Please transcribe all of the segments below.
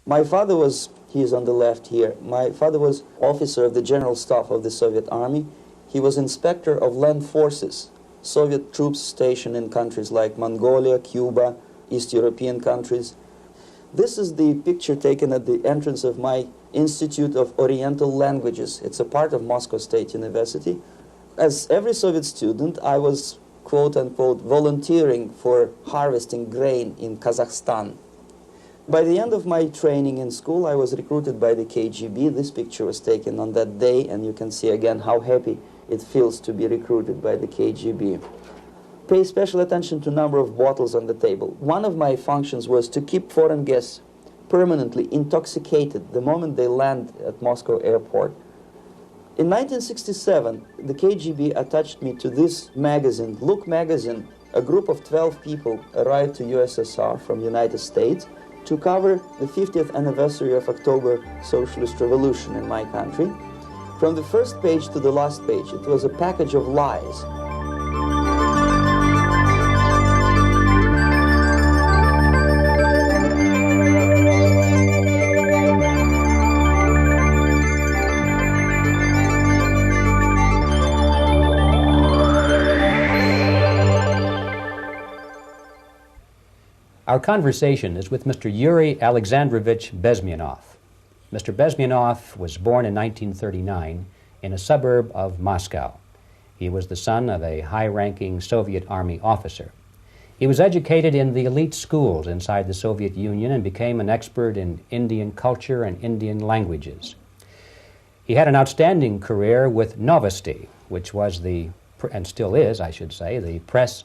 My father was, he is on the left here, my father was officer of the General Staff of the Soviet Army. He was inspector of land forces, Soviet troops stationed in countries like Mongolia, Cuba, East European countries. This is the picture taken at the entrance of my Institute of Oriental Languages. It's a part of Moscow State University. As every Soviet student, I was, quote-unquote, volunteering for harvesting grain in Kazakhstan. By the end of my training in school, I was recruited by the KGB. This picture was taken on that day, and you can see again how happy it feels to be recruited by the KGB. Pay special attention to number of bottles on the table. One of my functions was to keep foreign guests permanently intoxicated the moment they land at Moscow airport. In 1967, the KGB attached me to this magazine, Look magazine. A group of 12 people arrived to USSR from United States to cover the 50th anniversary of October Socialist Revolution in my country. From the first page to the last page, it was a package of lies. Our conversation is with Mr. Yuri Alexandrovich Bezmenov. Mr. Bezmenov was born in 1939 in a suburb of Moscow. He was the son of a high-ranking Soviet Army officer. He was educated in the elite schools inside the Soviet Union and became an expert in Indian culture and Indian languages. He had an outstanding career with Novosti, which was the, and still is, I should say, the press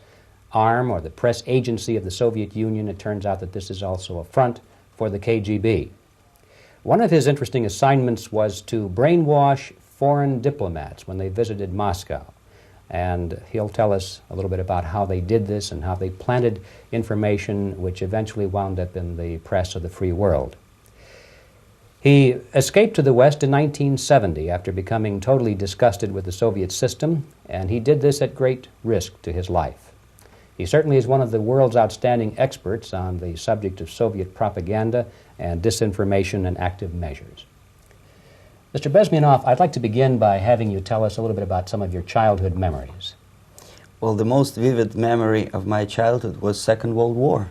arm or the press agency of the Soviet Union. It turns out that this is also a front for the KGB. One of his interesting assignments was to brainwash foreign diplomats when they visited Moscow. And he'll tell us a little bit about how they did this and how they planted information which eventually wound up in the press of the free world. He escaped to the West in 1970 after becoming totally disgusted with the Soviet system, and he did this at great risk to his life. He certainly is one of the world's outstanding experts on the subject of Soviet propaganda and disinformation and active measures. Mr. Bezmenov, I'd like to begin by having you tell us a little bit about some of your childhood memories. Well, the most vivid memory of my childhood was Second World War,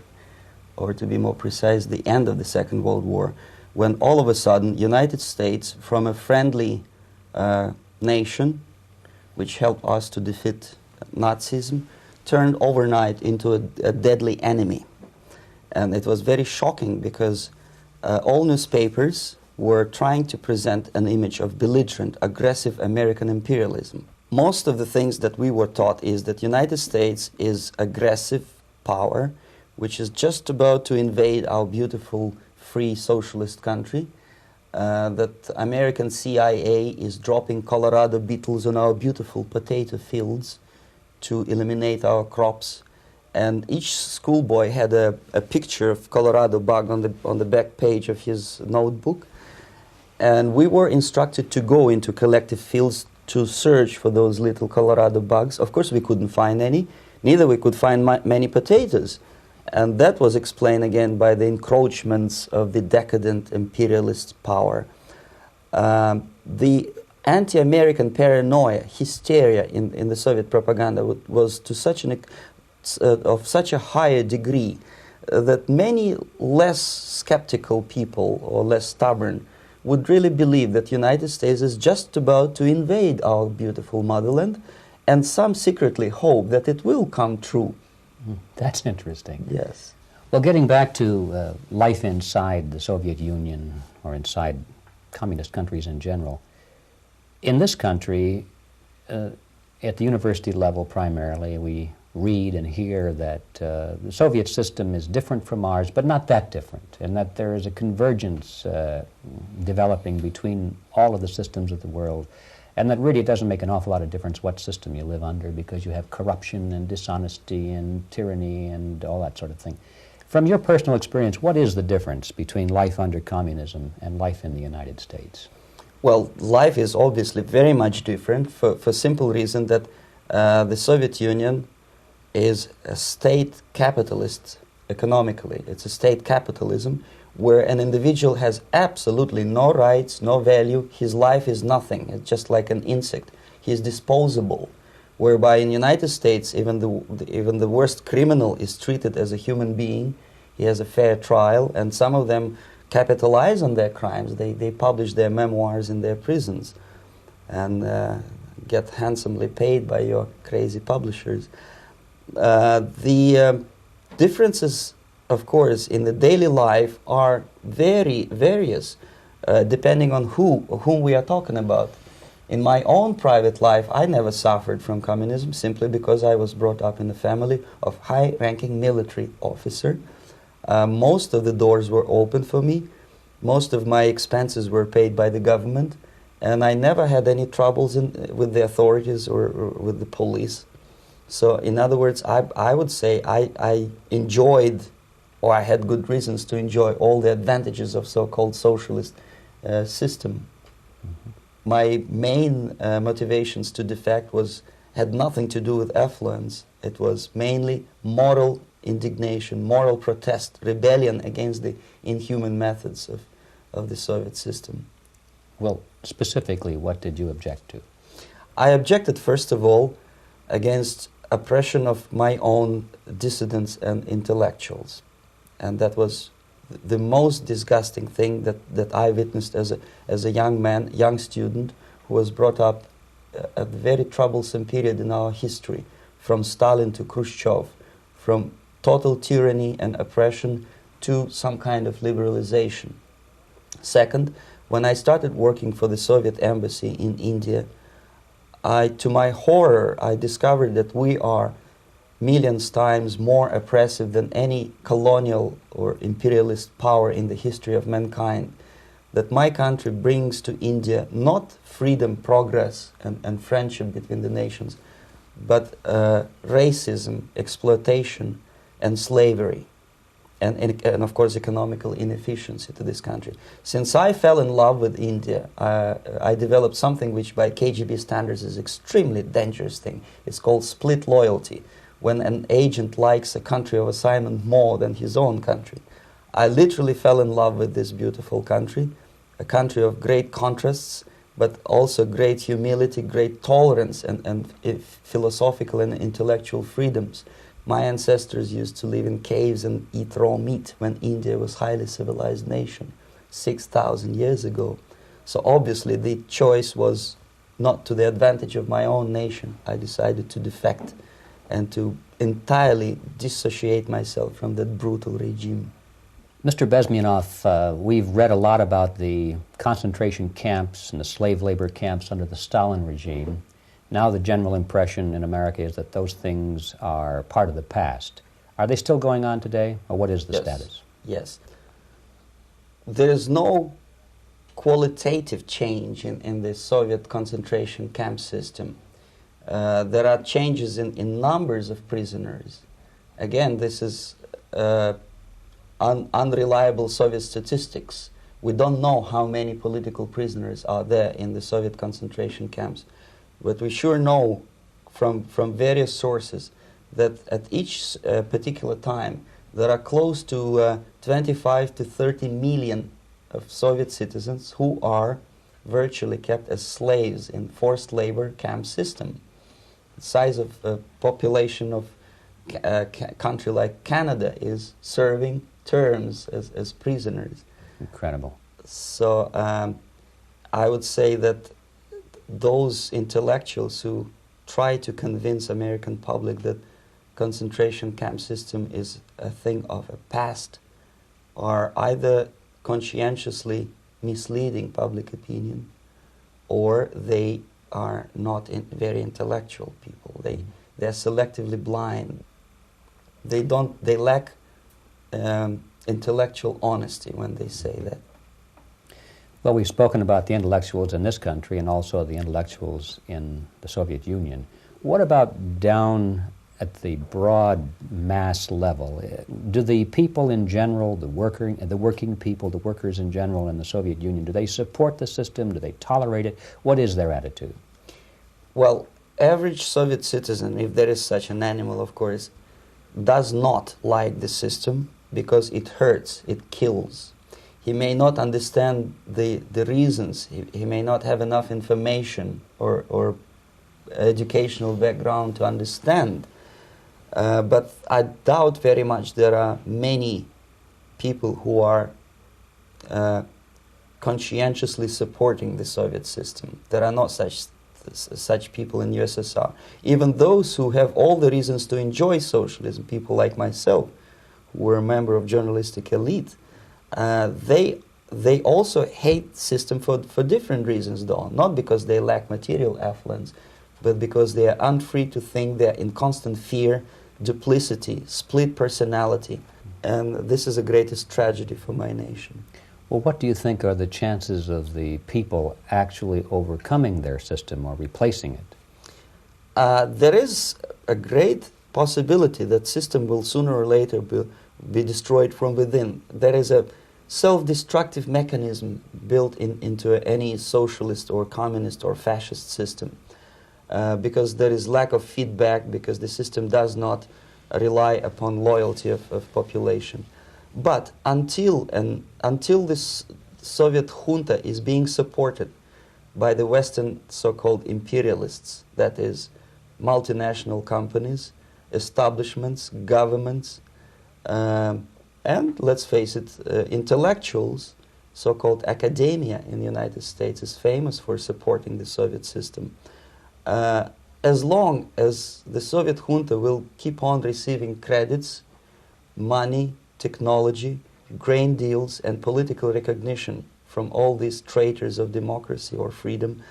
or to be more precise, the end of the Second World War, when all of a sudden United States, from a friendly nation, which helped us to defeat Nazism, turned overnight into a deadly enemy. And it was very shocking because all newspapers were trying to present an image of belligerent, aggressive American imperialism. Most of the things that we were taught is that United States is aggressive power, which is just about to invade our beautiful, free, socialist country, that American CIA is dropping Colorado beetles on our beautiful potato fields to eliminate our crops, and each schoolboy had a picture of Colorado bug on the back page of his notebook, and we were instructed to go into collective fields to search for those little Colorado bugs. Of course, we couldn't find any, neither we could find many potatoes, and that was explained again by the encroachments of the decadent imperialist power. The anti-American paranoia, hysteria in the Soviet propaganda was to such of such a higher degree that many less skeptical people or less stubborn would really believe that United States is just about to invade our beautiful motherland, and some secretly hope that it will come true. That's interesting. Yes. Well, getting back to life inside the Soviet Union or inside communist countries in general, in this country, at the university level primarily, we read and hear that the Soviet system is different from ours, but not that different, and that there is a convergence developing between all of the systems of the world, and that really it doesn't make an awful lot of difference what system you live under because you have corruption and dishonesty and tyranny and all that sort of thing. From your personal experience, what is the difference between life under communism and life in the United States? Well, life is obviously very much different for simple reason that the Soviet Union is a state capitalist economically. It's a state capitalism where an individual has absolutely no rights, no value, his life is nothing, it's just like an insect. He is disposable, whereby in the United States, even the worst criminal is treated as a human being. He has a fair trial, and some of them capitalize on their crimes. They publish their memoirs in their prisons and get handsomely paid by your crazy publishers. The differences, of course, in the daily life are very various, depending on whom we are talking about. In my own private life, I never suffered from communism simply because I was brought up in a family of high-ranking military officer. Most of the doors were open for me. Most of my expenses were paid by the government, and I never had any troubles with the authorities or with the police. So, in other words, I would say I enjoyed, or I had good reasons to enjoy, all the advantages of so-called socialist system. Mm-hmm. My main motivations to defect had nothing to do with affluence. It was mainly moral indignation, moral protest, rebellion against the inhuman methods of the Soviet system. Well, specifically, what did you object to? I objected, first of all, against oppression of my own dissidents and intellectuals. And that was the most disgusting thing that I witnessed as a young man, young student, who was brought up at a very troublesome period in our history, from Stalin to Khrushchev, from total tyranny and oppression to some kind of liberalization. Second, when I started working for the Soviet embassy in India, to my horror, I discovered that we are millions times more oppressive than any colonial or imperialist power in the history of mankind. That my country brings to India not freedom, progress, and friendship between the nations, but racism, exploitation, and slavery, and of course economical inefficiency to this country. Since I fell in love with India, I developed something which by KGB standards is extremely dangerous thing. It's called split loyalty, when an agent likes a country of assignment more than his own country. I literally fell in love with this beautiful country, a country of great contrasts, but also great humility, great tolerance, and philosophical and intellectual freedoms. My ancestors used to live in caves and eat raw meat when India was a highly civilized nation 6,000 years ago. So obviously the choice was not to the advantage of my own nation. I decided to defect and to entirely dissociate myself from that brutal regime. Mr. Bezmenov, we've read a lot about the concentration camps and the slave labor camps under the Stalin regime. Now the general impression in America is that those things are part of the past. Are they still going on today, or what is the status? Yes. There is no qualitative change in the Soviet concentration camp system. There are changes in numbers of prisoners. Again, this is unreliable Soviet statistics. We don't know how many political prisoners are there in the Soviet concentration camps. But we sure know from various sources that at each particular time there are close to 25 to 30 million of Soviet citizens who are virtually kept as slaves in forced labor camp system. The size of the population of a country like Canada is serving terms as prisoners. Incredible. So I would say that those intellectuals who try to convince American public that concentration camp system is a thing of a past are either conscientiously misleading public opinion, or they are not very intellectual people. They're selectively blind. They lack intellectual honesty when they say that. Well, we've spoken about the intellectuals in this country and also the intellectuals in the Soviet Union. What about down at the broad mass level? Do the people in general, the working people, the workers in general in the Soviet Union, do they support the system? Do they tolerate it? What is their attitude? Well, average Soviet citizen, if there is such an animal, of course, does not like the system because it hurts, it kills. he may not understand the reasons. He may not have enough information or educational background to understand. But I doubt very much there are many people who are conscientiously supporting the Soviet system. There are not such people in USSR. Even those who have all the reasons to enjoy socialism, people like myself, who were a member of journalistic elite, they also hate system for different reasons, though. Not because they lack material affluence, but because they are unfree to think, they're in constant fear, duplicity, split personality. And this is the greatest tragedy for my nation. Well, what do you think are the chances of the people actually overcoming their system or replacing it? There is a great possibility that system will sooner or later be destroyed from within. There is a self-destructive mechanism built into any socialist or communist or fascist system, because there is lack of feedback, because the system does not rely upon loyalty of population. But until this Soviet junta is being supported by the Western so-called imperialists, that is, multinational companies, establishments, governments, and let's face it, intellectuals, so-called academia in the United States is famous for supporting the Soviet system. As long as the Soviet junta will keep on receiving credits, money, technology, grain deals, and political recognition from all these traitors of democracy or freedom,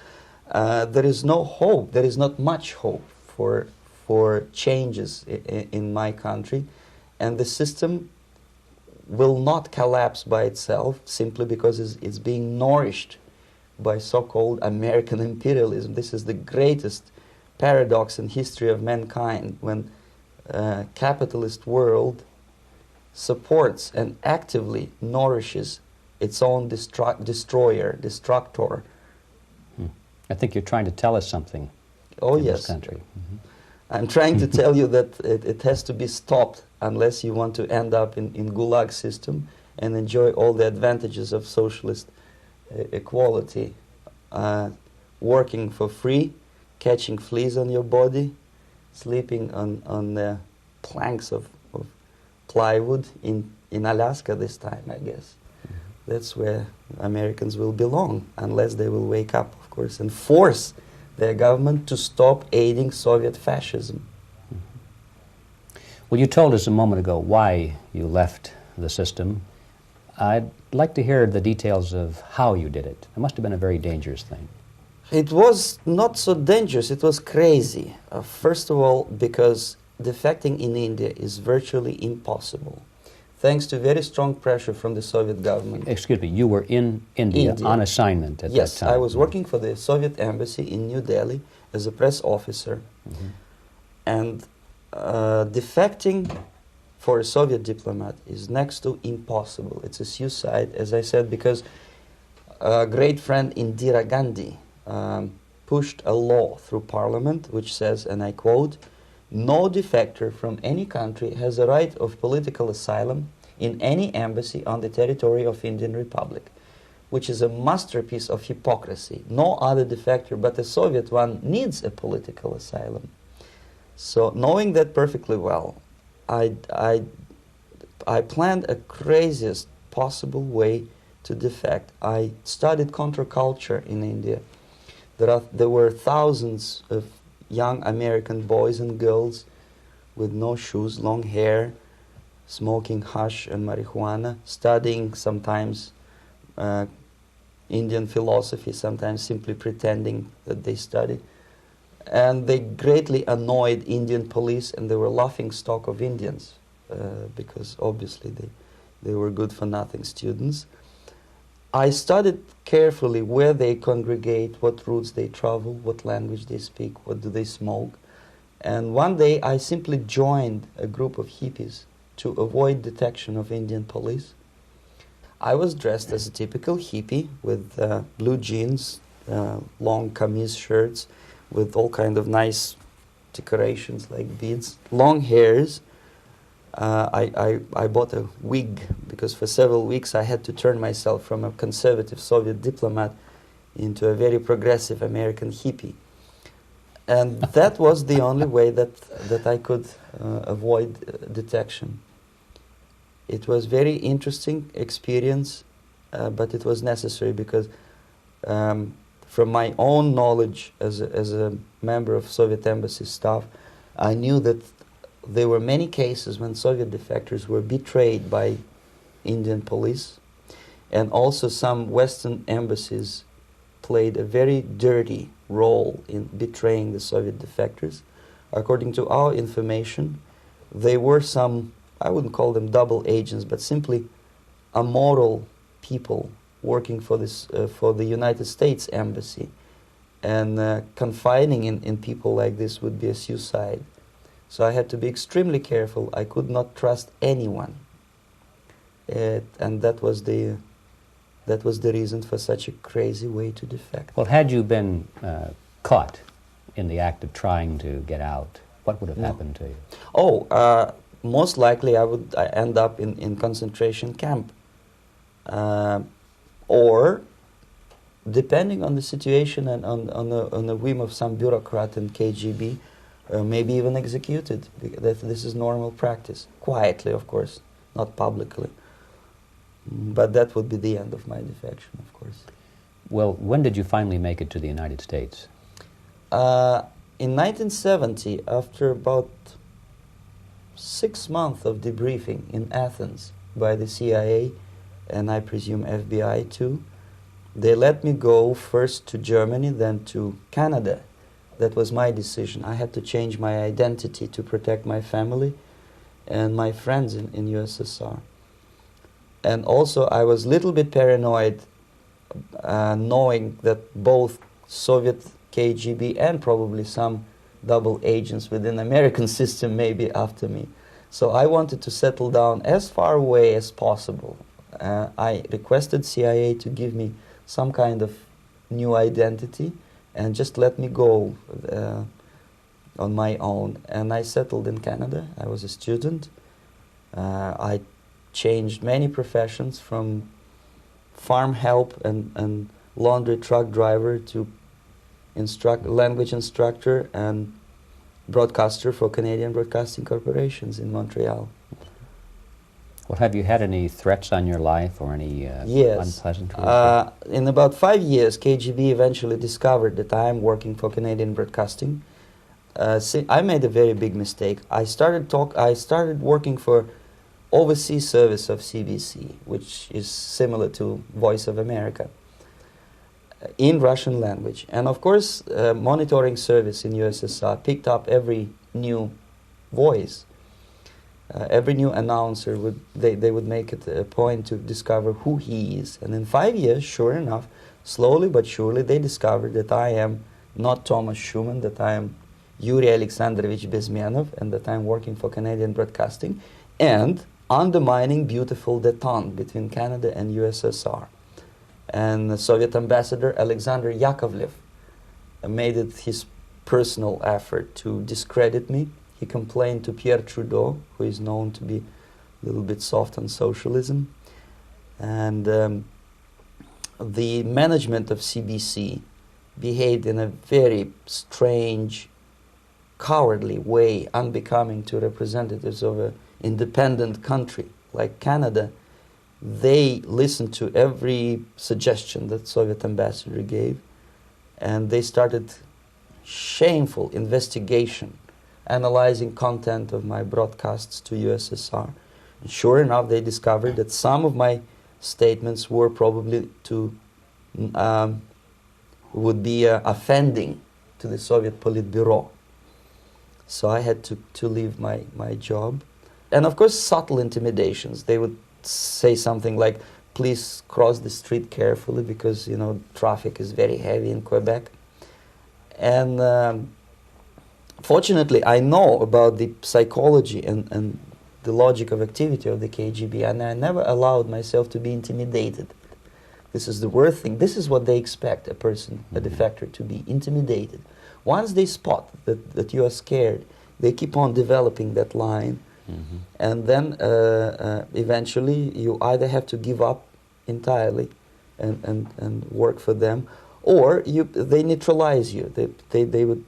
there is no hope, there is not much hope for changes in my country, and the system will not collapse by itself simply because it's being nourished by so-called American imperialism. This is the greatest paradox in history of mankind, when capitalist world supports and actively nourishes its own destructor. I think you're trying to tell us something. Oh, in yes. This country. Mm-hmm. I'm trying to tell you that it has to be stopped unless you want to end up in Gulag system and enjoy all the advantages of socialist equality. Working for free, catching fleas on your body, sleeping on the planks of plywood in Alaska this time, I guess. Mm-hmm. That's where Americans will belong, unless they will wake up, of course, and force their government to stop aiding Soviet fascism. Mm-hmm. Well, you told us a moment ago why you left the system. I'd like to hear the details of how you did it. It must have been a very dangerous thing. It was not so dangerous, it was crazy. First of all, because defecting in India is virtually impossible, thanks to very strong pressure from the Soviet government. Excuse me, you were in India on assignment at that time? Yes, I was working for the Soviet embassy in New Delhi as a press officer. Mm-hmm. And defecting for a Soviet diplomat is next to impossible. It's a suicide, as I said, because a great friend Indira Gandhi pushed a law through parliament which says, and I quote, "No defector from any country has a right of political asylum in any embassy on the territory of Indian Republic," which is a masterpiece of hypocrisy. No other defector but a Soviet one needs a political asylum. So knowing that perfectly well, I planned a craziest possible way to defect. I studied counterculture in India. There were thousands of young American boys and girls with no shoes, long hair, smoking hash and marijuana, studying sometimes Indian philosophy, sometimes simply pretending that they study. And they greatly annoyed Indian police, and they were laughing stock of Indians because obviously they were good-for-nothing students. I studied carefully where they congregate, what routes they travel, what language they speak, what do they smoke. And one day I simply joined a group of hippies to avoid detection of Indian police. I was dressed as a typical hippie with blue jeans, long camise shirts with all kind of nice decorations like beads, long hairs, I bought a wig because for several weeks I had to turn myself from a conservative Soviet diplomat into a very progressive American hippie. And that was the only way that I could avoid detection. It was very interesting experience, but it was necessary because from my own knowledge as a member of Soviet embassy staff, I knew that there were many cases when Soviet defectors were betrayed by Indian police, and also some Western embassies played a very dirty role in betraying the Soviet defectors. According to our information, they were some, I wouldn't call them double agents, but simply amoral people working for this for the United States embassy, and confiding in people like this would be a suicide. So I had to be extremely careful. I could not trust anyone, and that was the reason for such a crazy way to defect. Well, had you been caught in the act of trying to get out, what would have happened to you? Oh, most likely I would end up in concentration camp, or depending on the situation and on the whim of some bureaucrat in KGB, maybe even executed. This is normal practice, quietly, of course, not publicly. But that would be the end of my defection, of course. Well, when did you finally make it to the United States? In 1970, after about 6 months of debriefing in Athens by the CIA, and I presume FBI too, they let me go first to Germany, then to Canada. That was my decision. I had to change my identity to protect my family and my friends in USSR. And also I was a little bit paranoid, knowing that both Soviet KGB and probably some double agents within the American system may be after me. So I wanted to settle down as far away as possible. I requested CIA to give me some kind of new identity and just let me go on my own. And I settled in Canada. I was a student. I changed many professions, from farm help and laundry truck driver to language instructor and broadcaster for Canadian Broadcasting Corporations in Montreal. Well, have you had any threats on your life or any Yes. unpleasant? In about 5 years, KGB eventually discovered that I am working for Canadian Broadcasting. I made a very big mistake. I started working for overseas service of CBC, which is similar to Voice of America, in Russian language. And of course, monitoring service in USSR picked up every new voice. Every new announcer they would make it a point to discover who he is. And in 5 years, sure enough, slowly but surely, they discovered that I am not Thomas Schumann, that I am Yuri Alexandrovich Bezmenov, and that I am working for Canadian Broadcasting, and undermining beautiful détente between Canada and USSR. And the Soviet ambassador Alexander Yakovlev made it his personal effort to discredit me. He complained to Pierre Trudeau, who is known to be a little bit soft on socialism. And the management of CBC behaved in a very strange, cowardly way, unbecoming to representatives of an independent country like Canada. They listened to every suggestion that Soviet ambassador gave, and they started shameful investigation, analyzing content of my broadcasts to USSR. And sure enough, they discovered that some of my statements were probably would be offending to the Soviet Politburo. So I had to leave my job. And of course, subtle intimidations. They would say something like, please cross the street carefully because, you know, traffic is very heavy in Quebec. And fortunately, I know about the psychology and the logic of activity of the KGB, and I never allowed myself to be intimidated. This is the worst thing. This is what they expect a person, a defector, to be intimidated. Once they spot that you are scared, they keep on developing that line, And then eventually you either have to give up entirely and work for them, or they neutralize you. They would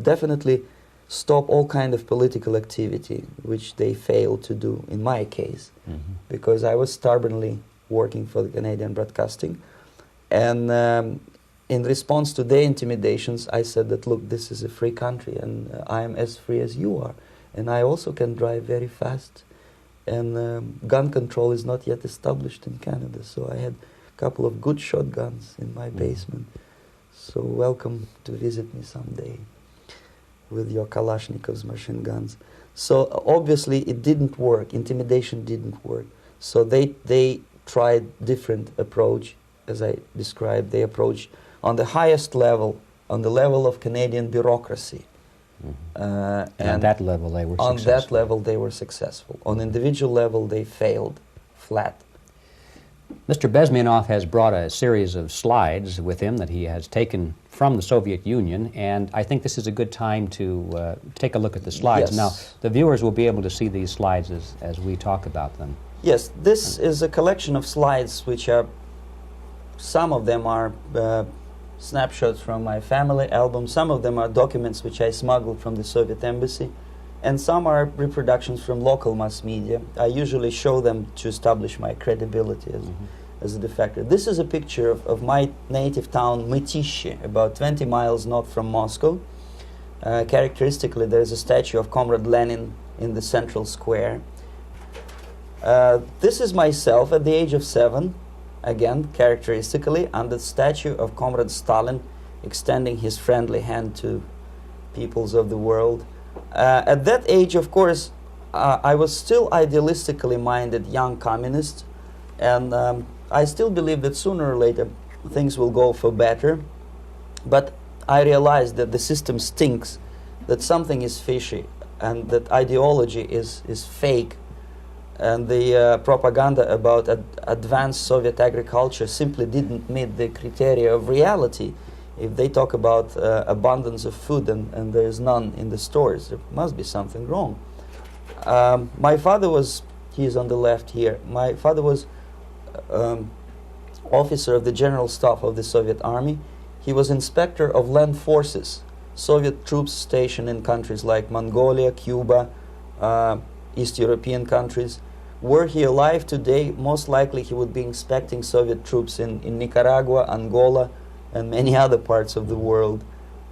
definitely stop all kind of political activity, which they failed to do in my case, because I was stubbornly working for the Canadian Broadcasting. And in response to their intimidations, I said that, look, this is a free country, and I am as free as you are. And I also can drive very fast. And gun control is not yet established in Canada, so I had a couple of good shotguns in my basement. So welcome to visit me someday with your Kalashnikov's machine guns. So obviously it didn't work. Intimidation didn't work. So they tried different approach, as I described. They approached on the highest level, on the level of Canadian bureaucracy. And on that level they were on successful. that level they were successful. On individual level they failed flat. Mr. Bezmenov has brought a series of slides with him that he has taken from the Soviet Union, and I think this is a good time to take a look at the slides. Yes. Now, the viewers will be able to see these slides as we talk about them. Yes, this is a collection of slides which are, some of them are snapshots from my family album, some of them are documents which I smuggled from the Soviet embassy, and some are reproductions from local mass media. I usually show them to establish my credibility as a defector. This is a picture of my native town, Mytishi, about 20 miles north from Moscow. Characteristically, there is a statue of Comrade Lenin in the central square. This is myself at the age of 7, again, characteristically, under the statue of Comrade Stalin, extending his friendly hand to peoples of the world. At that age, of course, I was still idealistically minded young communist, and I still believe that sooner or later things will go for better. But I realized that the system stinks, that something is fishy, and that ideology is fake, and the propaganda about advanced Soviet agriculture simply didn't meet the criteria of reality. If they talk about abundance of food and there is none in the stores, there must be something wrong. My father was, he is on the left here, my father was officer of the General Staff of the Soviet Army. He was inspector of land forces, Soviet troops stationed in countries like Mongolia, Cuba, East European countries. Were he alive today, most likely he would be inspecting Soviet troops in Nicaragua, Angola, and many other parts of the world.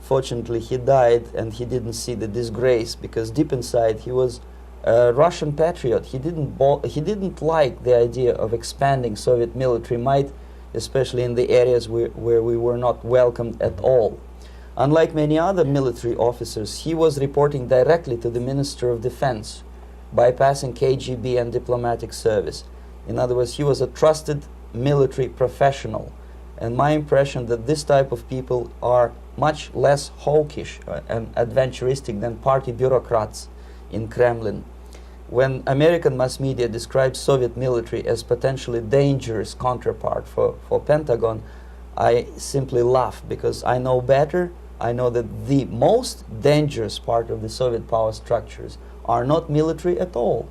Fortunately, he died and he didn't see the disgrace, because deep inside he was a Russian patriot. He didn't like the idea of expanding Soviet military might, especially in the areas where we were not welcomed at all. Unlike many other military officers, he was reporting directly to the Minister of Defense, bypassing KGB and diplomatic service. In other words, he was a trusted military professional. And my impression that this type of people are much less hawkish and adventuristic than party bureaucrats in Kremlin. When American mass media describes Soviet military as potentially dangerous counterpart for Pentagon, I simply laugh, because I know better. I know that the most dangerous part of the Soviet power structures are not military at all.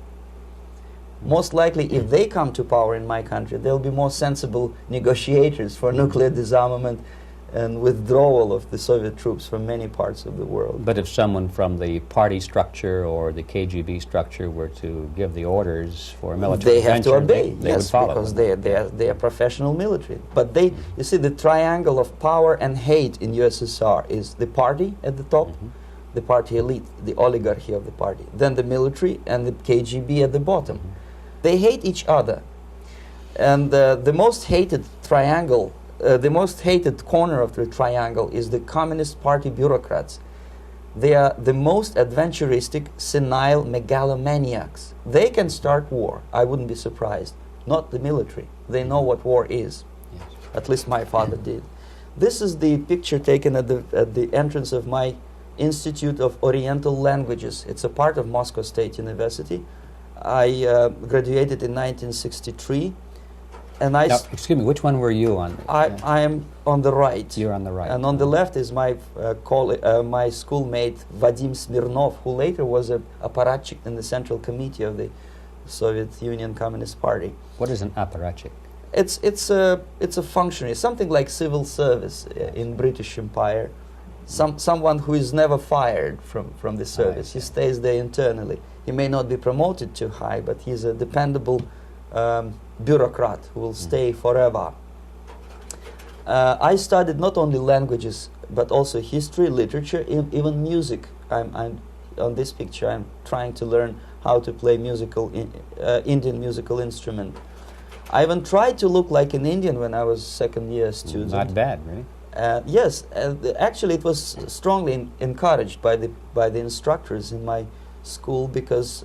Most likely, if they come to power in my country, they'll be more sensible negotiators for nuclear disarmament and withdrawal of the Soviet troops from many parts of the world. But if someone from the party structure or the KGB structure were to give the orders for a military they have to obey, they would yes, follow because them. they are professional military. But they, you see, the triangle of power and hate in USSR is the party at the top, the party elite, the oligarchy of the party, then the military, and the KGB at the bottom. They hate each other, and the most hated triangle, the most hated corner of the triangle is the Communist Party bureaucrats. They are the most adventuristic, senile megalomaniacs. They can start war, I wouldn't be surprised. Not the military. They know what war is. Yes. At least my father did. This is the picture taken at the entrance of my Institute of Oriental Languages. It's a part of Moscow State University. I graduated in 1963. And I, Now, excuse me, which one were you on? I am on the right. You're on the right. And on the left is my my schoolmate Vadim Smirnov, who later was a apparatchik in the Central Committee of the Soviet Union Communist Party. What is an apparatchik? It's a functionary, something like civil service in British Empire. Someone who is never fired from the service. He stays there internally. He may not be promoted too high, but he's a dependable bureaucrat who will stay forever. I studied not only languages, but also history, literature, even music. I'm on this picture. I'm trying to learn how to play Indian musical instrument. I even tried to look like an Indian when I was second-year student. Not bad, really. Yes, actually, it was strongly encouraged by the instructors in my school, because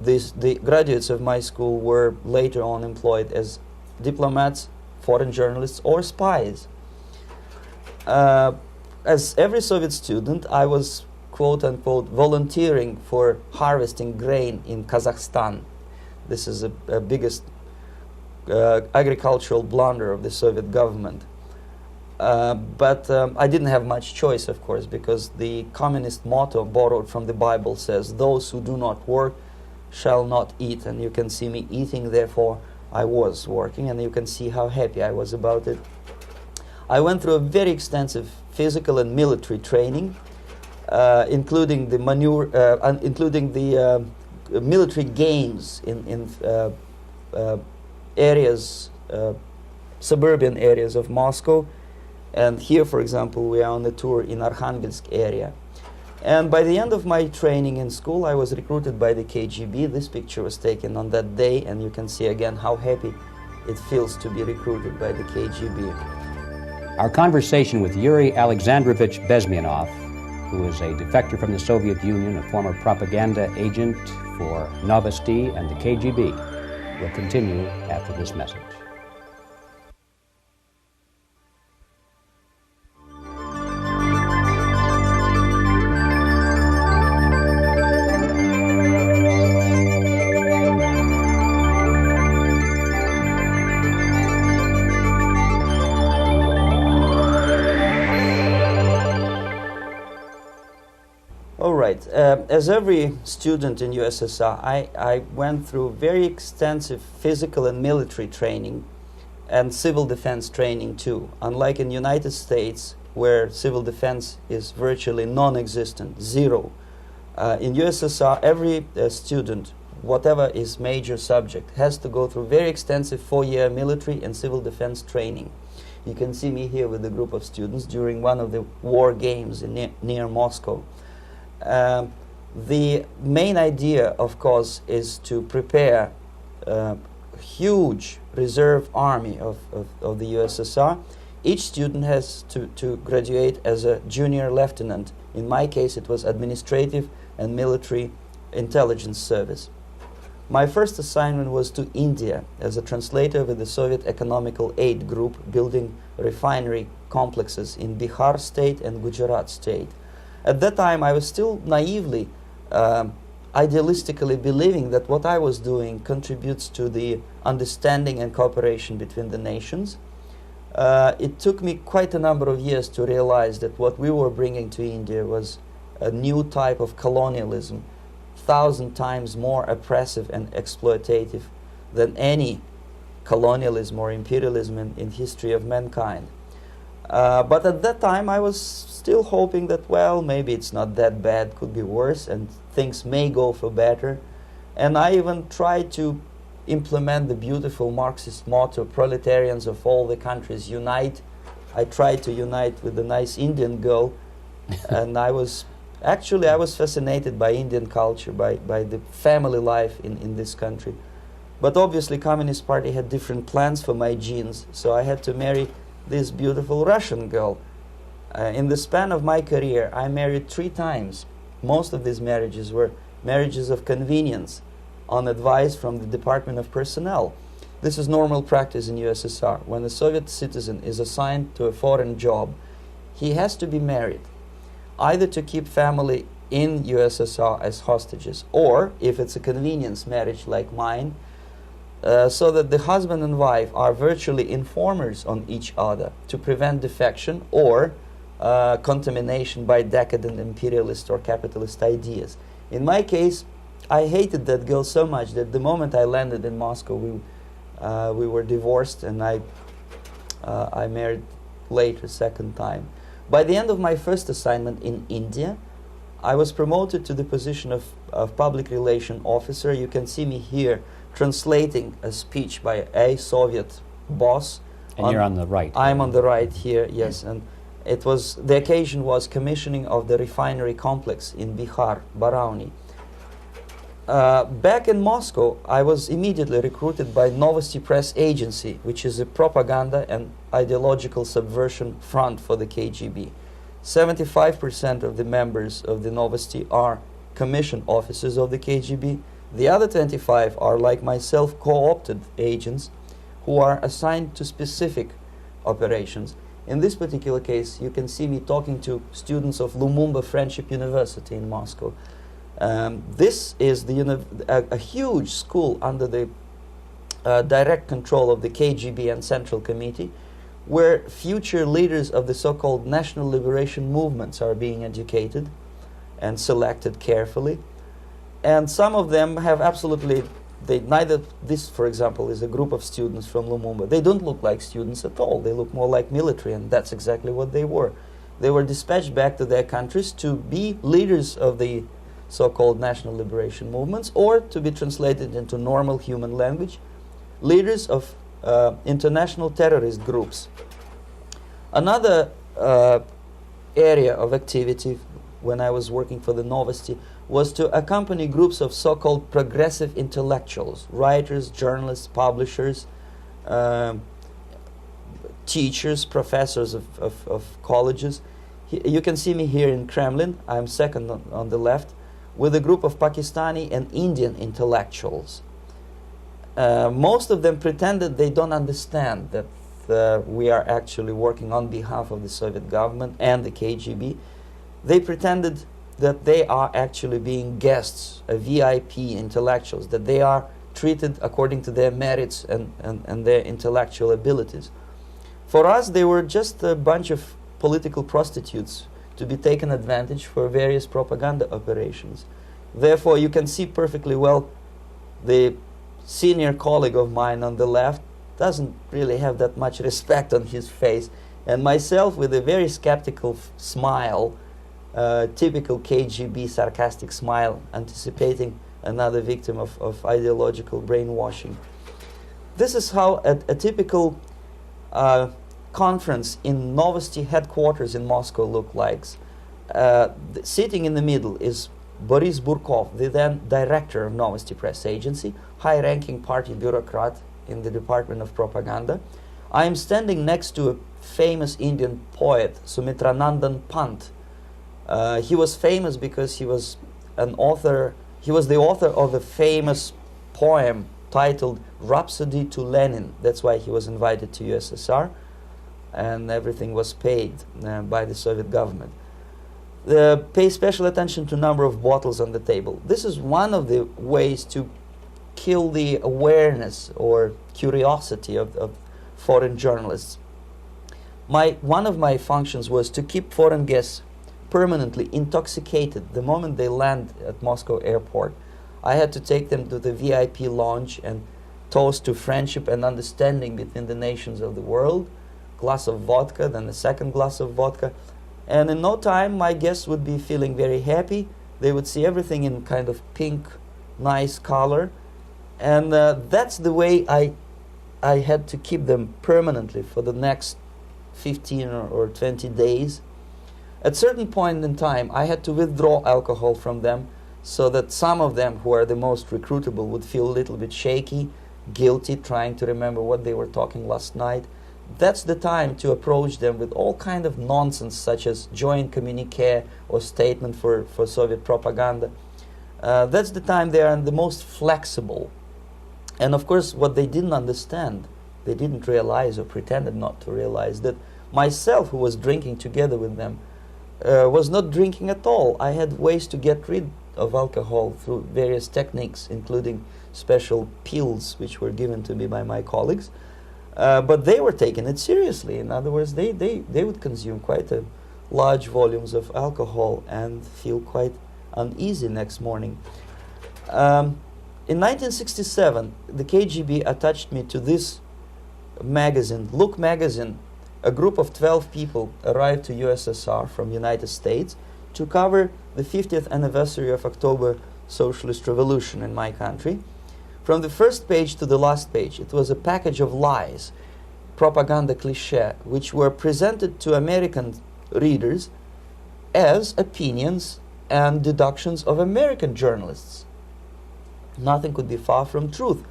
the graduates of my school were later on employed as diplomats, foreign journalists, or spies. As every Soviet student, I was quote-unquote volunteering for harvesting grain in Kazakhstan. This is a biggest agricultural blunder of the Soviet government. But I didn't have much choice, of course, because the communist motto borrowed from the Bible says, "Those who do not work shall not eat." And you can see me eating, therefore I was working, and you can see how happy I was about it. I went through a very extensive physical and military training, including the military games in areas, suburban areas of Moscow. And here, for example, we are on a tour in Arkhangelsk area. And by the end of my training in school, I was recruited by the KGB. This picture was taken on that day, and you can see again how happy it feels to be recruited by the KGB. Our conversation with Yuri Alexandrovich Bezmenov, who is a defector from the Soviet Union, a former propaganda agent for Novosti and the KGB, will continue after this message. As every student in USSR, I went through very extensive physical and military training and civil defense training too. Unlike in United States, where civil defense is virtually non-existent, zero. In USSR, every student, whatever his major subject, has to go through very extensive 4-year military and civil defense training. You can see me here with a group of students during one of the war games near Moscow. The main idea, of course, is to prepare a huge reserve army of the USSR. Each student has to graduate as a junior lieutenant. In my case, it was administrative and military intelligence service. My first assignment was to India as a translator with the Soviet Economical Aid Group, building refinery complexes in Bihar state and Gujarat state. At that time, I was still naively, idealistically believing that what I was doing contributes to the understanding and cooperation between the nations. It took me quite a number of years to realize that what we were bringing to India was a new type of colonialism, 1,000 times more oppressive and exploitative than any colonialism or imperialism in history of mankind. But at that time, I was still hoping that, well, maybe it's not that bad, could be worse, and things may go for better. And I even tried to implement the beautiful Marxist motto, "Proletarians of all the countries unite." I tried to unite with a nice Indian girl, and I was fascinated by Indian culture, by the family life in this country. But obviously, Communist Party had different plans for my genes, so I had to marry this beautiful Russian girl. In the span of my career, I married 3 times. Most of these marriages were marriages of convenience, on advice from the Department of Personnel. This is normal practice in USSR. When a Soviet citizen is assigned to a foreign job, he has to be married, either to keep family in USSR as hostages, or, if it's a convenience marriage like mine, so that the husband and wife are virtually informers on each other to prevent defection or contamination by decadent imperialist or capitalist ideas. In my case, I hated that girl so much that the moment I landed in Moscow, we were divorced, and I married later, second time. By the end of my first assignment in India, I was promoted to the position of public relation officer. You can see me here translating a speech by a Soviet boss. And you're on the right. I'm on the right here, yes. And it was, the occasion was commissioning of the refinery complex in Bihar, Barauni. Back in Moscow, I was immediately recruited by Novosti Press Agency, which is a propaganda and ideological subversion front for the KGB. 75% of the members of the Novosti are commissioned officers of the KGB. The other 25 are, like myself, co-opted agents who are assigned to specific operations. In this particular case, you can see me talking to students of Lumumba Friendship University in Moscow. This is a huge school under the direct control of the KGB and Central Committee, where future leaders of the so-called national liberation movements are being educated and selected carefully. And some of them have absolutely, neither this, for example, is a group of students from Lumumba. They don't look like students at all. They look more like military, and that's exactly what they were. They were dispatched back to their countries to be leaders of the so-called national liberation movements, or to be translated into normal human language, leaders of international terrorist groups. Another area of activity when I was working for the Novosti was to accompany groups of so-called progressive intellectuals, writers, journalists, publishers, teachers, professors of colleges. You can see me here in Kremlin. I'm second on the left, with a group of Pakistani and Indian intellectuals. Most of them pretended they don't understand that we are actually working on behalf of the Soviet government and the KGB. They pretended that they are actually being guests, VIP intellectuals, that they are treated according to their merits and their intellectual abilities. For us, they were just a bunch of political prostitutes to be taken advantage for various propaganda operations. Therefore, you can see perfectly well the senior colleague of mine on the left doesn't really have that much respect on his face, and myself with a very skeptical smile, typical KGB sarcastic smile, anticipating another victim of ideological brainwashing. This is how a typical conference in Novosti headquarters in Moscow looked like. Sitting in the middle is Boris Burkov, the then director of Novosti Press Agency, high-ranking party bureaucrat in the Department of Propaganda. I am standing next to a famous Indian poet, Sumitranandan Pant. He was famous because he was an author. He was the author of a famous poem titled Rhapsody to Lenin. That's why he was invited to USSR, and everything was paid by the Soviet government. Pay special attention to number of bottles on the table. This is one of the ways to kill the awareness or curiosity of foreign journalists. One of my functions was to keep foreign guests permanently intoxicated the moment they land at Moscow airport. I had to take them to the VIP lounge and toast to friendship and understanding between the nations of the world. Glass of vodka, then a second glass of vodka. And in no time, my guests would be feeling very happy. They would see everything in kind of pink, nice color. And that's the way I had to keep them permanently for the next 15 or 20 days. At certain point in time, I had to withdraw alcohol from them so that some of them who are the most recruitable would feel a little bit shaky, guilty, trying to remember what they were talking last night. That's the time to approach them with all kind of nonsense, such as joint communique or statement for Soviet propaganda. That's the time they are the most flexible. And of course, what they didn't understand, they didn't realize or pretended not to realize, that myself, who was drinking together with them, was not drinking at all. I had ways to get rid of alcohol through various techniques, including special pills which were given to me by my colleagues. But they were taking it seriously. In other words, they would consume quite large volumes of alcohol and feel quite uneasy next morning. In 1967, the KGB attached me to this magazine, Look magazine. A group of 12 people arrived to USSR from United States to cover the 50th anniversary of October Socialist Revolution in my country. From the first page to the last page, it was a package of lies, propaganda cliché, which were presented to American readers as opinions and deductions of American journalists. Nothing could be far from truth.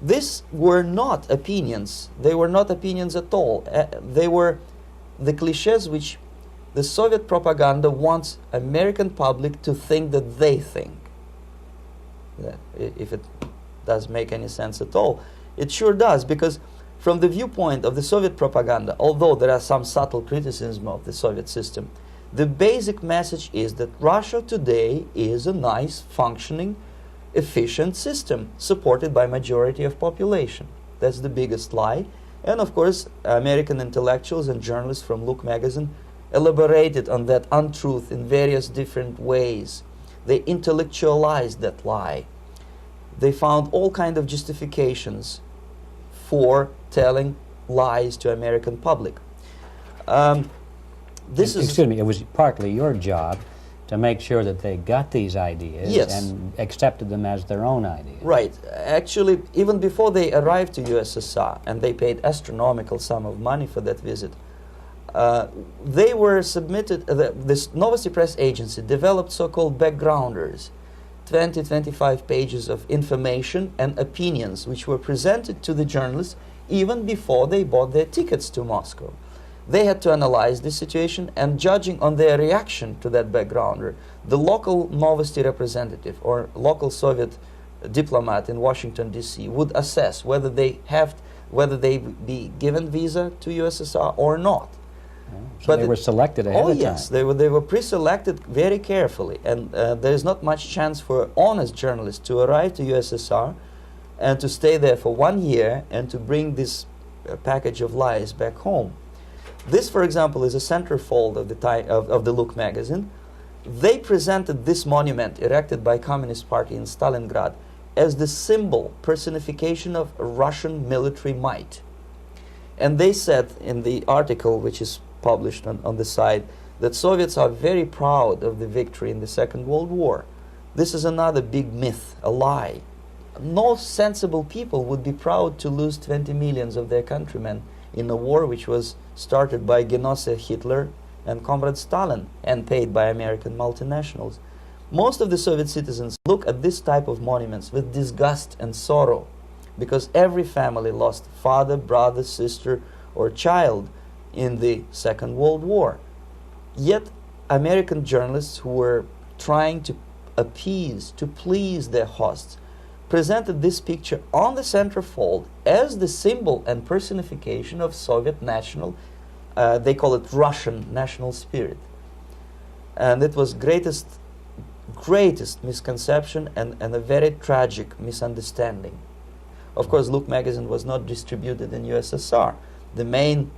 These were not opinions. They were not opinions at all. They were the clichés which the Soviet propaganda wants American public to think that they think. If it does make any sense at all. It sure does, because from the viewpoint of the Soviet propaganda, although there are some subtle criticism of the Soviet system, the basic message is that Russia today is a nice, functioning, efficient system supported by majority of population. That's the biggest lie. And of course, American intellectuals and journalists from Look magazine elaborated on that untruth in various different ways. They intellectualized that lie. They found all kinds of justifications for telling lies to American public. Excuse me, it was partly your job to make sure that they got these ideas, yes, and accepted them as their own ideas. Right. Actually, even before they arrived to USSR, and they paid astronomical sum of money for that visit, they were submitted, this Novosti Press agency developed so-called backgrounders, 20-25 pages of information and opinions which were presented to the journalists even before they bought their tickets to Moscow. They had to analyze the situation, and judging on their reaction to that backgrounder, the local Novosti representative or local Soviet diplomat in Washington, D.C. would assess whether they be given visa to USSR or not. So they were selected ahead of time. Oh yes, they were pre-selected very carefully, and there is not much chance for honest journalists to arrive to USSR and to stay there for 1 year and to bring this package of lies back home. This, for example, is a centerfold of the Look magazine. They presented this monument erected by Communist Party in Stalingrad as the symbol, personification of Russian military might. And they said in the article, which is published on the site, that Soviets are very proud of the victory in the Second World War. This is another big myth, a lie. No sensible people would be proud to lose 20 millions of their countrymen in a war which was started by Genoese Hitler and Comrade Stalin and paid by American multinationals. Most of the Soviet citizens look at this type of monuments with disgust and sorrow, because every family lost father, brother, sister, or child in the Second World War. Yet American journalists who were trying to appease, to please their hosts, presented this picture on the centerfold as the symbol and personification of Soviet national, they call it Russian national spirit. And it was greatest misconception and a very tragic misunderstanding. Of course, Look magazine was not distributed in USSR. The main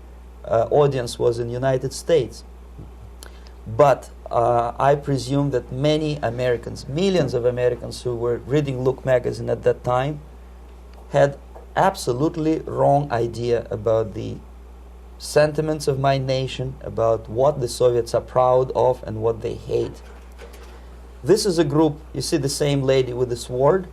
audience was in United States. But I presume that many Americans, millions of Americans who were reading Look magazine at that time, had absolutely wrong idea about the sentiments of my nation, about what the Soviets are proud of and what they hate. This is a group, you see the same lady with the sword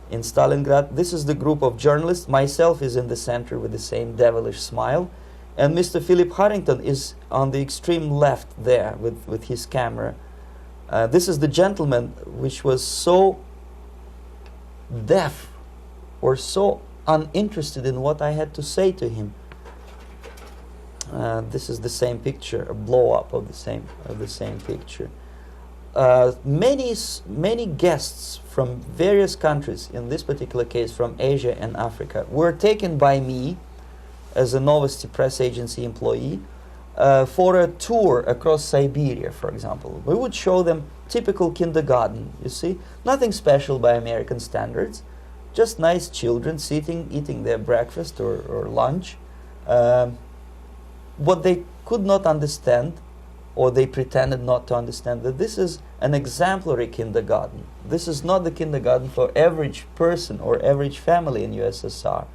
in Stalingrad. This is the group of journalists. Myself is in the center with the same devilish smile. And Mr. Philip Harrington is on the extreme left there with his camera. This is the gentleman which was so deaf or so uninterested in what I had to say to him. This is the same picture, a blow-up of the same picture. Many guests from various countries, in this particular case from Asia and Africa, were taken by me as a Novosti Press agency employee for a tour across Siberia, for example. We would show them typical kindergarten, you see, nothing special by American standards, just nice children sitting, eating their breakfast or lunch. What they could not understand, or they pretended not to understand, that this is an exemplary kindergarten. This is not the kindergarten for average person or average family in USSR.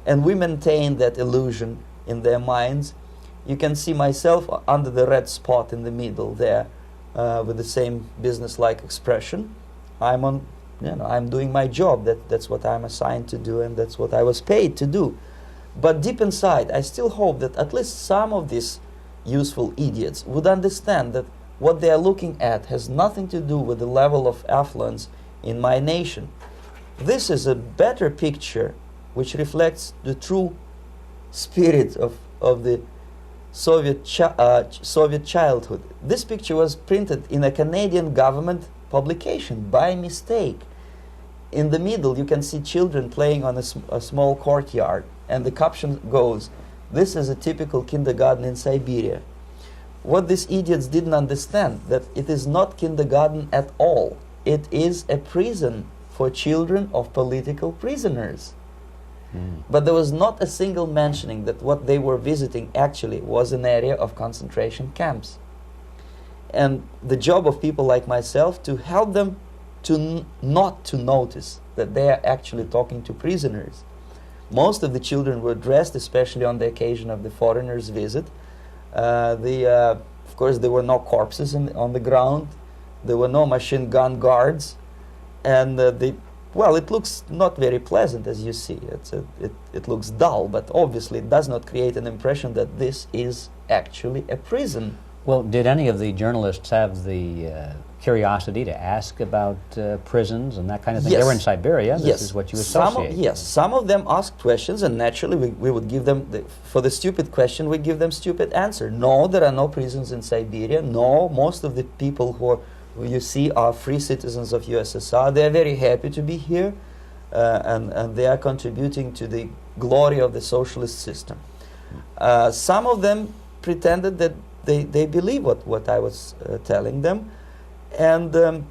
And we maintain that illusion in their minds. You can see myself under the red spot in the middle there, with the same business-like expression. I'm doing my job. That's what I'm assigned to do, and that's what I was paid to do. But deep inside, I still hope that at least some of these useful idiots would understand that what they are looking at has nothing to do with the level of affluence in my nation. This is a better picture which reflects the true spirit of the Soviet childhood. This picture was printed in a Canadian government publication by mistake. In the middle, you can see children playing on a small courtyard, and the caption goes, "This is a typical kindergarten in Siberia." What these idiots didn't understand, that it is not kindergarten at all. It is a prison for children of political prisoners. But there was not a single mentioning that what they were visiting actually was an area of concentration camps. And the job of people like myself to help them to not to notice that they are actually talking to prisoners. Most of the children were dressed, especially on the occasion of the foreigners' visit. Of course, there were no corpses on the ground. There were no machine gun guards, and well, it looks not very pleasant, as you see. It looks dull, but obviously it does not create an impression that this is actually a prison. Well, did any of the journalists have the curiosity to ask about prisons and that kind of thing? Yes. They were in Siberia. This Yes. is what you associate. Yes, some of them asked questions, and naturally we would give them, for the stupid question, we give them stupid answer. No, there are no prisons in Siberia. No, most of the people who you see are free citizens of USSR. They are very happy to be here, and they are contributing to the glory of the socialist system. Some of them pretended that they believe what I was telling them, and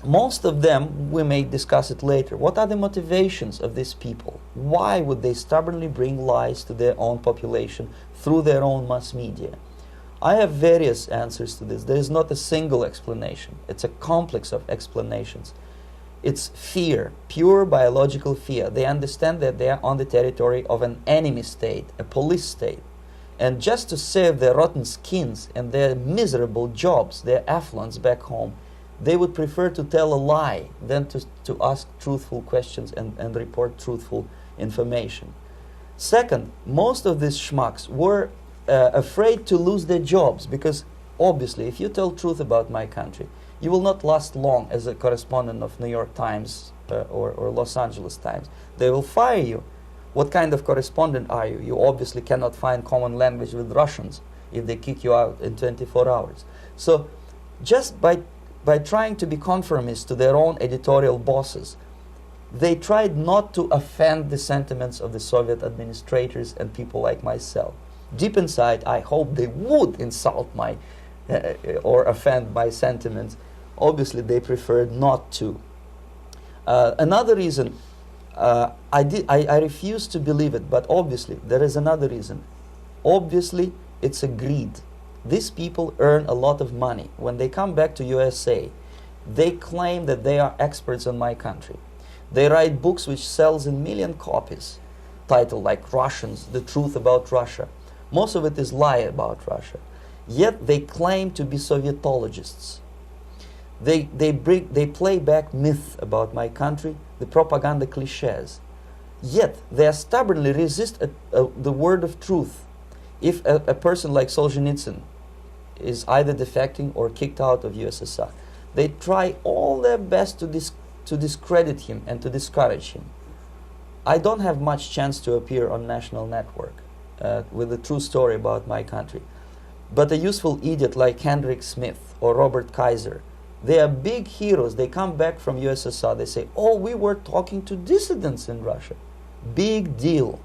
most of them, we may discuss it later, what are the motivations of these people? Why would they stubbornly bring lies to their own population through their own mass media? I have various answers to this. There is not a single explanation. It's a complex of explanations. It's fear, pure biological fear. They understand that they are on the territory of an enemy state, a police state. And just to save their rotten skins and their miserable jobs, their affluence back home, they would prefer to tell a lie than to ask truthful questions and report truthful information. Second, most of these schmucks were afraid to lose their jobs, because obviously if you tell truth about my country, you will not last long as a correspondent of New York Times or Los Angeles Times. They will fire you. What kind of correspondent are you? You obviously cannot find common language with Russians if they kick you out in 24 hours. So just by trying to be conformist to their own editorial bosses, they tried not to offend the sentiments of the Soviet administrators and people like myself. Deep inside, I hope they would insult my or offend my sentiments. Obviously, they preferred not to. Another reason, I refuse to believe it, but obviously there is another reason. Obviously, it's a greed. These people earn a lot of money. When they come back to USA, they claim that they are experts on my country. They write books which sells in million copies, titled like Russians, The Truth About Russia. Most of it is lie about Russia. Yet they claim to be Sovietologists. They play back myth about my country, the propaganda cliches. Yet they stubbornly resist the word of truth. If a person like Solzhenitsyn is either defecting or kicked out of USSR, they try all their best to discredit him and to discourage him. I don't have much chance to appear on national network with a true story about my country. But a useful idiot like Hendrik Smith or Robert Kaiser, they are big heroes. They come back from USSR. They say, oh, we were talking to dissidents in Russia. Big deal.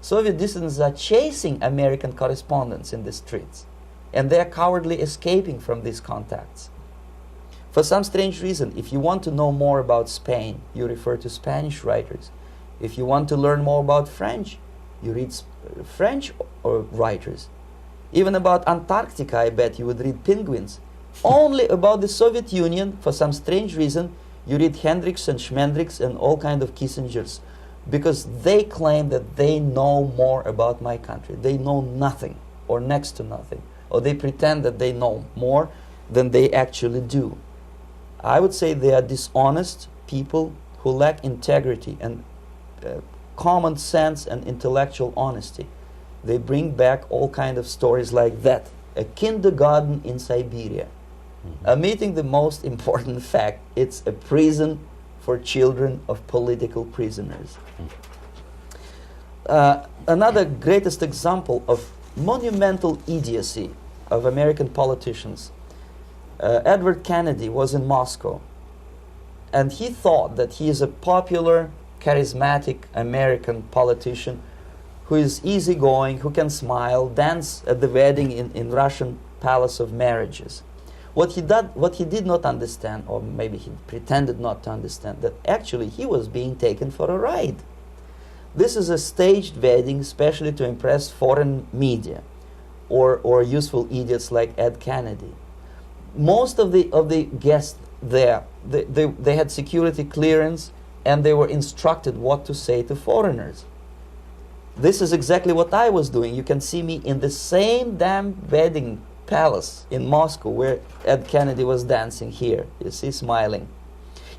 Soviet dissidents are chasing American correspondents in the streets, and they are cowardly escaping from these contacts. For some strange reason, if you want to know more about Spain, you refer to Spanish writers. If you want to learn more about French, you read French writers. Even about Antarctica, I bet you would read penguins. Only about the Soviet Union, for some strange reason, you read Hendricks and Schmendricks and all kind of Kissingers, because they claim that they know more about my country. They know nothing, or next to nothing, or they pretend that they know more than they actually do. I would say they are dishonest people who lack integrity and common sense and intellectual honesty. They bring back all kind of stories like that. A kindergarten in Siberia. Omitting the most important fact, it's a prison for children of political prisoners. Another greatest example of monumental idiocy of American politicians. Edward Kennedy was in Moscow, and he thought that he is a popular, charismatic American politician who is easygoing, who can smile, dance at the wedding in Russian Palace of Marriages. What he did not understand, or maybe he pretended not to understand, that actually he was being taken for a ride. This is a staged wedding, especially to impress foreign media, or useful idiots like Ed Kennedy. Most of the guests there, they had security clearance, and they were instructed what to say to foreigners. This is exactly what I was doing. You can see me in the same damn wedding palace in Moscow where Ed Kennedy was dancing here. You see, smiling.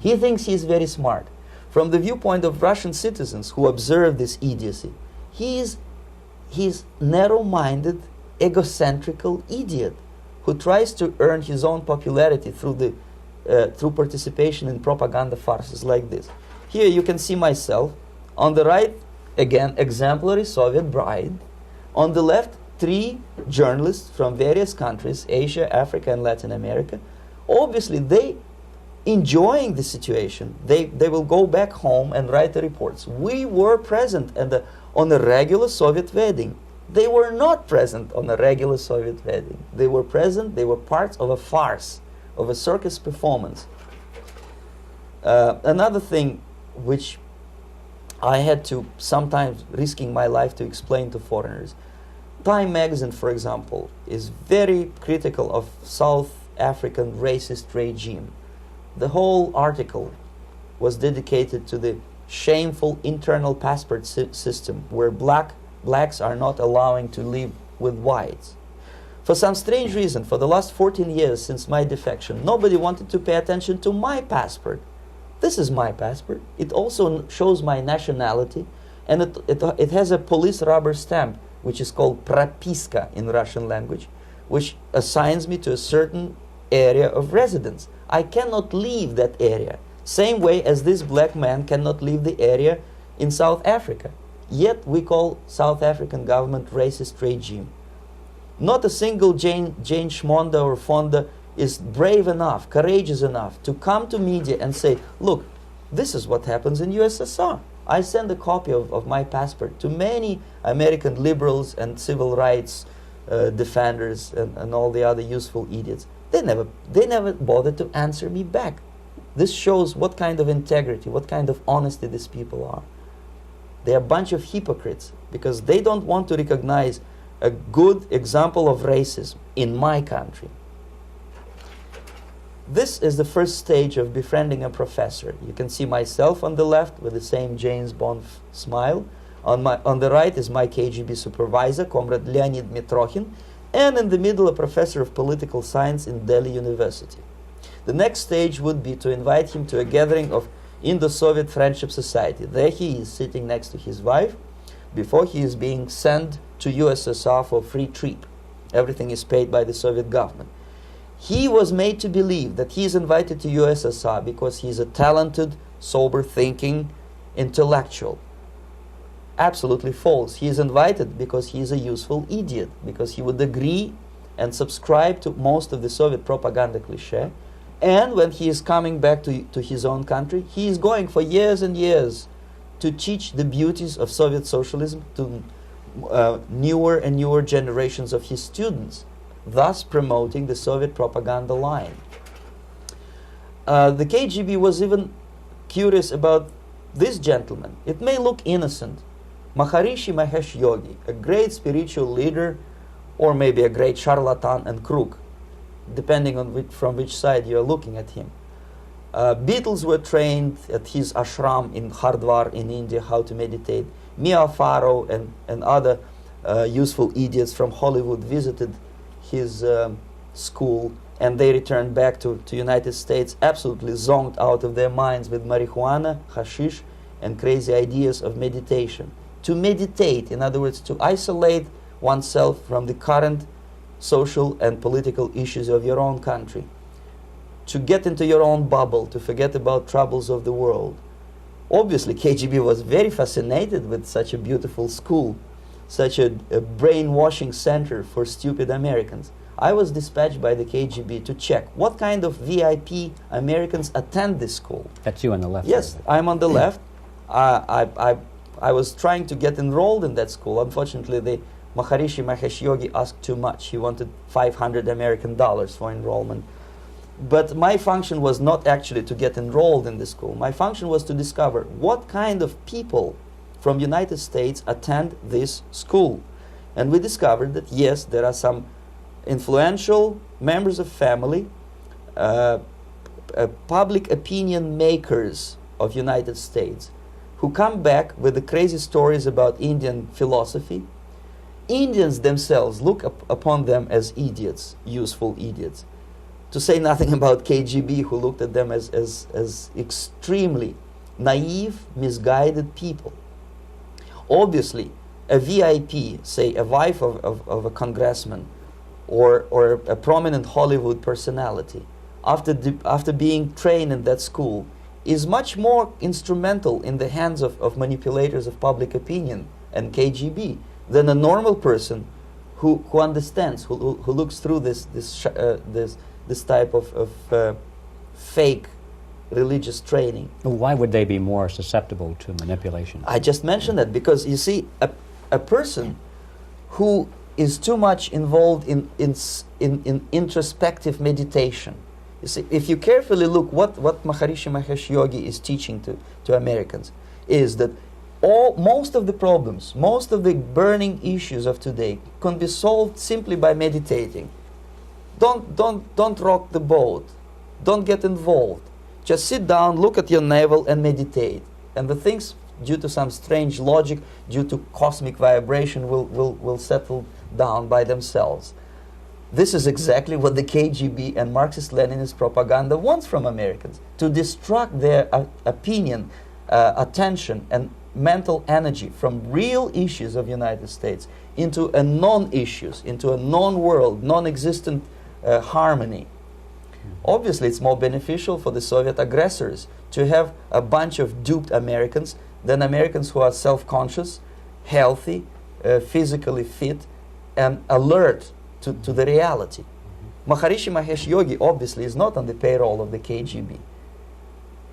He thinks he's very smart. From the viewpoint of Russian citizens who observe this idiocy, he's narrow-minded, egocentrical idiot who tries to earn his own popularity through participation in propaganda farces like this. Here you can see myself. On the right, again, exemplary Soviet bride. On the left, 3 journalists from various countries, Asia, Africa, and Latin America. Obviously, they enjoying the situation. They will go back home and write the reports. We were present on a regular Soviet wedding. They were not present on a regular Soviet wedding. They were present, they were parts of a farce, of a circus performance. Another thing which I had to, sometimes risking my life, to explain to foreigners. Time magazine, for example, is very critical of South African racist regime. The whole article was dedicated to the shameful internal passport system where blacks are not allowing to live with whites. For some strange reason, for the last 14 years since my defection, nobody wanted to pay attention to my passport. This is my passport. It also shows my nationality, and it has a police rubber stamp, which is called propiska in Russian language, which assigns me to a certain area of residence. I cannot leave that area, same way as this black man cannot leave the area in South Africa. Yet we call South African government racist regime. Not a single Jane Schmonda or Fonda is brave enough, courageous enough to come to media and say, look, this is what happens in USSR. I send a copy of my passport to many American liberals and civil rights defenders and all the other useful idiots. They never bothered to answer me back. This shows what kind of integrity, what kind of honesty these people are. They're a bunch of hypocrites because they don't want to recognize a good example of racism in my country. This is the first stage of befriending a professor. You can see myself on the left with the same James Bond smile. On the right is my KGB supervisor, Comrade Leonid Mitrokhin, and in the middle a professor of political science in Delhi University. The next stage would be to invite him to a gathering of Indo-Soviet Friendship Society. There he is sitting next to his wife before he is being sent to USSR for free trip. Everything is paid by the Soviet government. He was made to believe that he is invited to USSR because he is a talented, sober-thinking intellectual. Absolutely false. He is invited because he is a useful idiot, because he would agree and subscribe to most of the Soviet propaganda cliché. And when he is coming back to his own country, he is going for years and years to teach the beauties of Soviet socialism to newer and newer generations of his students, thus promoting the Soviet propaganda line. The KGB was even curious about this gentleman. It may look innocent. Maharishi Mahesh Yogi, a great spiritual leader, or maybe a great charlatan and crook, depending on from which side you are looking at him. Beatles were trained at his ashram in Hardwar in India how to meditate. Mia Farrow and other useful idiots from Hollywood visited his school, and they returned back to United States absolutely zonked out of their minds with marijuana, hashish, and crazy ideas of meditation. To meditate, in other words, to isolate oneself from the current social and political issues of your own country, to get into your own bubble, to forget about troubles of the world. Obviously, KGB was very fascinated with such a beautiful school, such a brainwashing center for stupid Americans. I was dispatched by the KGB to check what kind of VIP Americans attend this school. That's you on the left. Yes, I'm on the left. I was trying to get enrolled in that school. Unfortunately, the Maharishi Mahesh Yogi asked too much. He wanted $500 American for enrollment. But my function was not actually to get enrolled in the school. My function was to discover what kind of people from United States attend this school. And we discovered that yes, there are some influential members of family, public opinion makers of United States who come back with the crazy stories about Indian philosophy. Indians themselves look upon them as idiots, useful idiots. To say nothing about KGB, who looked at them as extremely naive, misguided people. Obviously, a VIP, say a wife of a congressman or a prominent Hollywood personality, after being trained in that school, is much more instrumental in the hands of manipulators of public opinion and KGB than a normal person who understands, who looks through this type of fake religious training. Why would they be more susceptible to manipulation? I just mentioned that because, you see, a person who is too much involved in introspective meditation. You see, if you carefully look what Maharishi Mahesh Yogi is teaching to Americans, is that most of the problems, most of the burning issues of today can be solved simply by meditating. Don't rock the boat. Don't get involved. Just sit down, look at your navel and meditate. And the things, due to some strange logic, due to cosmic vibration, will settle down by themselves. This is exactly what the KGB and Marxist-Leninist propaganda wants from Americans, to distract their opinion, attention, and mental energy from real issues of United States into a non-issues, into a non-world, non-existent harmony. Obviously, it's more beneficial for the Soviet aggressors to have a bunch of duped Americans than Americans who are self-conscious, healthy, physically fit, and alert to the reality. Maharishi Mahesh Yogi obviously is not on the payroll of the KGB.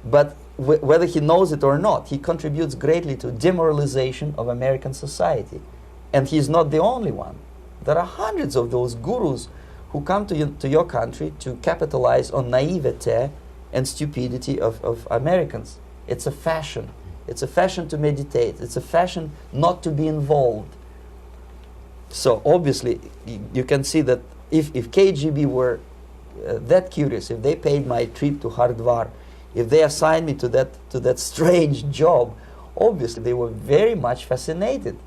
But whether he knows it or not, he contributes greatly to demoralization of American society. And he's not the only one. There are hundreds of those gurus who come to your country to capitalize on naivete and stupidity of Americans. It's a fashion. It's a fashion to meditate. It's a fashion not to be involved. So obviously, you can see that if KGB were that curious, if they paid my trip to Hardwar, if they assigned me to that strange job, obviously they were very much fascinated.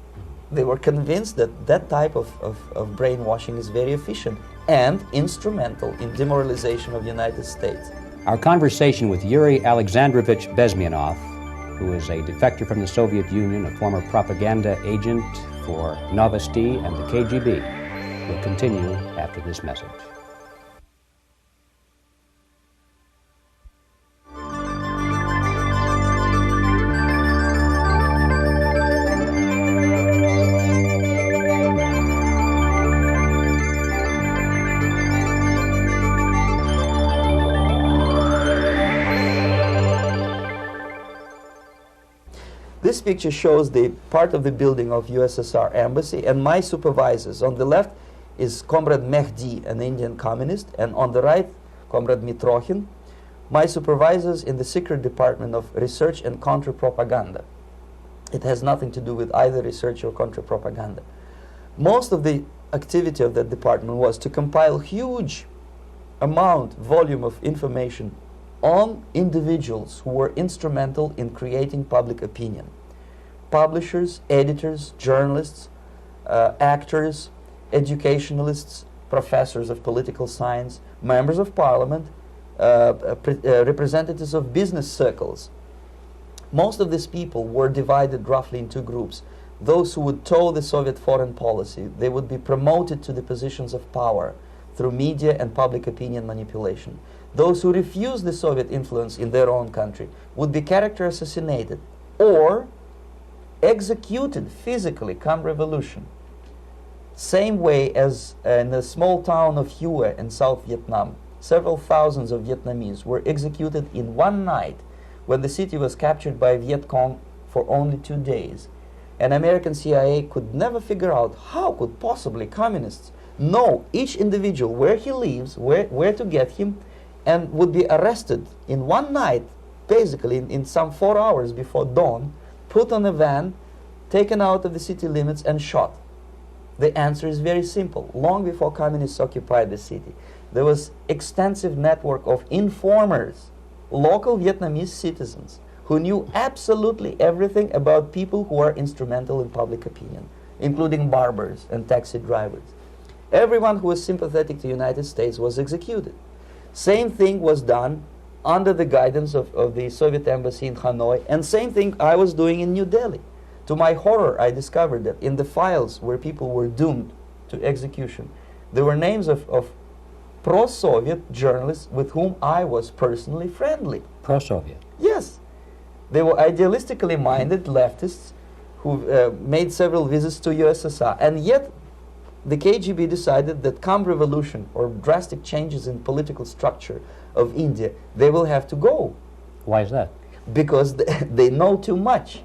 They were convinced that that type of brainwashing is very efficient and instrumental in demoralization of the United States. Our conversation with Yuri Alexandrovich Bezmenov, who is a defector from the Soviet Union, a former propaganda agent for Novosti and the KGB, will continue after this message. This picture shows the part of the building of USSR embassy, and my supervisors. On the left is Comrade Mehdi, an Indian communist, and on the right, Comrade Mitrokhin, my supervisors in the secret department of research and counter-propaganda. It has nothing to do with either research or counter-propaganda. Most of the activity of that department was to compile huge volume of information on individuals who were instrumental in creating public opinion. Publishers, editors, journalists, actors, educationalists, professors of political science, members of parliament, representatives of business circles. Most of these people were divided roughly in two groups. Those who would toe the Soviet foreign policy, they would be promoted to the positions of power through media and public opinion manipulation. Those who refused the Soviet influence in their own country would be character assassinated or executed physically come revolution. Same way as in the small town of Hue in South Vietnam, several thousands of Vietnamese were executed in one night when the city was captured by Viet Cong for only 2 days. And American CIA could never figure out how could possibly communists know each individual, where he lives, where to get him, and would be arrested in one night, basically in some 4 hours before dawn, put on a van, taken out of the city limits and shot. The answer is very simple. Long before communists occupied the city, there was extensive network of informers, local Vietnamese citizens, who knew absolutely everything about people who are instrumental in public opinion, including barbers and taxi drivers. Everyone who was sympathetic to the United States was executed. Same thing was done under the guidance of the Soviet embassy in Hanoi, and same thing I was doing in New Delhi. To my horror, I discovered that in the files where people were doomed to execution, there were names of pro-Soviet journalists with whom I was personally friendly. Pro-Soviet? Yes. They were idealistically minded leftists who made several visits to USSR, and yet the KGB decided that come revolution or drastic changes in political structure of India, they will have to go. Why is that? Because they know too much.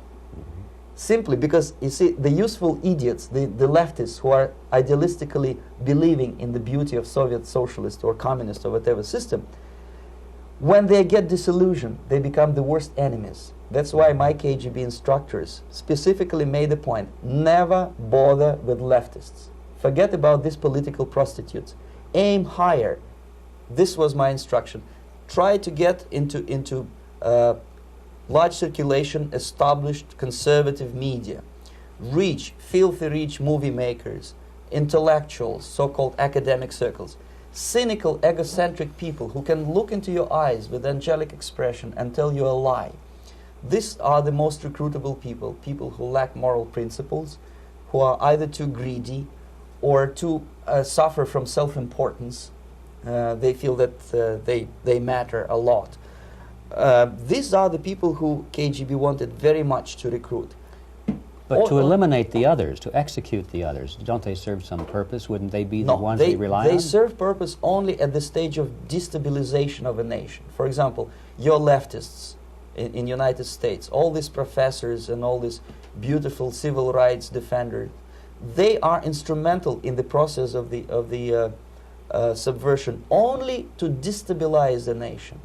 Simply because, you see, the useful idiots, the leftists who are idealistically believing in the beauty of Soviet socialist or communist or whatever system, when they get disillusioned, they become the worst enemies. That's why my KGB instructors specifically made a point, never bother with leftists. Forget about these political prostitutes. Aim higher. This was my instruction. Try to get into large circulation, established conservative media. Rich, filthy rich movie makers, intellectuals, so-called academic circles. Cynical, egocentric people who can look into your eyes with angelic expression and tell you a lie. These are the most recruitable people, people who lack moral principles, who are either too greedy or too suffer from self-importance. They feel that they matter a lot. These are the people who KGB wanted very much to recruit. But to eliminate the others, to execute the others, don't they serve some purpose? Wouldn't they be the ones they rely on? They serve purpose only at the stage of destabilization of a nation. For example, your leftists in United States, all these professors and all these beautiful civil rights defenders, they are instrumental in the process of the subversion only to destabilize the nation.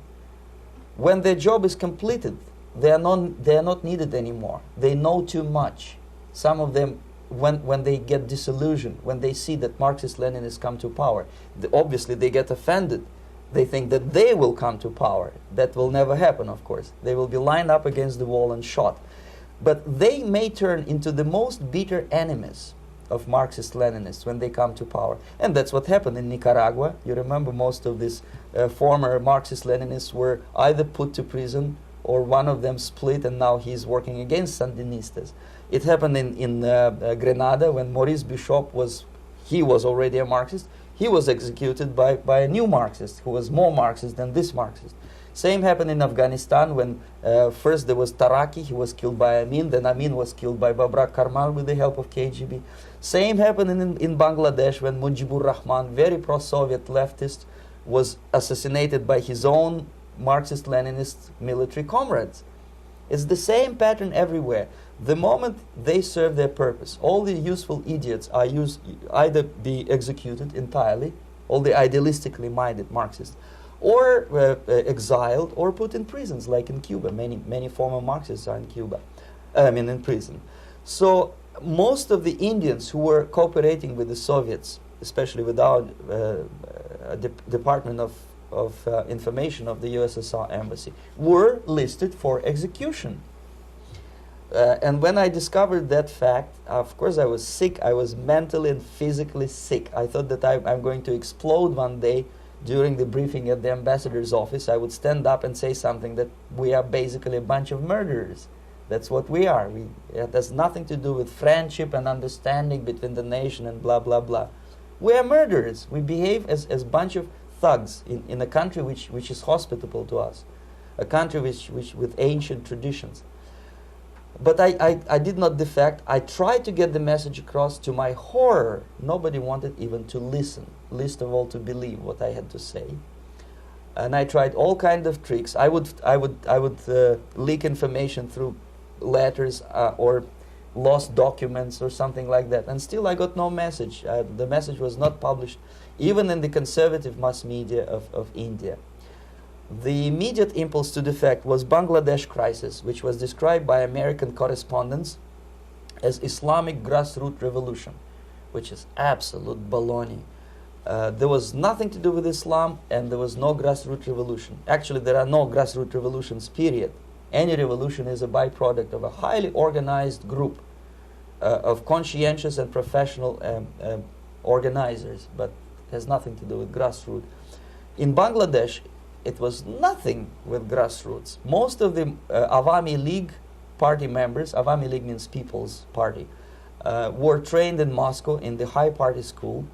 When their job is completed, they are not needed anymore. They know too much. Some of them, when they get disillusioned, when they see that Marxist-Leninists come to power, obviously they get offended. They think that they will come to power. That will never happen, of course. They will be lined up against the wall and shot. But they may turn into the most bitter enemies of Marxist-Leninists when they come to power. And that's what happened in Nicaragua. You remember most of these former Marxist-Leninists were either put to prison or one of them split, and now he's working against Sandinistas. It happened in Grenada when Maurice Bishop was already a Marxist. He was executed by a new Marxist who was more Marxist than this Marxist. Same happened in Afghanistan when first there was Taraki, he was killed by Amin, then Amin was killed by Babrak Karmal with the help of KGB. Same happened in Bangladesh when Mujibur Rahman, very pro-Soviet leftist, was assassinated by his own Marxist-Leninist military comrades. It's the same pattern everywhere. The moment they serve their purpose, all the useful idiots are either be executed entirely, all the idealistically minded Marxists, or exiled, or put in prisons, like in Cuba. Many former Marxists are in Cuba, in prison. So most of the Indians who were cooperating with the Soviets, especially with our Department of Information of the USSR Embassy, were listed for execution. And when I discovered that fact, of course I was sick. I was mentally and physically sick. I thought that I'm going to explode one day during the briefing at the ambassador's office. I would stand up and say something that we are basically a bunch of murderers. That's what we are. It has nothing to do with friendship and understanding between the nation and blah, blah, blah. We are murderers. We behave as a bunch of thugs in a country which is hospitable to us, a country which with ancient traditions. But I did not defect. I tried to get the message across. To my horror, nobody wanted even to listen, least of all to believe what I had to say. And I tried all kinds of tricks. I would leak information through letters or lost documents or something like that. And still I got no message. The message was not published, even in the conservative mass media of India. The immediate impulse to defect was Bangladesh crisis, which was described by American correspondents as Islamic grassroots revolution, which is absolute baloney. There was nothing to do with Islam, and there was no grassroots revolution. Actually, there are no grassroots revolutions, period. Any revolution is a byproduct of a highly organized group of conscientious and professional organizers, but has nothing to do with grassroots. In Bangladesh, it was nothing with grassroots. Most of the Awami League party members, Awami League means People's Party, were trained in Moscow in the High Party School.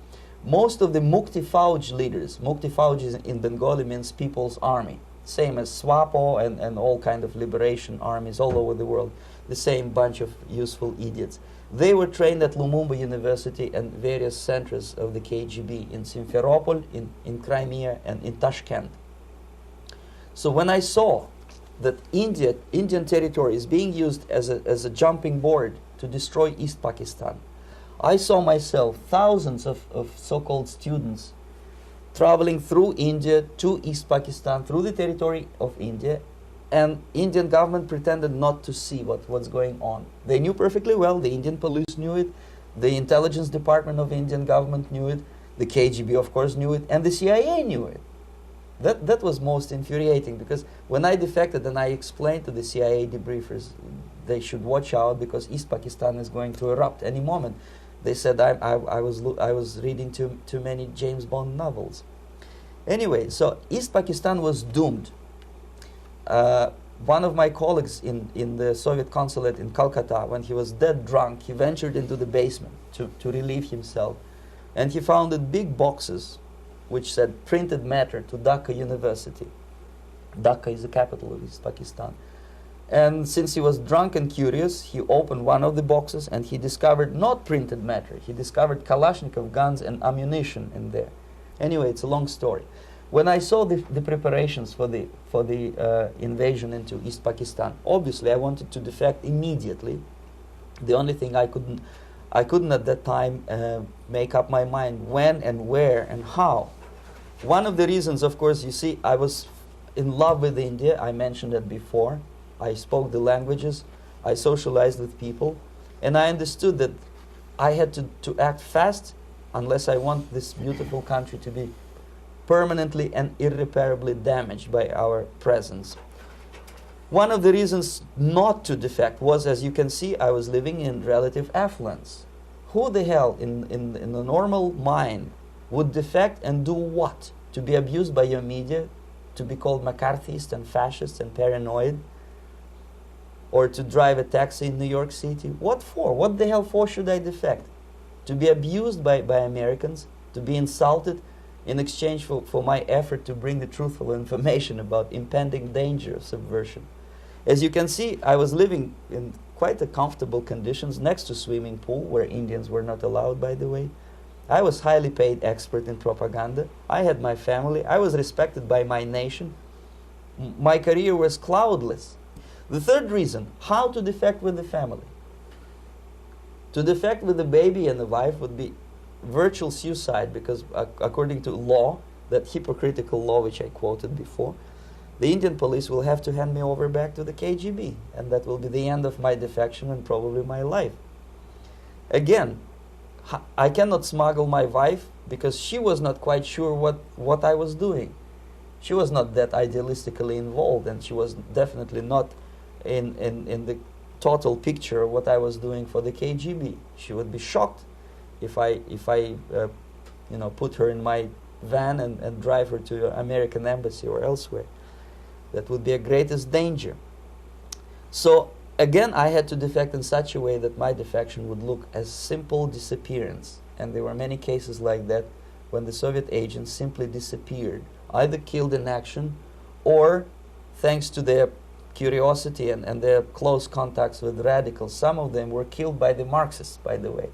Most of the Mukti Fauj leaders, Mukti Fauj in Bengali means People's Army, same as SWAPO and all kind of liberation armies all over the world, the same bunch of useful idiots. They were trained at Lumumba University and various centers of the KGB in Simferopol, in Crimea, and in Tashkent. So when I saw that Indian territory is being used as a jumping board to destroy East Pakistan, I saw myself thousands of so-called students traveling through India to East Pakistan, through the territory of India, and Indian government pretended not to see what's going on. They knew perfectly well, the Indian police knew it, the intelligence department of Indian government knew it, the KGB of course knew it, and the CIA knew it. That was most infuriating, because when I defected and I explained to the CIA debriefers they should watch out because East Pakistan is going to erupt any moment, they said I was reading too many James Bond novels. Anyway, so East Pakistan was doomed. One of my colleagues in the Soviet consulate in Calcutta, when he was dead drunk, he ventured into the basement to relieve himself, and he found big boxes which said printed matter to Dhaka University. Dhaka is the capital of East Pakistan. And since he was drunk and curious, he opened one of the boxes and he discovered not printed matter. He discovered Kalashnikov guns and ammunition in there. Anyway, it's a long story. When I saw the preparations for the invasion into East Pakistan, obviously I wanted to defect immediately. The only thing I couldn't at that time make up my mind when and where and how. One of the reasons, of course, you see, I was in love with India. I mentioned it before. I spoke the languages. I socialized with people. And I understood that I had to act fast unless I want this beautiful country to be permanently and irreparably damaged by our presence. One of the reasons not to defect was, as you can see, I was living in relative affluence. Who the hell in the normal mind would defect and do what? To be abused by your media, to be called McCarthyist and fascist and paranoid, or to drive a taxi in New York City? What for? What the hell for should I defect? To be abused by Americans, to be insulted in exchange for my effort to bring the truthful information about impending danger of subversion. As you can see, I was living in quite a comfortable conditions next to swimming pool, where Indians were not allowed, by the way. I was highly paid expert in propaganda. I had my family. I was respected by my nation. My career was cloudless. The third reason, how to defect with the family. To defect with the baby and the wife would be virtual suicide, because according to law, that hypocritical law which I quoted before, the Indian police will have to hand me over back to the KGB, and that will be the end of my defection and probably my life. Again, I cannot smuggle my wife because she was not quite sure what I was doing. She was not that idealistically involved, and she was definitely not in the total picture of what I was doing for the KGB. She would be shocked if I put her in my van and drive her to the American embassy or elsewhere. That would be a greatest danger. So again, I had to defect in such a way that my defection would look as simple disappearance. And there were many cases like that when the Soviet agents simply disappeared, either killed in action or, thanks to their curiosity and their close contacts with radicals, some of them were killed by the Marxists, by the way.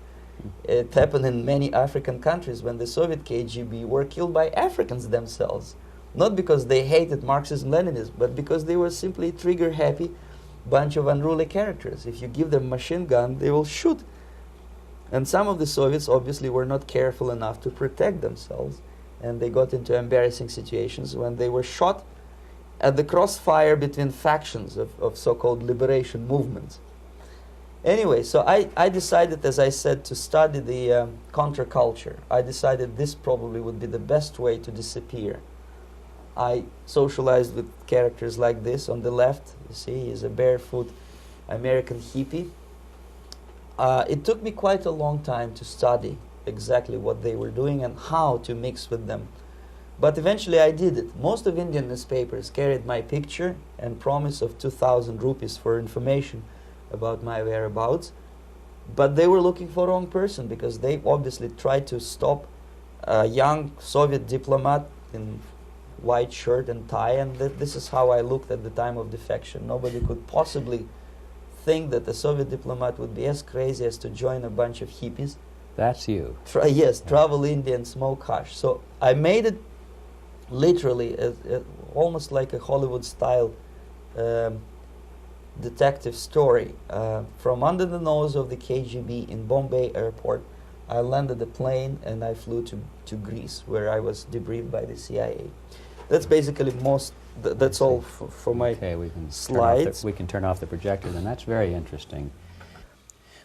It happened in many African countries when the Soviet KGB were killed by Africans themselves. Not because they hated Marxism-Leninism, but because they were simply trigger-happy bunch of unruly characters. If you give them a machine gun, they will shoot. And some of the Soviets obviously were not careful enough to protect themselves, and they got into embarrassing situations when they were shot at the crossfire between factions of so-called liberation movements. Anyway, so I decided, as I said, to study the counterculture. I decided this probably would be the best way to disappear. I socialized with characters like this. On the left, you see, he's a barefoot American hippie. It took me quite a long time to study exactly what they were doing and how to mix with them. But eventually I did it. Most of Indian newspapers carried my picture and promise of 2,000 rupees for information about my whereabouts. But they were looking for the wrong person, because they obviously tried to stop a young Soviet diplomat in white shirt and tie, and this is how I looked at the time of defection. Nobody could possibly think that a Soviet diplomat would be as crazy as to join a bunch of hippies. That's you. Yes, travel India and smoke hash. So I made it literally almost like a Hollywood-style detective story. From under the nose of the KGB in Bombay airport, I landed the plane and I flew to Greece, where I was debriefed by the CIA. That's basically that's all for my slides. We can turn off the projector, and that's very interesting.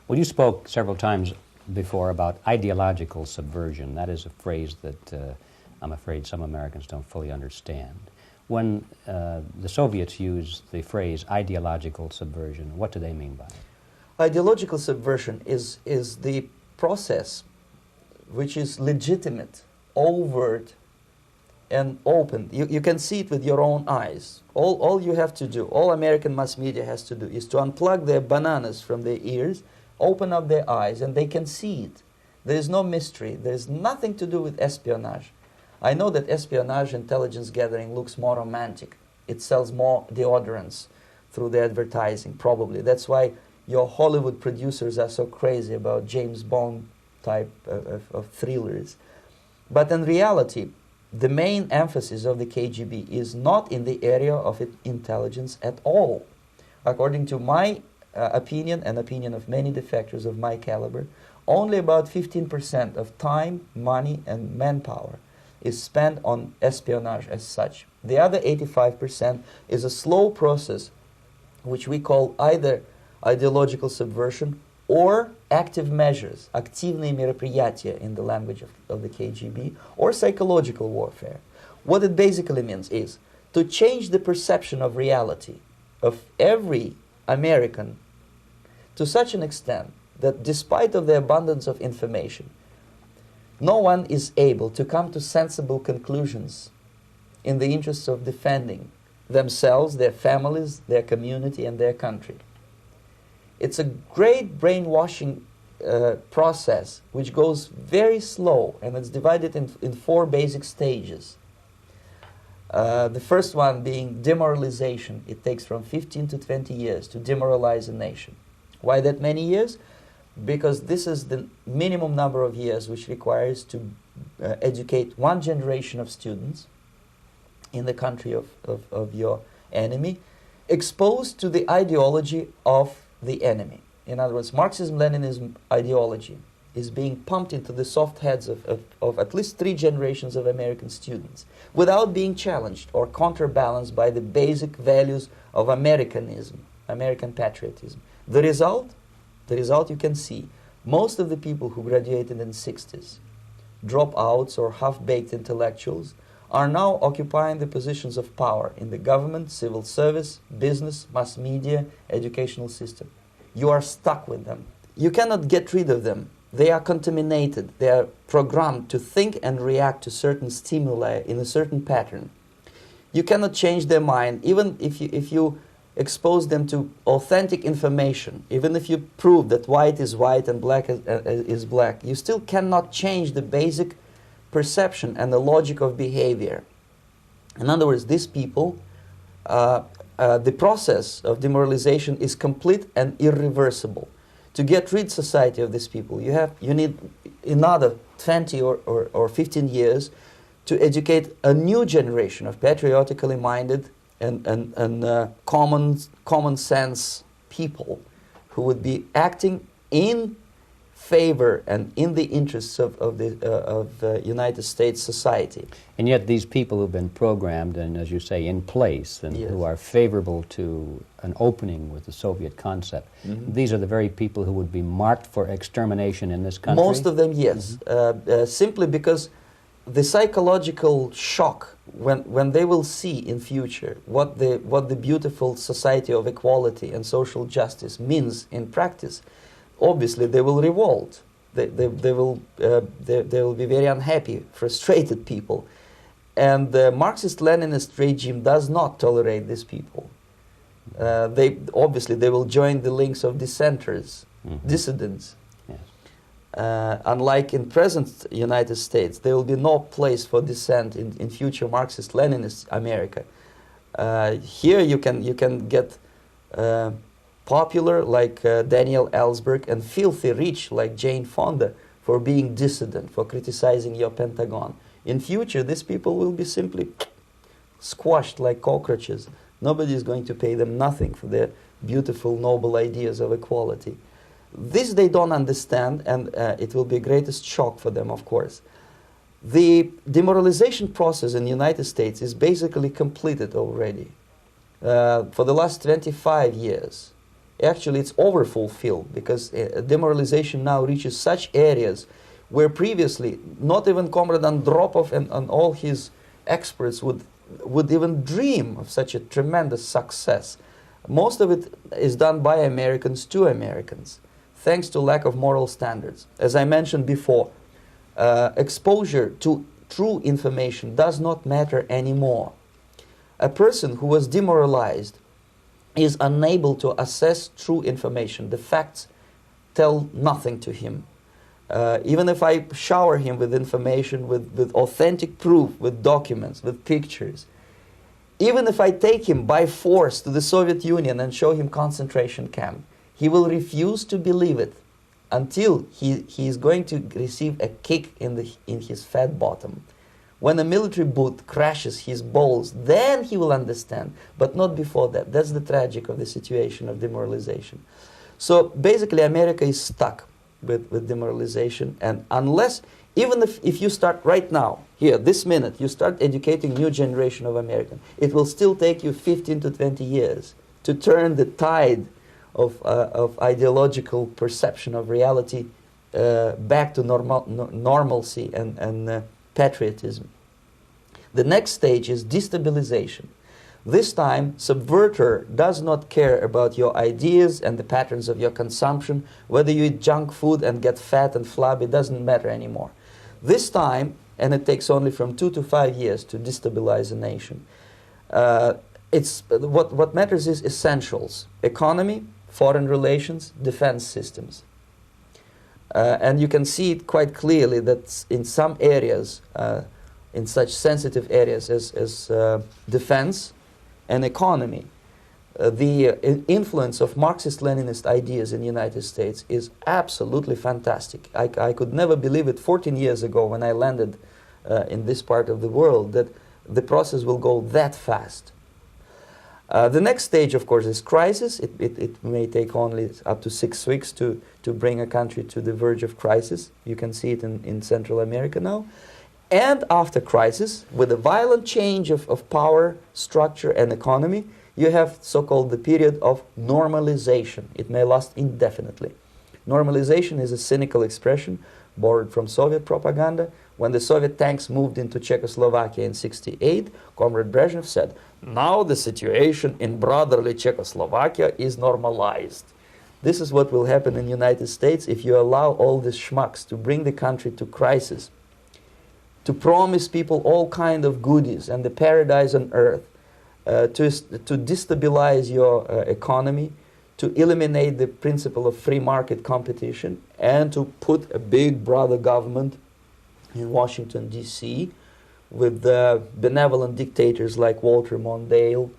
Well, you spoke several times before about ideological subversion. That is a phrase that I'm afraid some Americans don't fully understand. When the Soviets use the phrase ideological subversion, what do they mean by it? Ideological subversion is the process which is legitimate, overt, and open. You can see it with your own eyes. All you have to do, all American mass media has to do, is to unplug their bananas from their ears, open up their eyes, and they can see it. There is no mystery. There is nothing to do with espionage. I know that espionage intelligence gathering looks more romantic. It sells more deodorants through the advertising, probably. That's why your Hollywood producers are so crazy about James Bond type of thrillers. But in reality, the main emphasis of the KGB is not in the area of intelligence at all. According to my opinion and opinion of many defectors of my caliber, only about 15% of time, money, and manpower is spent on espionage as such. The other 85% is a slow process which we call either ideological subversion or active measures, активные мероприятия in the language of the KGB, or psychological warfare. What it basically means is to change the perception of reality of every American to such an extent that despite of the abundance of information, no one is able to come to sensible conclusions in the interests of defending themselves, their families, their community, and their country. It's a great brainwashing process which goes very slow, and it's divided in 4 basic stages. The first one being demoralization. It takes from 15 to 20 years to demoralize a nation. Why that many years? Because this is the minimum number of years which requires to educate one generation of students in the country of your enemy, exposed to the ideology of the enemy. In other words, Marxism-Leninism ideology is being pumped into the soft heads of at least 3 generations of American students without being challenged or counterbalanced by the basic values of Americanism, American patriotism. The result you can see. Most of the people who graduated in the 60s, dropouts or half-baked intellectuals, are now occupying the positions of power in the government, civil service, business, mass media, educational system. You are stuck with them. You cannot get rid of them. They are contaminated. They are programmed to think and react to certain stimuli in a certain pattern. You cannot change their mind, even if you expose them to authentic information, even if you prove that white is white and black is black. You still cannot change the basic perception and the logic of behavior. In other words, these people, the process of demoralization is complete and irreversible. To get rid society of these people, you need another 20 or 15 years to educate a new generation of patriotically minded and common sense people who would be acting in favor and in the interests of the United States society. And yet these people who've been programmed and, as you say, in place and Yes. who are favorable to an opening with the Soviet concept, these are the very people who would be marked for extermination in this country? Most of them, yes. Simply because the psychological shock when they will see in future what the beautiful society of equality and social justice means in practice, obviously they will revolt. They will be very unhappy, frustrated people. And the Marxist-Leninist regime does not tolerate these people. They will join the links of dissenters, dissidents. Yes. Unlike in present United States, there will be no place for dissent in future Marxist-Leninist America. Here you can get popular like Daniel Ellsberg and filthy rich like Jane Fonda for being dissident, for criticizing your Pentagon. In future, these people will be simply squashed like cockroaches. Nobody is going to pay them nothing for their beautiful, noble ideas of equality. This they don't understand, and it will be a greatest shock for them, of course. The demoralization process in the United States is basically completed already. For the last 25 years, actually it's overfulfilled, because demoralization now reaches such areas where previously not even Comrade Andropov and all his experts would even dream of such a tremendous success. Most of it is done by Americans to Americans, thanks to lack of moral standards. As I mentioned before, exposure to true information does not matter anymore. A person who was demoralized is unable to assess true information. The facts tell nothing to him. Even if I shower him with information, with authentic proof, with documents, with pictures, even if I take him by force to the Soviet Union and show him concentration camp, he will refuse to believe it until he is going to receive a kick in his fat bottom. When a military boot crashes his balls, then he will understand, but not before that. That's the tragic of the situation of demoralization. So basically America is stuck with demoralization, and unless, even if you start right now, here, this minute, you start educating new generation of Americans, it will still take you 15 to 20 years to turn the tide of ideological perception of reality back to normalcy and patriotism. The next stage is destabilization. This time, subverter does not care about your ideas and the patterns of your consumption. Whether you eat junk food and get fat and flabby, doesn't matter anymore. This time, and it takes only from 2 to 5 years to destabilize a nation, what matters is essentials: economy, foreign relations, defense systems. And you can see it quite clearly that in some areas, in such sensitive areas as defense and economy, the influence of Marxist-Leninist ideas in the United States is absolutely fantastic. I could never believe it 14 years ago when I landed in this part of the world, that the process will go that fast. The next stage, of course, is crisis. It may take only up to 6 weeks to bring a country to the verge of crisis. You can see it in Central America now. And after crisis, with a violent change of power, structure, and economy, you have so-called the period of normalization. It may last indefinitely. Normalization is a cynical expression borrowed from Soviet propaganda. When the Soviet tanks moved into Czechoslovakia in '68, Comrade Brezhnev said, "Now the situation in brotherly Czechoslovakia is normalized." This is what will happen in the United States if you allow all these schmucks to bring the country to crisis, to promise people all kind of goodies and the paradise on earth, to destabilize your economy, to eliminate the principle of free market competition, and to put a big brother government in Washington, D.C., with benevolent dictators like Walter Mondale,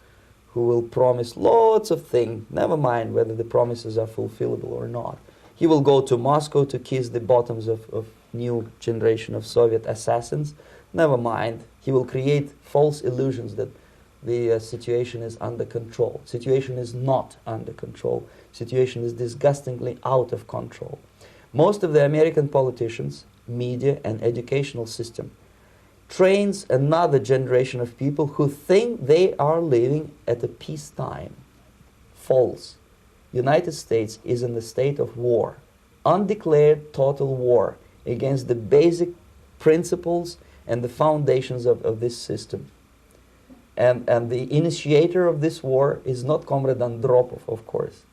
who will promise lots of things, never mind whether the promises are fulfillable or not. He will go to Moscow to kiss the bottoms of new generation of Soviet assassins, never mind. He will create false illusions that the situation is under control. Situation is not under control. Situation is disgustingly out of control. Most of the American politicians, media, and educational system trains another generation of people who think they are living at a peacetime. False. United States is in the state of war, undeclared total war against the basic principles and the foundations of this system. And the initiator of this war is not Comrade Andropov, of course.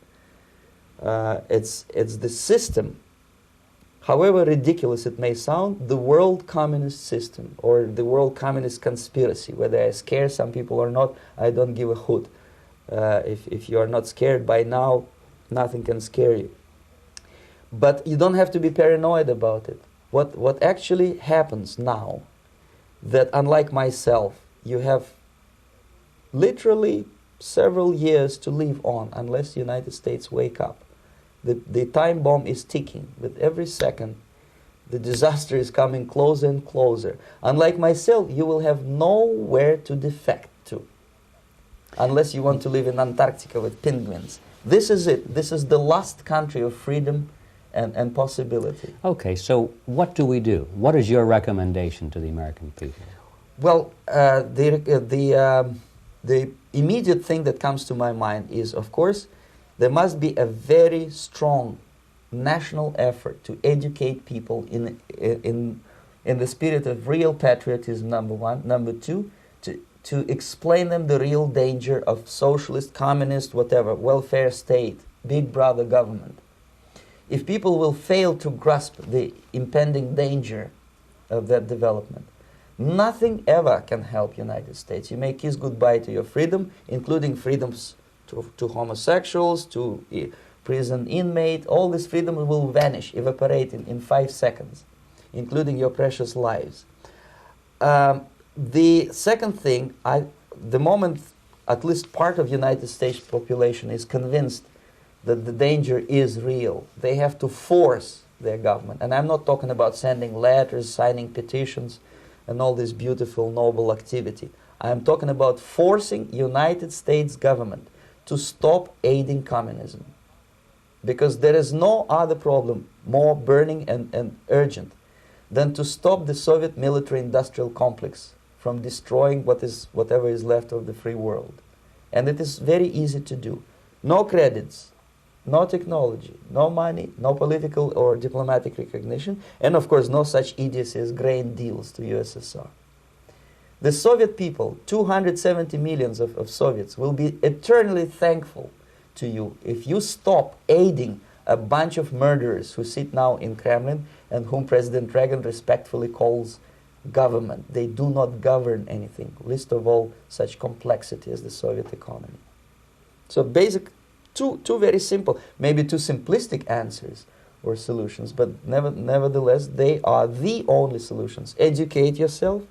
It's the system. However ridiculous it may sound, the world communist system or the world communist conspiracy, whether I scare some people or not, I don't give a hoot. If you are not scared by now, nothing can scare you. But you don't have to be paranoid about it. What actually happens now, that unlike myself, you have literally several years to live on unless the United States wake up. The time bomb is ticking. With every second, the disaster is coming closer and closer. Unlike myself, you will have nowhere to defect to, unless you want to live in Antarctica with penguins. This is it. This is the last country of freedom and possibility. Okay, so what do we do? What is your recommendation to the American people? Well, the immediate thing that comes to my mind is, of course, there must be a very strong national effort to educate people in the spirit of real patriotism, number one. Number two, to explain them the real danger of socialist, communist, whatever, welfare state, big brother government. If people will fail to grasp the impending danger of that development, nothing ever can help United States. You may kiss goodbye to your freedom, including freedoms to homosexuals, to prison inmate. All this freedom will vanish, evaporate in 5 seconds, including your precious lives. The second thing, the moment at least part of United States population is convinced that the danger is real, they have to force their government. And I'm not talking about sending letters, signing petitions, and all this beautiful, noble activity. I'm talking about forcing United States government to stop aiding communism. Because there is no other problem more burning and urgent than to stop the Soviet military-industrial complex from destroying whatever is left of the free world. And it is very easy to do. No credits, no technology, no money, no political or diplomatic recognition, and of course no such idiocy as grain deals to USSR. The Soviet people, 270 millions of Soviets, will be eternally thankful to you if you stop aiding a bunch of murderers who sit now in Kremlin and whom President Reagan respectfully calls government. They do not govern anything, least of all such complexity as the Soviet economy. So basic, two very simple, maybe too simplistic answers or solutions, but nevertheless they are the only solutions. Educate yourself,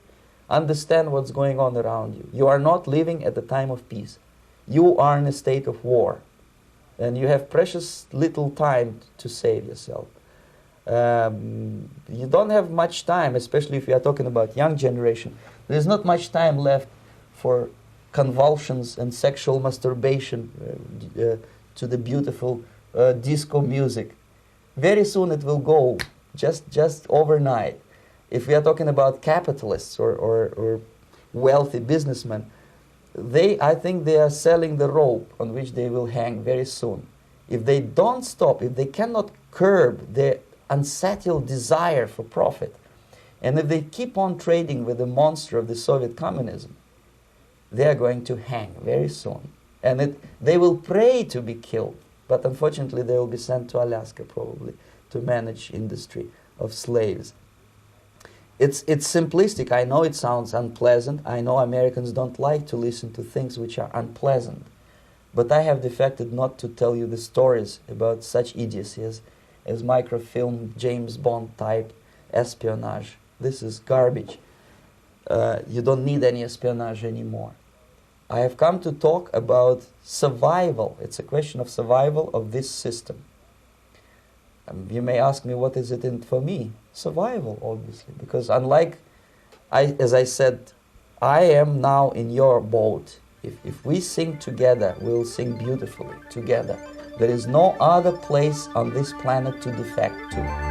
understand what's going on around you. You are not living at the time of peace. You are in a state of war. And you have precious little time to save yourself. You don't have much time, especially if you are talking about young generation. There's not much time left for convulsions and sexual masturbation to the beautiful disco music. Very soon it will go, just overnight. If we are talking about capitalists or wealthy businessmen, I think they are selling the rope on which they will hang very soon. If they don't stop, if they cannot curb their unsettled desire for profit, and if they keep on trading with the monster of the Soviet communism, they are going to hang very soon. And they will pray to be killed, but unfortunately they will be sent to Alaska probably to manage industry of slaves. It's simplistic. I know it sounds unpleasant. I know Americans don't like to listen to things which are unpleasant. But I have defected not to tell you the stories about such idiocy as microfilm, James Bond type espionage. This is garbage. You don't need any espionage anymore. I have come to talk about survival. It's a question of survival of this system. You may ask me, what is it in for me? Survival, obviously, because unlike, as I said, I am now in your boat. If we sing together, we'll sing beautifully together. There is no other place on this planet to defect to.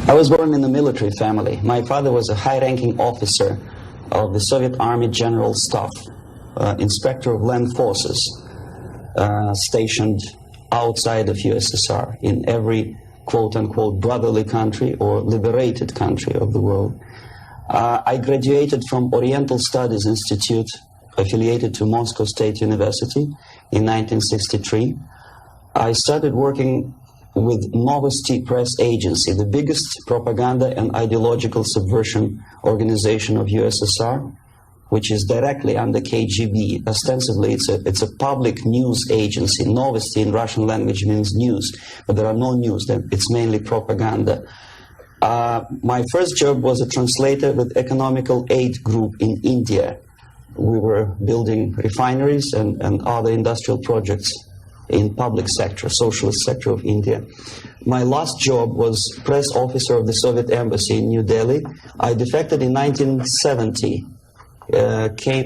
I was born in a military family. My father was a high-ranking officer of the Soviet Army General Staff, inspector of land forces, stationed outside of USSR in every quote-unquote brotherly country or liberated country of the world. I graduated from Oriental Studies Institute, affiliated to Moscow State University in 1963. I started working with Novosti Press Agency, the biggest propaganda and ideological subversion organization of USSR, which is directly under KGB. Ostensibly, it's a public news agency. Novosti in Russian language means news, but there are no news. It's mainly propaganda. My first job was a translator with Economical Aid Group in India. We were building refineries and other industrial projects in public sector, socialist sector of India. My last job was press officer of the Soviet Embassy in New Delhi. I defected in 1970,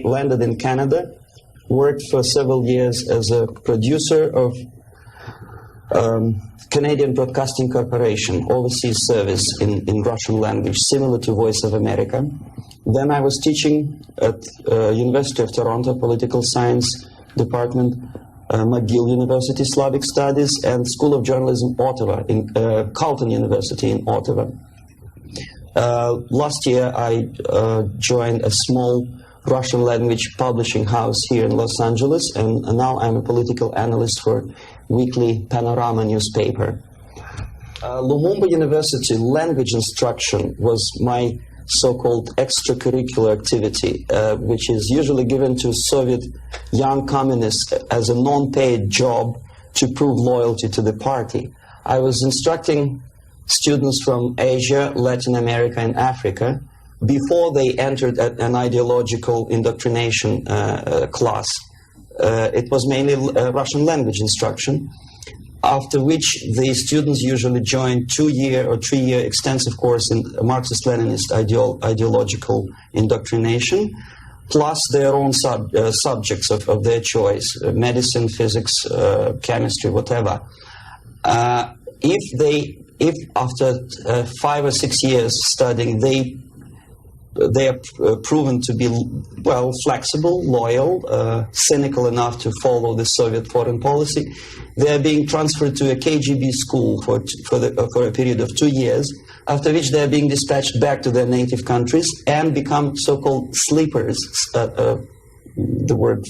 landed in Canada, worked for several years as a producer of Canadian Broadcasting Corporation, overseas service in Russian language, similar to Voice of America. Then I was teaching at University of Toronto, Political Science Department, McGill University, Slavic Studies, and School of Journalism, Ottawa, in Carleton University in Ottawa. Last year, I joined a small Russian language publishing house here in Los Angeles, and now I'm a political analyst for weekly Panorama newspaper. Lumumba University language instruction was my so-called extracurricular activity, which is usually given to Soviet young communists as a non-paid job to prove loyalty to the party. I was instructing students from Asia, Latin America, and Africa before they entered an ideological indoctrination class. It was mainly Russian language instruction, after which the students usually join 2-year or 3-year extensive course in Marxist-Leninist ideological indoctrination, plus their own subjects of their choice, medicine, physics, chemistry, whatever. If after 5 or 6 years studying, they are proven to be, well, flexible, loyal, cynical enough to follow the Soviet foreign policy, they are being transferred to a KGB school for a period of 2 years, after which they are being dispatched back to their native countries and become so-called sleepers. The word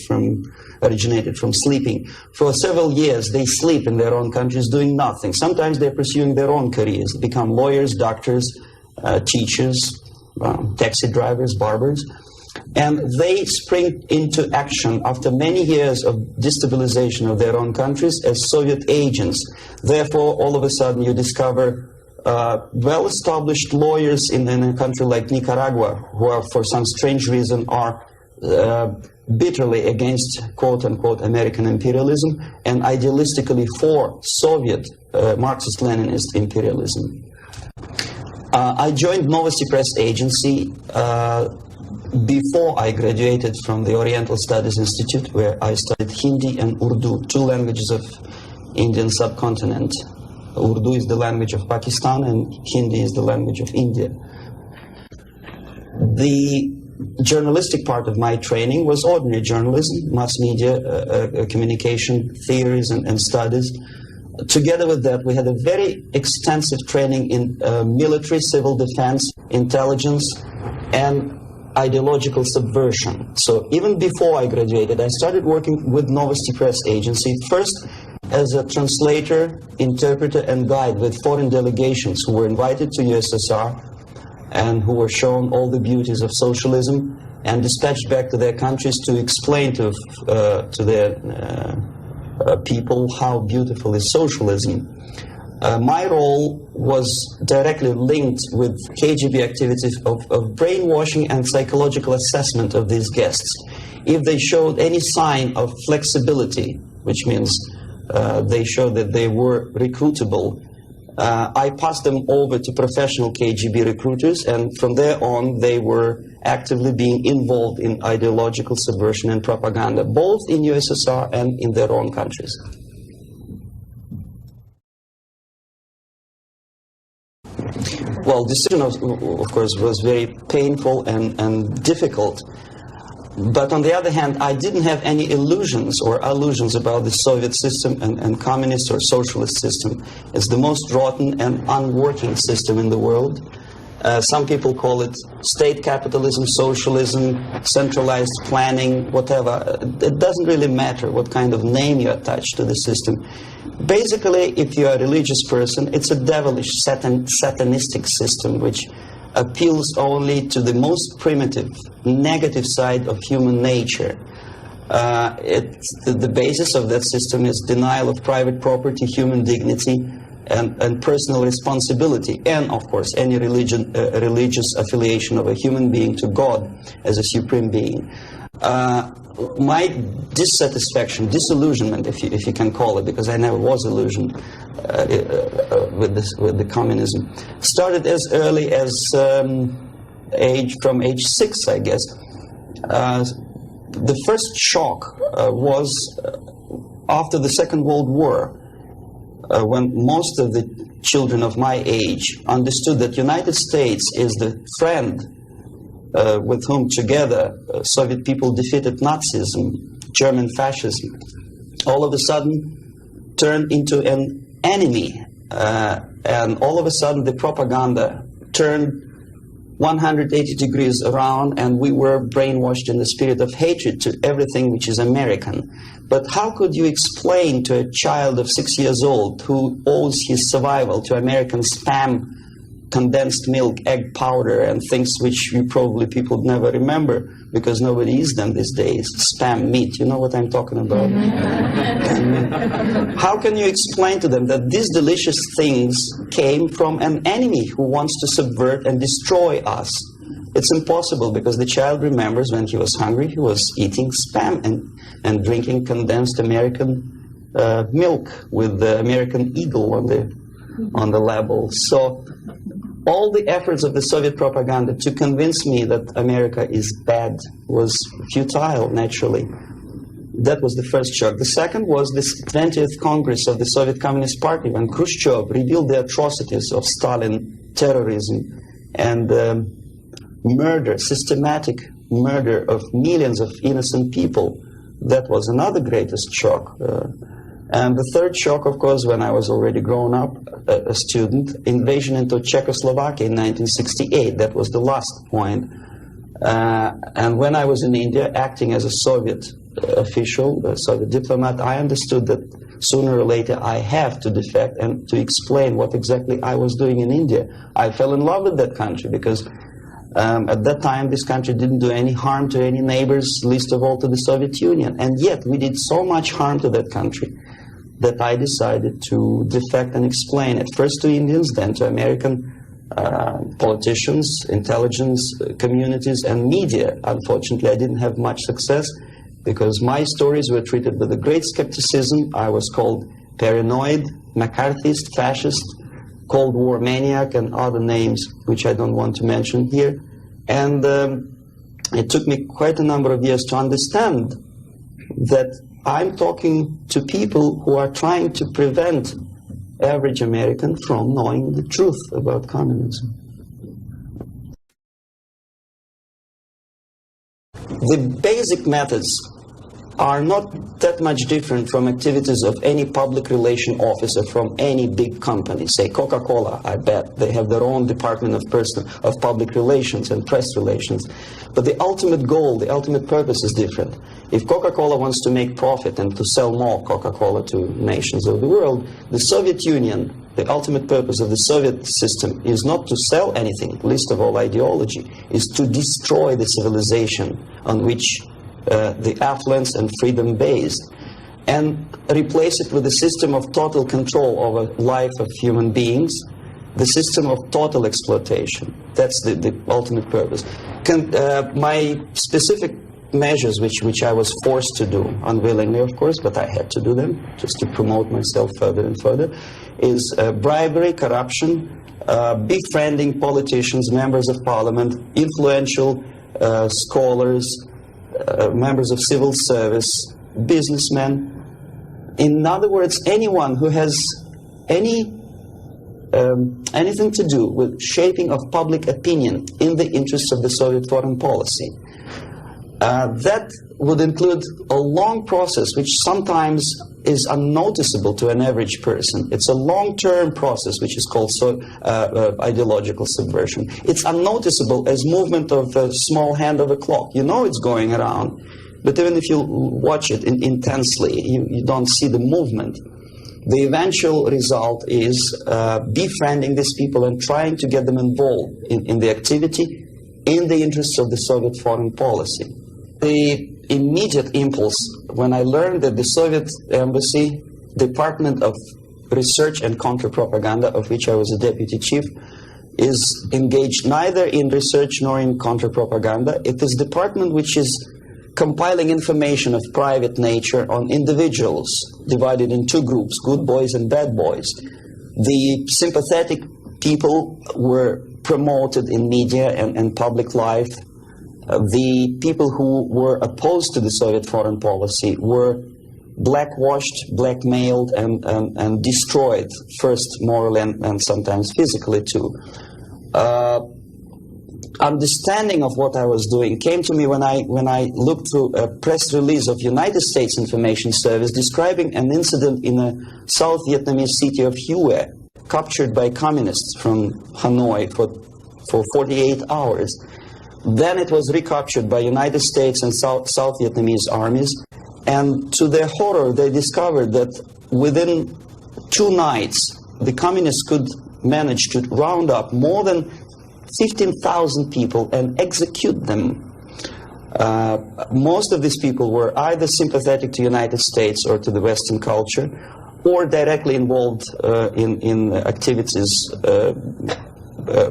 originated from sleeping. For several years, they sleep in their own countries doing nothing. Sometimes they're pursuing their own careers, become lawyers, doctors, teachers, taxi drivers, barbers, and they spring into action after many years of destabilization of their own countries as Soviet agents. Therefore, all of a sudden you discover well-established lawyers in a country like Nicaragua who are, for some strange reason, are bitterly against quote-unquote American imperialism and idealistically for Soviet Marxist-Leninist imperialism. I joined Novosti Press Agency before I graduated from the Oriental Studies Institute, where I studied Hindi and Urdu, two languages of Indian subcontinent. Urdu is the language of Pakistan and Hindi is the language of India. The journalistic part of my training was ordinary journalism, mass media, communication theories and studies. Together with that, we had a very extensive training in military, civil defense, intelligence, and ideological subversion. So even before I graduated, I started working with Novosti Press Agency, first as a translator, interpreter, and guide with foreign delegations who were invited to USSR and who were shown all the beauties of socialism and dispatched back to their countries to explain to their people how beautiful is socialism. My role was directly linked with KGB activities of brainwashing and psychological assessment of these guests. If they showed any sign of flexibility, which means they showed that they were recruitable, I passed them over to professional KGB recruiters, and from there on they were actively being involved in ideological subversion and propaganda, both in USSR and in their own countries. Well, decision of course was very painful and difficult. But on the other hand, I didn't have any illusions or allusions about the Soviet system and communist or socialist system. It's the most rotten and unworking system in the world. Some people call it state capitalism, socialism, centralized planning, whatever. It doesn't really matter what kind of name you attach to the system. Basically, if you're a religious person, it's a devilish, satanistic system which appeals only to the most primitive, negative side of human nature. The basis of that system is denial of private property, human dignity, and personal responsibility, and of course any religious affiliation of a human being to God as a supreme being. My dissatisfaction, disillusionment, if you can call it, because I never was illusioned with the communism, started as early as from age 6, I guess. The first shock was after the Second World War, when most of the children of my age understood that United States is the friend with whom together Soviet people defeated Nazism, German fascism, all of a sudden turned into an enemy. And all of a sudden the propaganda turned 180 degrees around, and we were brainwashed in the spirit of hatred to everything which is American. But how could you explain to a child of 6 years old who owes his survival to American spam, condensed milk, egg powder, and things which you probably people never remember because nobody eats them these days, spam meat, you know what I'm talking about? How can you explain to them that these delicious things came from an enemy who wants to subvert and destroy us? It's impossible, because the child remembers when he was hungry, he was eating spam and drinking condensed American milk with the American eagle on the label. So all the efforts of the Soviet propaganda to convince me that America is bad was futile, naturally. That was the first shock. The second was this 20th Congress of the Soviet Communist Party, when Khrushchev revealed the atrocities of Stalin, terrorism, and murder, systematic murder of millions of innocent people. That was another greatest shock. And the third shock, of course, when I was already grown up, a student, invasion into Czechoslovakia in 1968. That was the last point. And when I was in India, acting as a Soviet official, a Soviet diplomat, I understood that sooner or later I have to defect and to explain what exactly I was doing in India. I fell in love with that country because at that time this country didn't do any harm to any neighbors, least of all to the Soviet Union. And yet we did so much harm to that country that I decided to defect and explain, at first to Indians, then to American politicians, intelligence communities, and media. Unfortunately, I didn't have much success because my stories were treated with a great skepticism. I was called paranoid, McCarthyist, fascist, Cold War maniac, and other names which I don't want to mention here. And it took me quite a number of years to understand that I'm talking to people who are trying to prevent average American from knowing the truth about communism. The basic methods are not that much different from activities of any public relation officer from any big company. Say Coca-Cola, I bet. They have their own department of public relations and press relations. But the ultimate goal, the ultimate purpose is different. If Coca-Cola wants to make profit and to sell more Coca-Cola to nations of the world, the Soviet Union, the ultimate purpose of the Soviet system is not to sell anything, least of all ideology, is to destroy the civilization on which the affluence and freedom based, and replace it with a system of total control over life of human beings, the system of total exploitation. That's the ultimate purpose. My specific measures, which I was forced to do, unwillingly of course, but I had to do them just to promote myself further and further, is bribery, corruption, befriending politicians, members of parliament, influential scholars, members of civil service, businessmen. In other words, anyone who has anything to do with shaping of public opinion in the interests of the Soviet foreign policy. That would include a long process which sometimes is unnoticeable to an average person. It's a long-term process which is called ideological subversion. It's unnoticeable as movement of a small hand of a clock. You know it's going around, but even if you watch it intensely, you don't see the movement. The eventual result is befriending these people and trying to get them involved in the activity in the interests of the Soviet foreign policy. The immediate impulse when I learned that the Soviet embassy, Department of Research and Counter-Propaganda, of which I was a deputy chief, is engaged neither in research nor in counter-propaganda. It is a department which is compiling information of private nature on individuals, divided in two groups, good boys and bad boys. The sympathetic people were promoted in media and public life. The people who were opposed to the Soviet foreign policy were blackwashed, blackmailed, and destroyed, first morally and sometimes physically too. Understanding of what I was doing came to me when I looked through a press release of United States Information Service describing an incident in a South Vietnamese city of Hue, captured by communists from Hanoi for 48 hours. Then it was recaptured by United States and South Vietnamese armies, and to their horror they discovered that within 2 nights the communists could manage to round up more than 15,000 people and execute them. Most of these people were either sympathetic to United States or to the Western culture, or directly involved in activities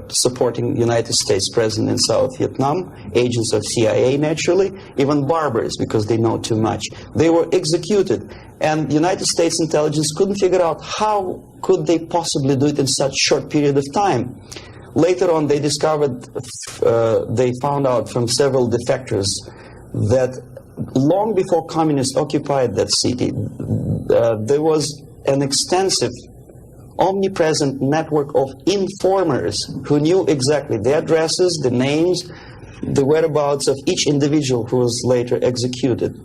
supporting United States President in South Vietnam, agents of CIA naturally, even barbers because they know too much. They were executed, and United States intelligence couldn't figure out how could they possibly do it in such short period of time. Later on they discovered, they found out from several defectors that long before communists occupied that city, there was an extensive omnipresent network of informers who knew exactly the addresses, the names, the whereabouts of each individual who was later executed.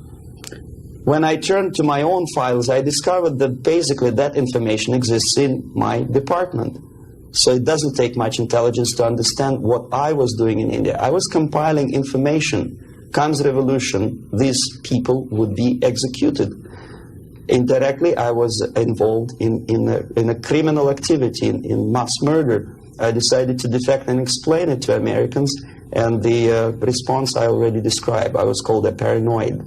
When I turned to my own files, I discovered that basically that information exists in my department. So it doesn't take much intelligence to understand what I was doing in India. I was compiling information. Comes revolution, these people would be executed. Indirectly, I was involved in a criminal activity, in mass murder. I decided to defect and explain it to Americans, and the response I already described. I was called a paranoid.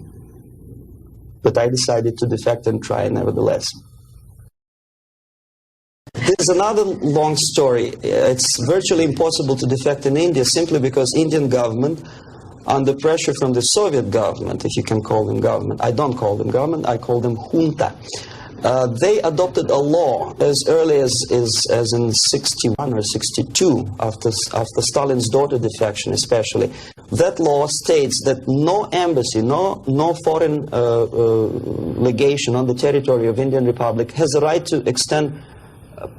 But I decided to defect and try nevertheless. This is another long story. It's virtually impossible to defect in India simply because Indian government, under pressure from the Soviet government, if you can call them government, I don't call them government, I call them junta. They adopted a law as early as in 61 or 62, after Stalin's daughter defection especially. That law states that no embassy, no foreign legation on the territory of Indian Republic has a right to extend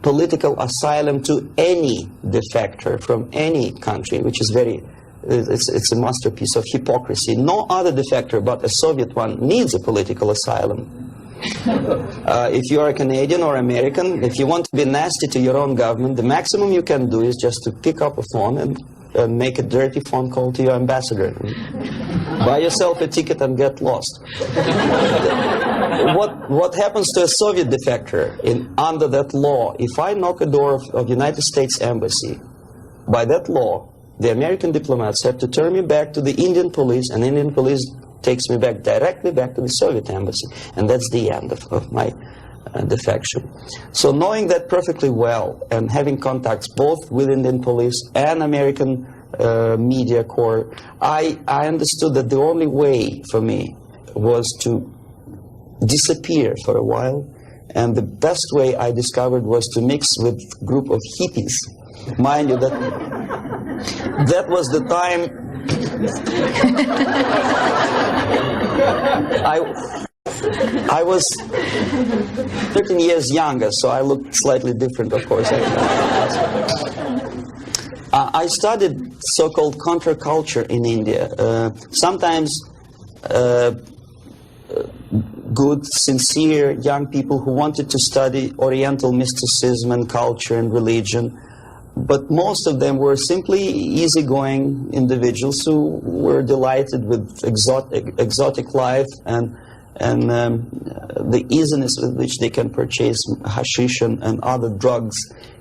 political asylum to any defector from any country, which is it's a masterpiece of hypocrisy. No other defector but a Soviet one needs a political asylum. If you are a Canadian or American, if you want to be nasty to your own government, the maximum you can do is just to pick up a phone and make a dirty phone call to your ambassador. Buy yourself a ticket and get lost. What happens to a Soviet defector under that law? If I knock a door of United States Embassy, by that law, the American diplomats have to turn me back to the Indian police, and Indian police takes me directly back to the Soviet embassy, and that's the end of my defection. So knowing that perfectly well and having contacts both with Indian police and American media corps, I understood that the only way for me was to disappear for a while, and the best way I discovered was to mix with a group of hippies. Mind you, that was the time I was 13 years younger, so I looked slightly different, of course. I studied so-called counterculture in India. Sometimes good, sincere young people who wanted to study Oriental mysticism and culture and religion, but most of them were simply easygoing individuals who were delighted with exotic life and the easiness with which they can purchase hashish and other drugs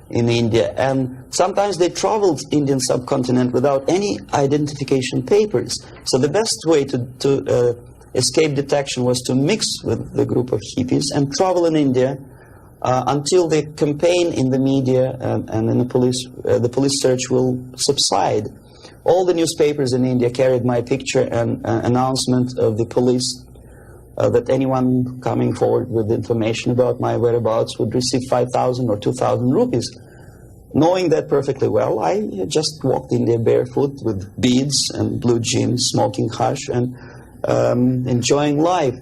in India. And sometimes they traveled Indian subcontinent without any identification papers. So the best way to escape detection was to mix with the group of hippies and travel in India until the campaign in the media and in the police search will subside. All the newspapers in India carried my picture and announcement of the police that anyone coming forward with information about my whereabouts would receive 5,000 or 2,000 rupees. Knowing that perfectly well, I just walked in there barefoot with beads and blue jeans, smoking hash and enjoying life.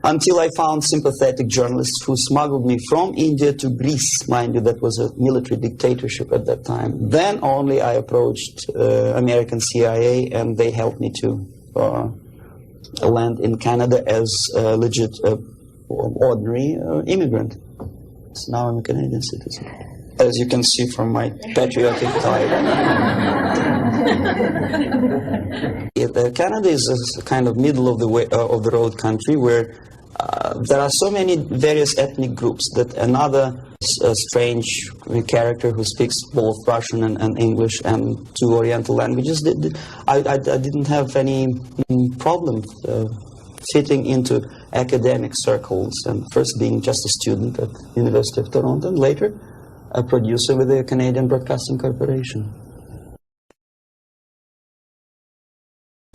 Until I found sympathetic journalists who smuggled me from India to Greece. Mind you, that was a military dictatorship at that time. Then only I approached American CIA, and they helped me to land in Canada as a legit, ordinary immigrant. So now I'm a Canadian citizen, as you can see from my patriotic tie. Canada is a kind of middle of the road country where there are so many various ethnic groups that another strange character who speaks both Russian and English and two Oriental languages, I didn't have any problem fitting into academic circles, and first being just a student at the University of Toronto and later a producer with the Canadian Broadcasting Corporation.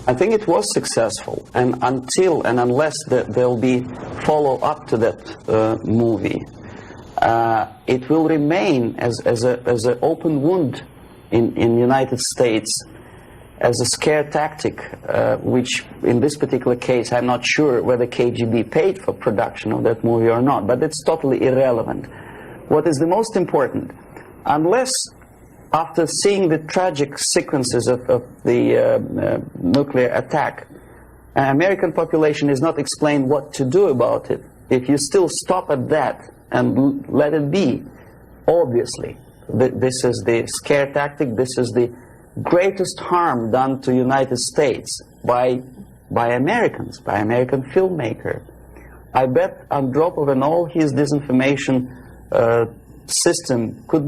I think it was successful, and until and unless there will be follow-up to that movie, it will remain as an open wound in the United States, as a scare tactic, which in this particular case I'm not sure whether KGB paid for production of that movie or not, but it's totally irrelevant. What is the most important, unless after seeing the tragic sequences of the nuclear attack, American population is not explained what to do about it. If you still stop at that and let it be, obviously, this is the scare tactic, this is the greatest harm done to United States by Americans, by American filmmaker. I bet Andropov and all his disinformation system could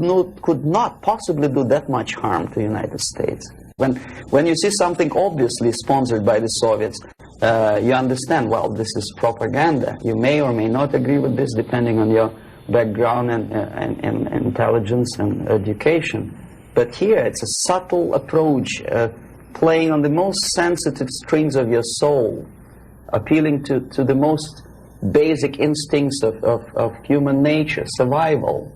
not possibly do that much harm to the United States. When you see something obviously sponsored by the Soviets, you understand, well, this is propaganda. You may or may not agree with this depending on your background and intelligence and education. But here it's a subtle approach, playing on the most sensitive strings of your soul, appealing to the most basic instincts of human nature, survival.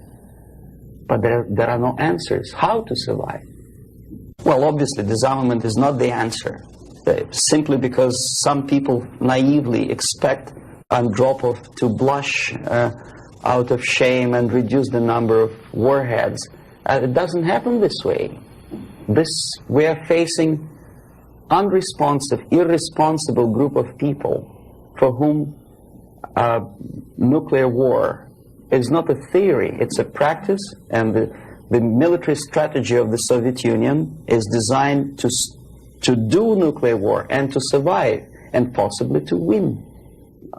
But there are no answers. How to survive? Well, obviously, disarmament is not the answer, simply because some people naively expect Andropov to blush out of shame and reduce the number of warheads. It doesn't happen this way. We are facing unresponsive, irresponsible group of people for whom nuclear war is not a theory, it's a practice, and the military strategy of the Soviet Union is designed to do nuclear war and to survive and possibly to win.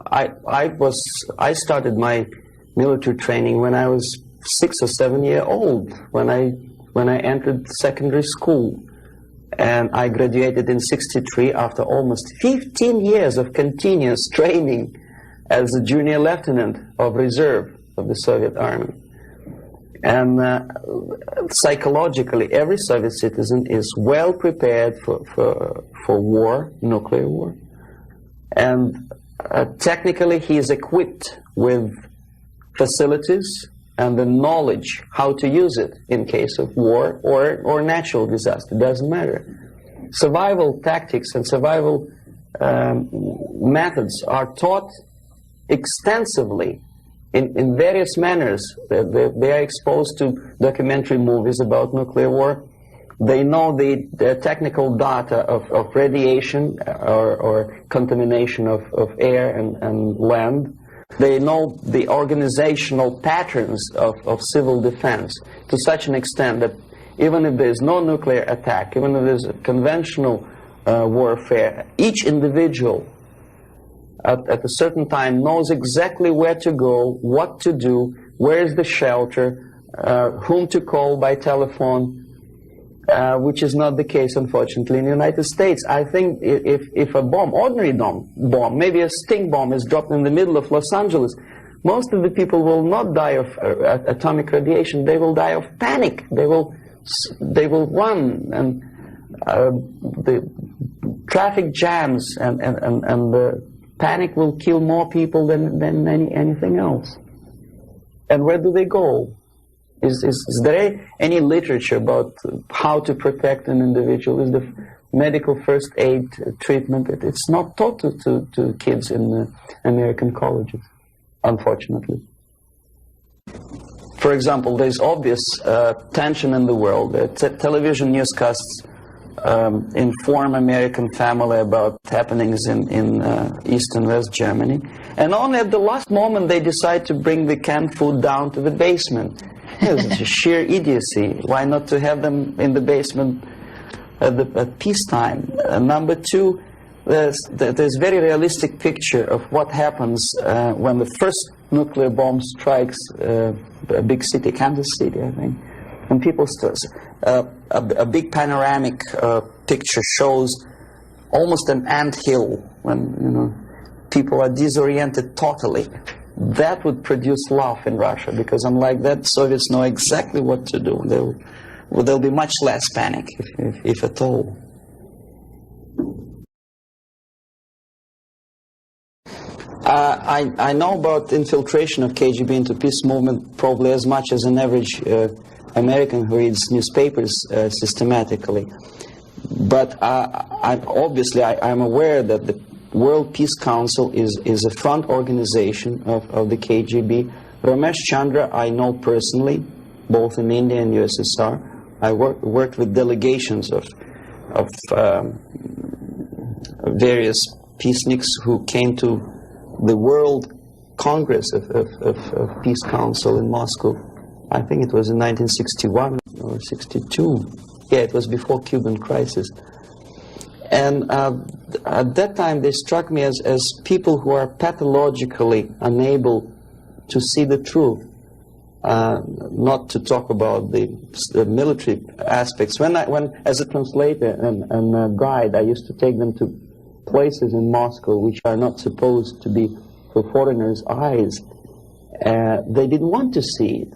I started my military training when I was 6 or 7 years old, when I entered secondary school. And I graduated in '63 after almost 15 years of continuous training as a junior lieutenant of reserve of the Soviet Army. And psychologically, every Soviet citizen is well prepared for war, nuclear war. And technically, he is equipped with facilities and the knowledge how to use it in case of war or natural disaster. It doesn't matter. Survival tactics and survival methods are taught extensively in various manners. They are exposed to documentary movies about nuclear war. They know the technical data of radiation or contamination of air and land. They know the organizational patterns of civil defense to such an extent that even if there is no nuclear attack, even if there's a conventional warfare, each individual at a certain time knows exactly where to go, what to do, where is the shelter, whom to call by telephone, which is not the case, unfortunately, in the United States. I think if a bomb, ordinary bomb, maybe a stink bomb is dropped in the middle of Los Angeles, most of the people will not die of atomic radiation. They will die of panic. They will run, and the traffic jams and the panic will kill more people than anything else. And where do they go? Is there any literature about how to protect an individual? Is the medical first aid treatment? It's not taught to kids in American colleges, unfortunately. For example, there's obvious tension in the world. Television newscasts inform American family about happenings in East and West Germany. And only at the last moment they decide to bring the canned food down to the basement. It's sheer idiocy. Why not to have them in the basement at peacetime? Number two, there's very realistic picture of what happens when the first nuclear bomb strikes a big city, Kansas City, I think. And people start, a big panoramic picture shows almost an anthill when people are disoriented totally. That would produce love in Russia, because unlike that, Soviets know exactly what to do. There'll be much less panic, if at all. I know about infiltration of KGB into peace movement probably as much as an average American who reads newspapers systematically. But obviously I'm aware that the World Peace Council is a front organization of the KGB. Ramesh Chandra I know personally, both in India and USSR. I worked with delegations of various peaceniks who came to the World Congress of Peace Council in Moscow. I think it was in 1961 or 62. Yeah, it was before Cuban crisis. And at that time, they struck me as people who are pathologically unable to see the truth, not to talk about the military aspects. When as a translator and a guide, I used to take them to places in Moscow which are not supposed to be for foreigners' eyes. They didn't want to see it.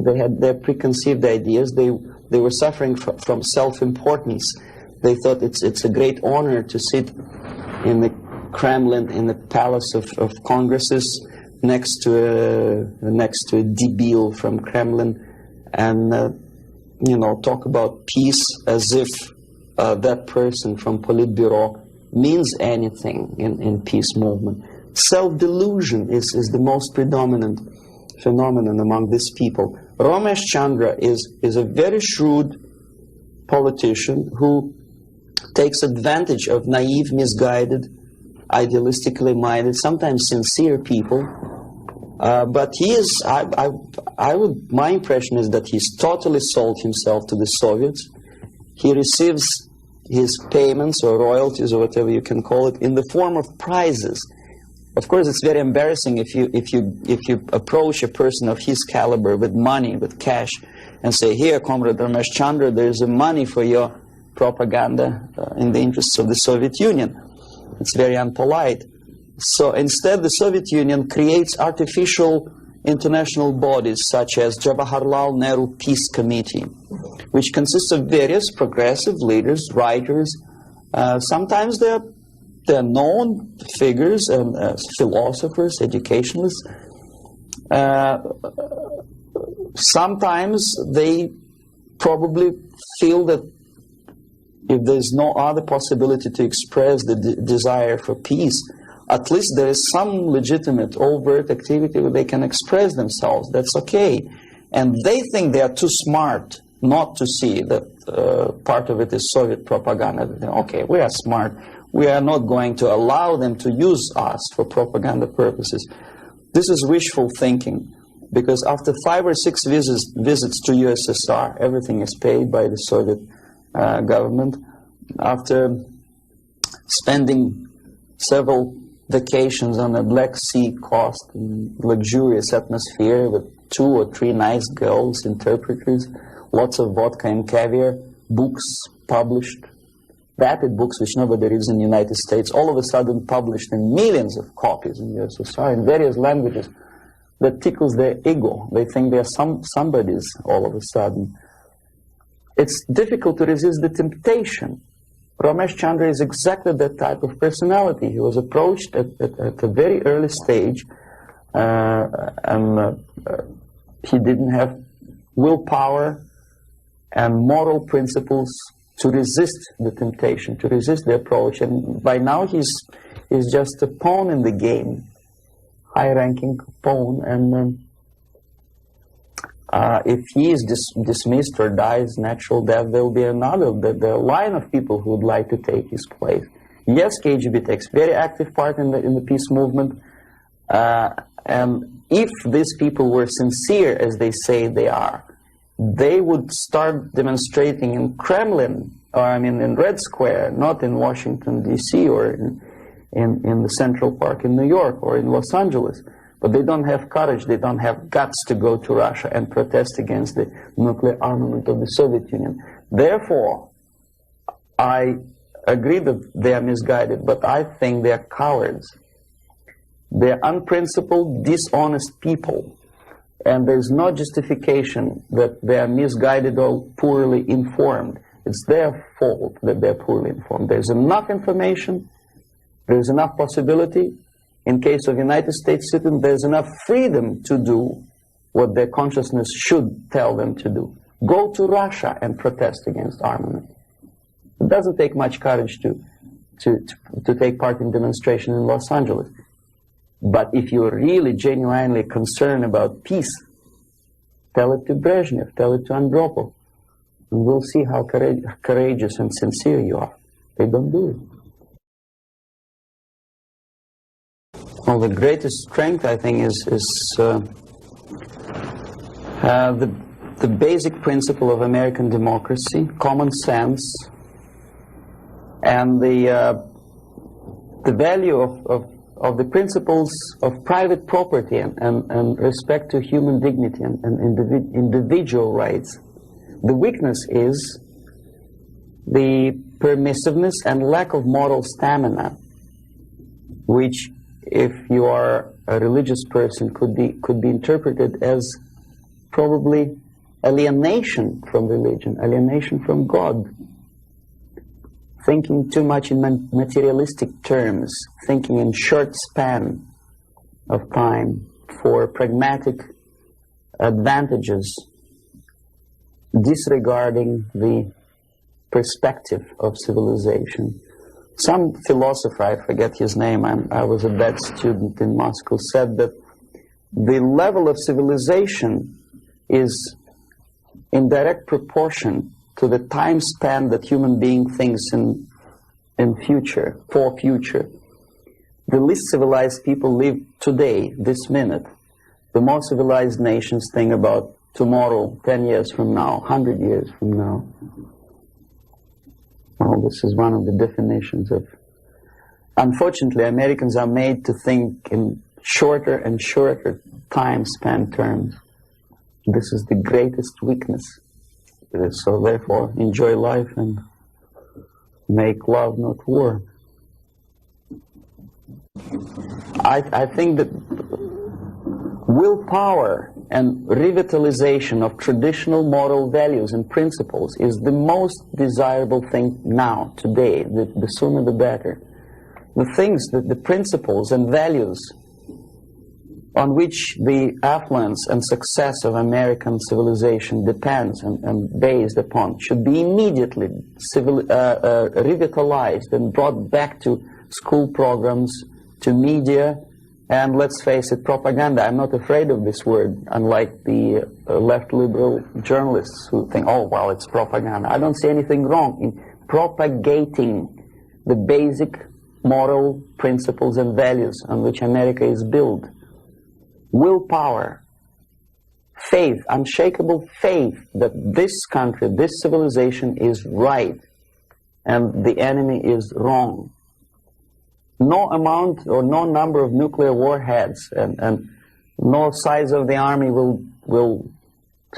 They had their preconceived ideas. They were suffering from self-importance. They thought it's a great honor to sit in the Kremlin, in the Palace of Congresses, next to a debil from Kremlin, and talk about peace as if that person from Politburo means anything in peace movement. Self-delusion is the most predominant phenomenon among these people. Ramesh Chandra is a very shrewd politician who takes advantage of naive, misguided, idealistically minded, sometimes sincere people. But he is, my impression is that he's totally sold himself to the Soviets. He receives his payments or royalties or whatever you can call it in the form of prizes. Of course, it's very embarrassing if you approach a person of his caliber with money, with cash, and say, "Here, Comrade Ramesh Chandra, there's money for your propaganda in the interests of the Soviet Union." It's very unpolite. So instead, the Soviet Union creates artificial international bodies such as Jawaharlal Nehru Peace Committee, which consists of various progressive leaders, writers. Sometimes they're known figures and philosophers, educationalists. Sometimes they probably feel that if there's no other possibility to express the desire for peace, at least there is some legitimate overt activity where they can express themselves. That's okay. And they think they are too smart not to see that part of it is Soviet propaganda. Okay, we are smart. We are not going to allow them to use us for propaganda purposes. This is wishful thinking, because after 5 or 6 visits to USSR, everything is paid by the Soviet government. After spending several vacations on a Black Sea coast in luxurious atmosphere with 2 or 3 nice girls, interpreters, lots of vodka and caviar, books published, vapid books which nobody reads in the United States, all of a sudden published in millions of copies in USSR in various languages, that tickles their ego. They think they're somebodies all of a sudden. It's difficult to resist the temptation. Ramesh Chandra is exactly that type of personality. He was approached at a very early stage, and he didn't have willpower and moral principles to resist the temptation, to resist the approach. And by now he's just a pawn in the game, high-ranking pawn. And if he is dismissed or dies natural death, there will be another, the line of people who would like to take his place. Yes, KGB takes very active part in the peace movement. And if these people were sincere, as they say they are, they would start demonstrating in Kremlin, or I mean in Red Square, not in Washington, D.C., or in the Central Park in New York, or in Los Angeles. But they don't have courage, they don't have guts to go to Russia and protest against the nuclear armament of the Soviet Union. Therefore, I agree that they are misguided, but I think they are cowards. They are unprincipled, dishonest people. And there's no justification that they are misguided or poorly informed. It's their fault that they're poorly informed. There's enough information, there's enough possibility. In case of United States citizens, there's enough freedom to do what their consciousness should tell them to do. Go to Russia and protest against armament. It doesn't take much courage to take part in demonstration in Los Angeles. But if you're really genuinely concerned about peace, tell it to Brezhnev, tell it to Andropov, and we'll see how courageous and sincere you are. They don't do it. Well, the greatest strength, I think, is the basic principle of American democracy, common sense, and the value of the principles of private property and respect to human dignity and individual rights. The weakness is the permissiveness and lack of moral stamina, which if you are a religious person, could be interpreted as probably alienation from religion, alienation from God. Thinking too much in materialistic terms, thinking in short span of time for pragmatic advantages, disregarding the perspective of civilization. Some philosopher, I forget his name, I was a bad student in Moscow, said that the level of civilization is in direct proportion to the time span that human being thinks in future, for future. The least civilized people live today, this minute. The more civilized nations think about tomorrow, 10 years from now, 100 years from now. Well, this is one of the definitions of... Unfortunately, Americans are made to think in shorter and shorter time span terms. This is the greatest weakness. So therefore, enjoy life and make love, not war. I think that willpower and revitalization of traditional moral values and principles is the most desirable thing now, today. The sooner the better. The things, the principles and values on which the affluence and success of American civilization depends and based upon should be immediately revitalized and brought back to school programs, to media, and let's face it, propaganda. I'm not afraid of this word, unlike the left liberal journalists who think, oh, well, it's propaganda. I don't see anything wrong in propagating the basic moral principles and values on which America is built. Willpower, faith, unshakable faith that this country, this civilization is right and the enemy is wrong. No amount or no number of nuclear warheads and no size of the army will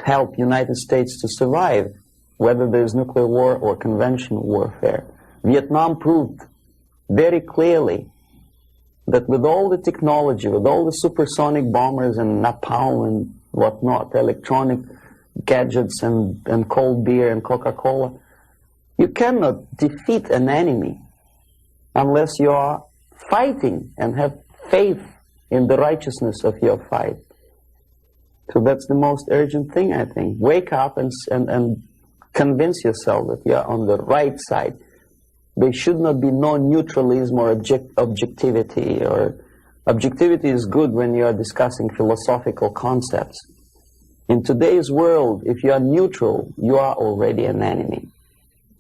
help United States to survive, whether there's nuclear war or conventional warfare. Vietnam proved very clearly that with all the technology, with all the supersonic bombers and napalm and whatnot, electronic gadgets and cold beer and Coca-Cola, you cannot defeat an enemy unless you are fighting and have faith in the righteousness of your fight. So that's the most urgent thing, I think. Wake up and convince yourself that you are on the right side. There should not be no neutralism or objectivity. Or objectivity is good when you are discussing philosophical concepts. In today's world, if you are neutral, you are already an enemy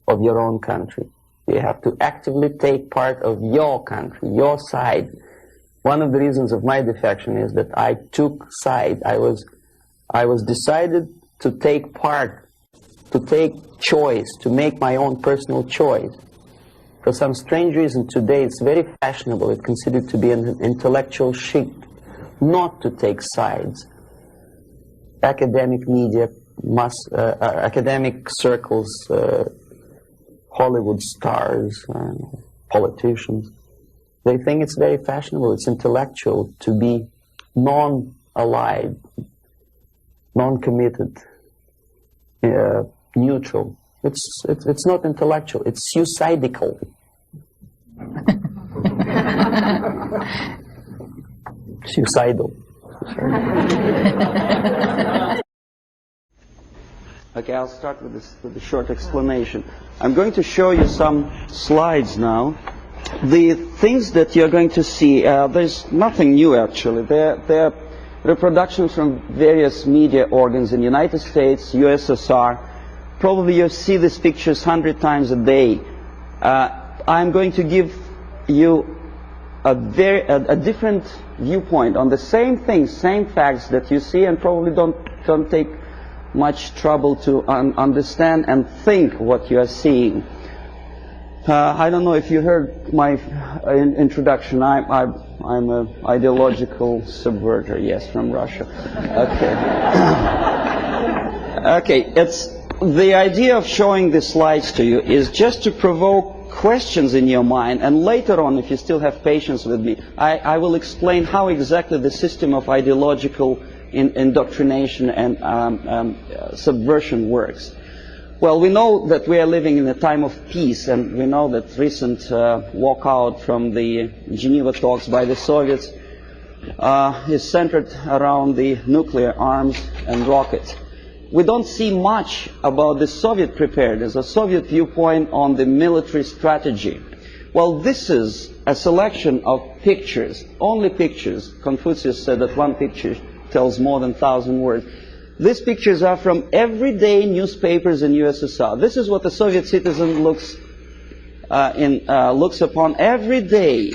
of your own country. You have to actively take part of your country, your side. One of the reasons of my defection is that I took side. I was decided to take part, to take choice, to make my own personal choice. For some strange reason today it's very fashionable, it's considered to be an intellectual chic, not to take sides. Academic media, academic circles, Hollywood stars, politicians, they think it's very fashionable, it's intellectual to be non-allied, non-committed, neutral. It's not intellectual, it's suicidal. Suicidal. Okay, I'll start with a short explanation. I'm going to show you some slides now. The things that you're going to see, there's nothing new actually. They're reproductions from various media organs in the United States, USSR. Probably you see these pictures 100 times a day. I'm going to give you a different viewpoint on the same things, same facts that you see, and probably don't take much trouble to understand and think what you are seeing. I don't know if you heard my introduction. I'm an ideological subverter, yes, from Russia. Okay. Okay, it's the idea of showing the slides to you is just to provoke questions in your mind, and later on, if you still have patience with me, I will explain how exactly the system of ideological indoctrination and subversion works. Well, we know that we are living in a time of peace, and we know that recent walkout from the Geneva talks by the Soviets is centered around the nuclear arms and rockets. We don't see much about the Soviet preparedness, a Soviet viewpoint on the military strategy. Well, this is a selection of pictures, only pictures. Confucius said that one picture tells more than 1,000 words. These pictures are from everyday newspapers in USSR. This is what a Soviet citizen looks upon every day.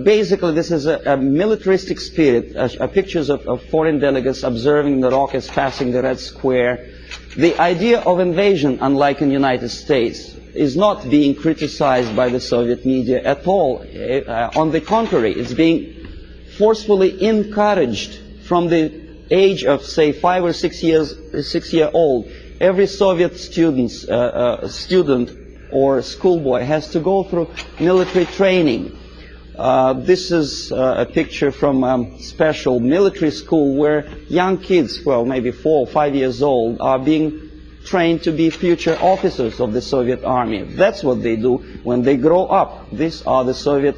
Basically, this is a militaristic spirit, pictures of foreign delegates observing the rockets passing the Red Square. The idea of invasion, unlike in the United States, is not being criticized by the Soviet media at all. On the contrary, it's being forcefully encouraged from the age of, say, 5 or 6 year old. Every Soviet student or schoolboy has to go through military training. This is a picture from a special military school where young kids, well, maybe 4 or 5 years old, are being trained to be future officers of the Soviet army. That's what they do when they grow up. These are the Soviet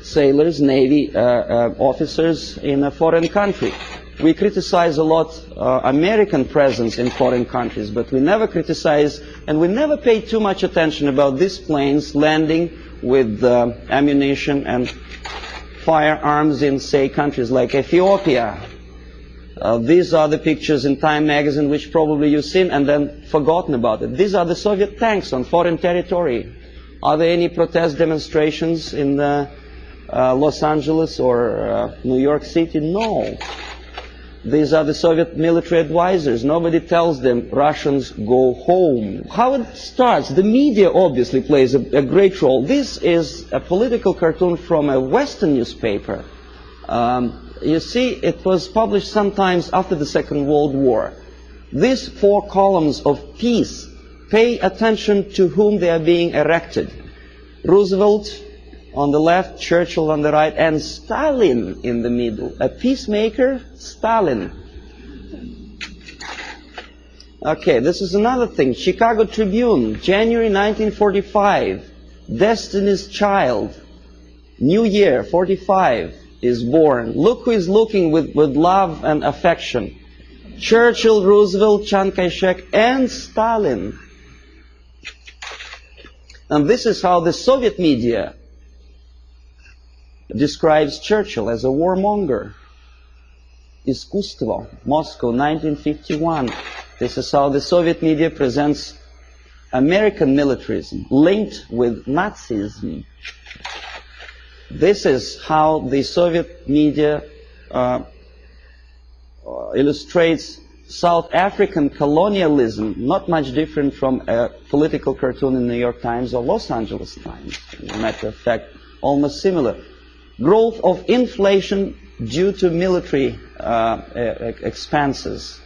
sailors, Navy officers in a foreign country. We criticize a lot American presence in foreign countries, but we never criticize and we never pay too much attention about these planes landing with ammunition and firearms in, say, countries like Ethiopia. These are the pictures in Time magazine which probably you've seen and then forgotten about it. These are the Soviet tanks on foreign territory. Are there any protest demonstrations in Los Angeles or New York City? No. These are the Soviet military advisors. Nobody tells them Russians go home. How it starts? The media obviously plays a great role. This is a political cartoon from a Western newspaper. You see, it was published sometimes after the Second World War. These 4 columns of peace, pay attention to whom they are being erected. Roosevelt on the left, Churchill on the right, and Stalin in the middle. A peacemaker, Stalin. Okay, this is another thing. Chicago Tribune, January 1945. Destiny's Child. New Year, 45, is born. Look who is looking with love and affection. Churchill, Roosevelt, Chiang Kai-shek, and Stalin. And this is how the Soviet media describes Churchill as a warmonger. Искусство, Moscow, 1951. This is how the Soviet media presents American militarism linked with Nazism. This is how the Soviet media illustrates South African colonialism, not much different from a political cartoon in New York Times or Los Angeles Times. As a matter of fact, almost similar. Growth of inflation due to military expenses.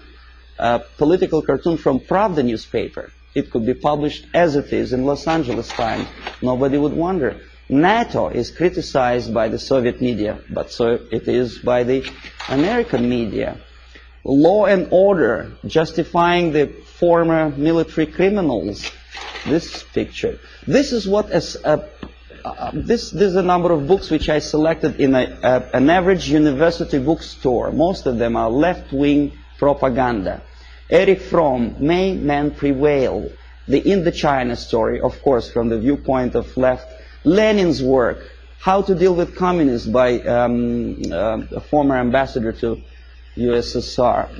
A political cartoon from Pravda newspaper. It could be published as it is in Los Angeles Times. Nobody would wonder. NATO is criticized by the Soviet media, but so it is by the American media. Law and order, justifying the former military criminals. This picture. This is what this is a number of books which I selected in an average university bookstore. Most of them are left-wing propaganda. Erich Fromm, May Men Prevail? The Indochina story, of course, from the viewpoint of left. Lenin's work, How to Deal with Communism, by a former ambassador to USSR.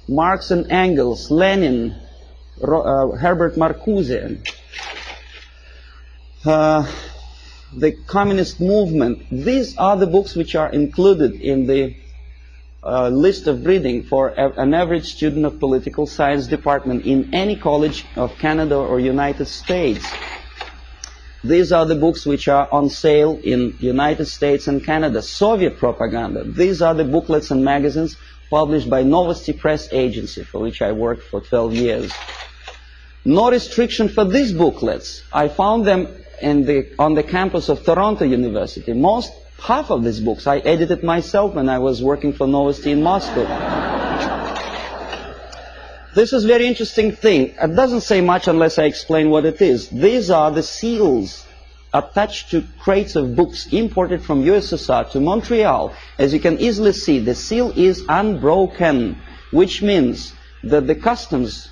Marx and Engels, Lenin, Herbert Marcuse. The communist movement. These are the books which are included in the list of reading for an average student of political science department in any college of Canada or United States. These are the books which are on sale in United States and Canada. Soviet propaganda. These are the booklets and magazines published by Novosti Press Agency, for which I worked for 12 years. No restriction for these booklets. I found them on the campus of Toronto University. Half of these books I edited myself when I was working for Novosti in Moscow. This is a very interesting thing. It doesn't say much unless I explain what it is. These are the seals attached to crates of books imported from USSR to Montreal. As you can easily see, the seal is unbroken, which means that the customs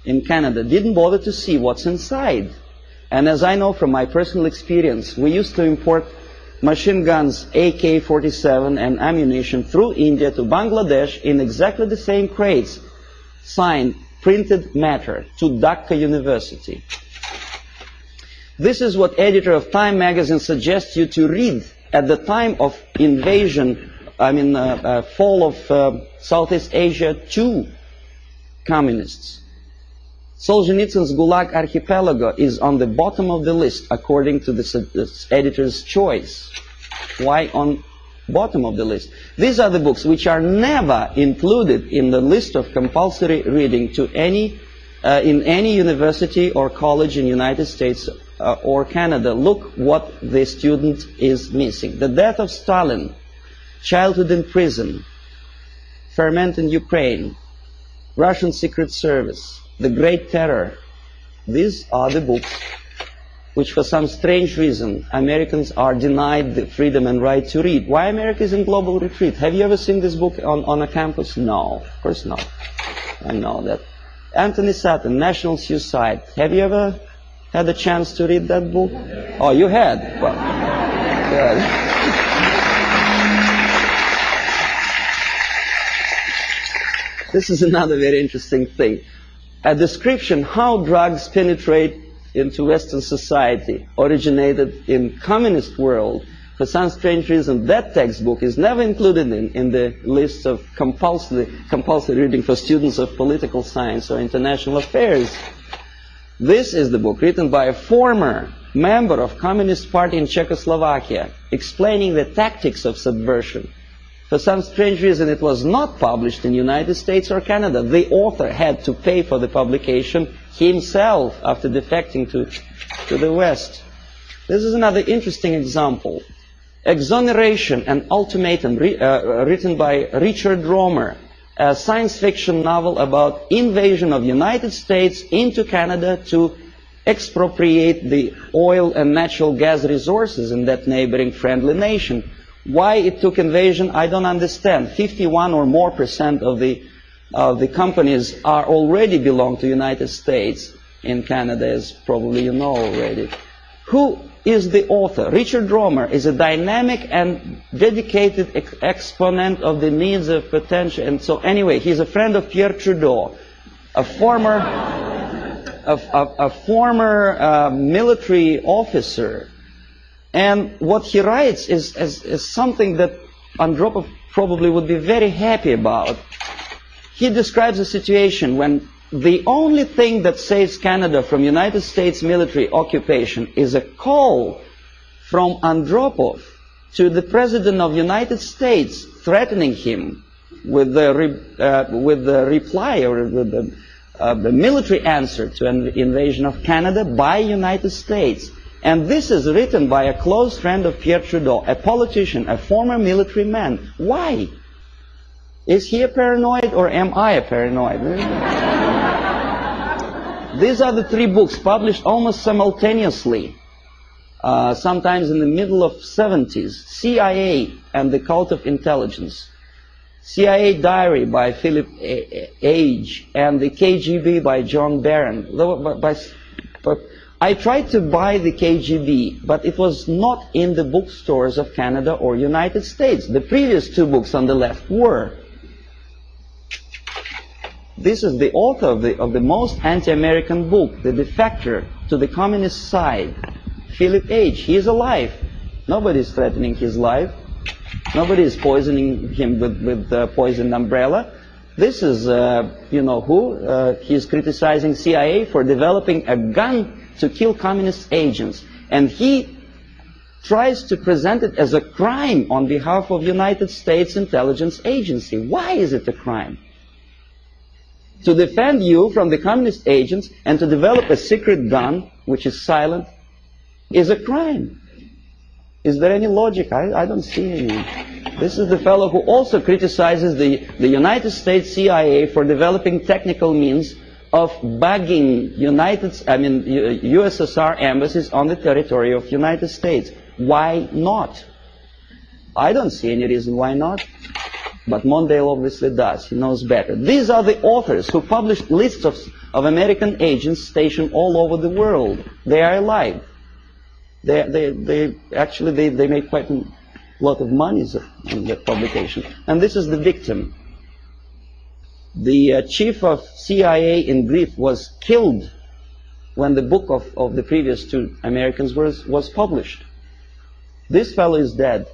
in Canada didn't bother to see what's inside. And as I know from my personal experience, we used to import machine guns, AK-47 and ammunition through India to Bangladesh in exactly the same crates, signed printed matter to Dhaka University. This is what editor of Time magazine suggests you to read at the time of invasion, fall of Southeast Asia to communists. Solzhenitsyn's Gulag Archipelago is on the bottom of the list according to the editor's choice. Why on bottom of the list? These are the books which are never included in the list of compulsory reading to in any university or college in the United States or Canada. Look what the student is missing. The Death of Stalin, Childhood in Prison, Ferment in Ukraine, Russian Secret Service, The Great Terror. These are the books which for some strange reason Americans are denied the freedom and right to read. Why America is in global retreat? Have you ever seen this book on a campus? No, of course not. I know that. Anthony Sutton, National Suicide. Have you ever had a chance to read that book? Oh, you had? Well, good. This is another very interesting thing. A description how drugs penetrate into Western society originated in communist world. For some strange reason, that textbook is never included in the list of compulsory reading for students of political science or international affairs. This is the book written by a former member of Communist Party in Czechoslovakia, explaining the tactics of subversion. For some strange reason, it was not published in the United States or Canada. The author had to pay for the publication himself after defecting to the West. This is another interesting example. Exoneration and Ultimatum, written by Richard Romer, a science fiction novel about invasion of the United States into Canada to expropriate the oil and natural gas resources in that neighboring friendly nation. Why it took invasion, I don't understand. 51% or more of the companies are already belong to the United States in Canada, as probably you know already. Who is the author? Richard Romer is a dynamic and dedicated exponent of the needs of potential. And so anyway, he's a friend of Pierre Trudeau, a former military officer. And what he writes is something that Andropov probably would be very happy about. He describes a situation when the only thing that saves Canada from United States military occupation is a call from Andropov to the President of the United States threatening him with the reply or with the military answer to an invasion of Canada by United States. And this is written by a close friend of Pierre Trudeau, a politician, a former military man. Why? Is he a paranoid or am I a paranoid? These are the three books published almost simultaneously, sometimes in the middle of 70s. CIA and the Cult of Intelligence. CIA Diary by Philip Age and the KGB by John Barron. I tried to buy the KGB, but it was not in the bookstores of Canada or United States. The previous two books on the left were. This is the author of the most anti-American book, The Defector to the Communist Side, Philip Age. He is alive. Nobody is threatening his life. Nobody is poisoning him with poisoned umbrella. This is, you know who? He's criticizing CIA for developing a gun to kill communist agents. And he tries to present it as a crime on behalf of United States Intelligence Agency. Why is it a crime? To defend you from the communist agents and to develop a secret gun, which is silent, is a crime. Is there any logic? I don't see any. This is the fellow who also criticizes the United States CIA for developing technical means of bugging USSR embassies on the territory of United States. Why not? I don't see any reason why not. But Mondale obviously does. He knows better. These are the authors who published lists of American agents stationed all over the world. They are alive. They make quite a lot of money on that publication. And this is the victim. The chief of CIA in Greece was killed when the book of the previous two Americans was published. This fellow is dead.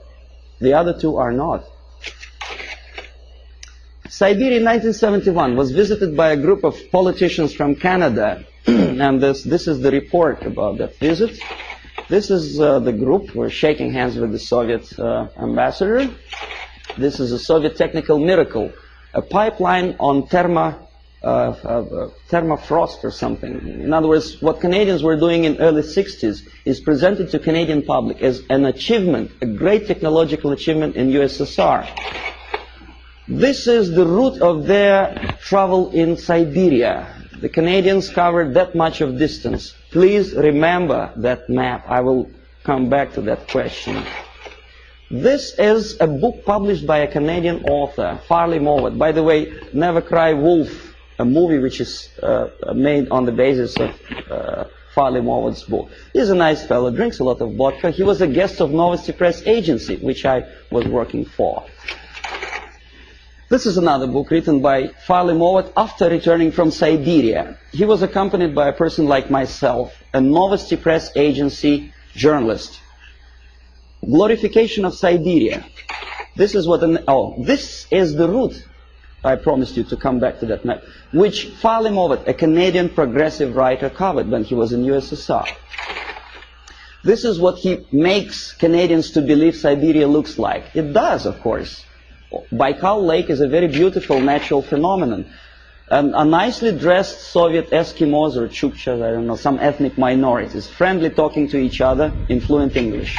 The other two are not. Siberia in 1971 was visited by a group of politicians from Canada. And this is the report about that visit. This is the group. We're shaking hands with the Soviet ambassador. This is a Soviet technical miracle. A pipeline on thermofrost or something. In other words, what Canadians were doing in early 60s is presented to Canadian public as an achievement, a great technological achievement in USSR. This is the route of their travel in Siberia. The Canadians covered that much of distance. Please remember that map. I will come back to that question. This is a book published by a Canadian author, Farley Mowat. By the way, Never Cry Wolf, a movie which is made on the basis of Farley Mowat's book. He's a nice fellow, drinks a lot of vodka. He was a guest of Novosti Press Agency, which I was working for. This is another book written by Farley Mowat after returning from Siberia. He was accompanied by a person like myself, a Novosti Press Agency journalist. Glorification of Siberia. This is what this is the route, I promised you to come back to that map, which Farley Mowat, a Canadian progressive writer, covered when he was in USSR. This is what he makes Canadians to believe Siberia looks like. It does, of course. Baikal Lake is a very beautiful natural phenomenon. A nicely dressed Soviet Eskimos or Chukchas, I don't know, some ethnic minorities, friendly talking to each other in fluent English.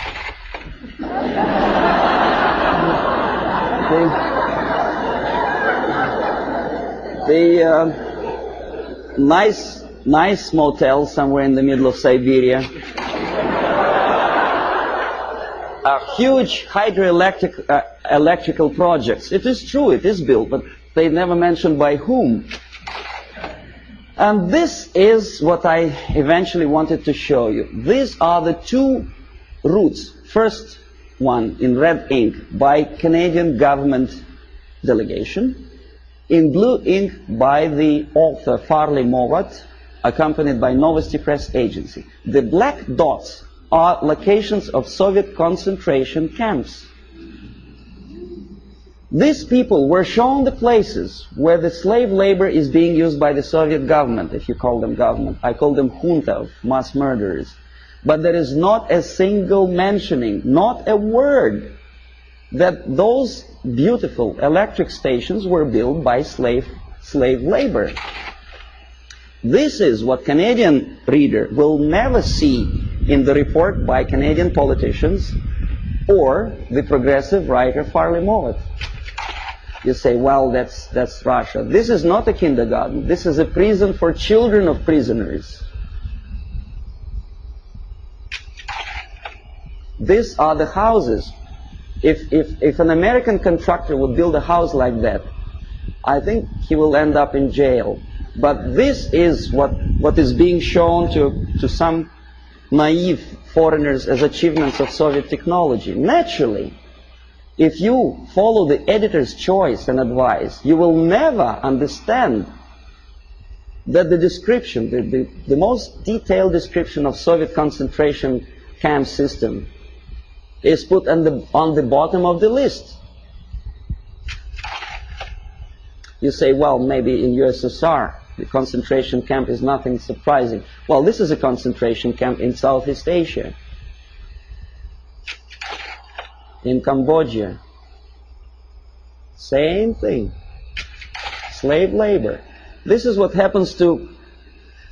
The nice motel somewhere in the middle of Siberia. Huge hydroelectrical projects. It is true, it is built, but they never mentioned by whom. And this is what I eventually wanted to show you. These are the two routes. First one in red ink by Canadian government delegation. In blue ink by the author Farley Mowat, accompanied by Novosti Press Agency. The black dots are locations of Soviet concentration camps. These people were shown the places where the slave labor is being used by the Soviet government, if you call them government. I call them junta of mass murderers. But there is not a single mentioning, not a word, that those beautiful electric stations were built by slave labor. This is what Canadian reader will never see in the report by Canadian politicians or the progressive writer Farley Mowat. You say, well, that's Russia. This is not a kindergarten. This is a prison for children of prisoners. These are the houses. If an American contractor would build a house like that, I think he will end up in jail. But this is what is being shown to some naive foreigners as achievements of Soviet technology. Naturally, if you follow the editor's choice and advice, you will never understand that the description, the most detailed description of Soviet concentration camp system is put on the bottom of the list. You say, well, maybe in USSR, the concentration camp is nothing surprising. Well, this is a concentration camp in Southeast Asia. In Cambodia. Same thing. Slave labor. This is what happens to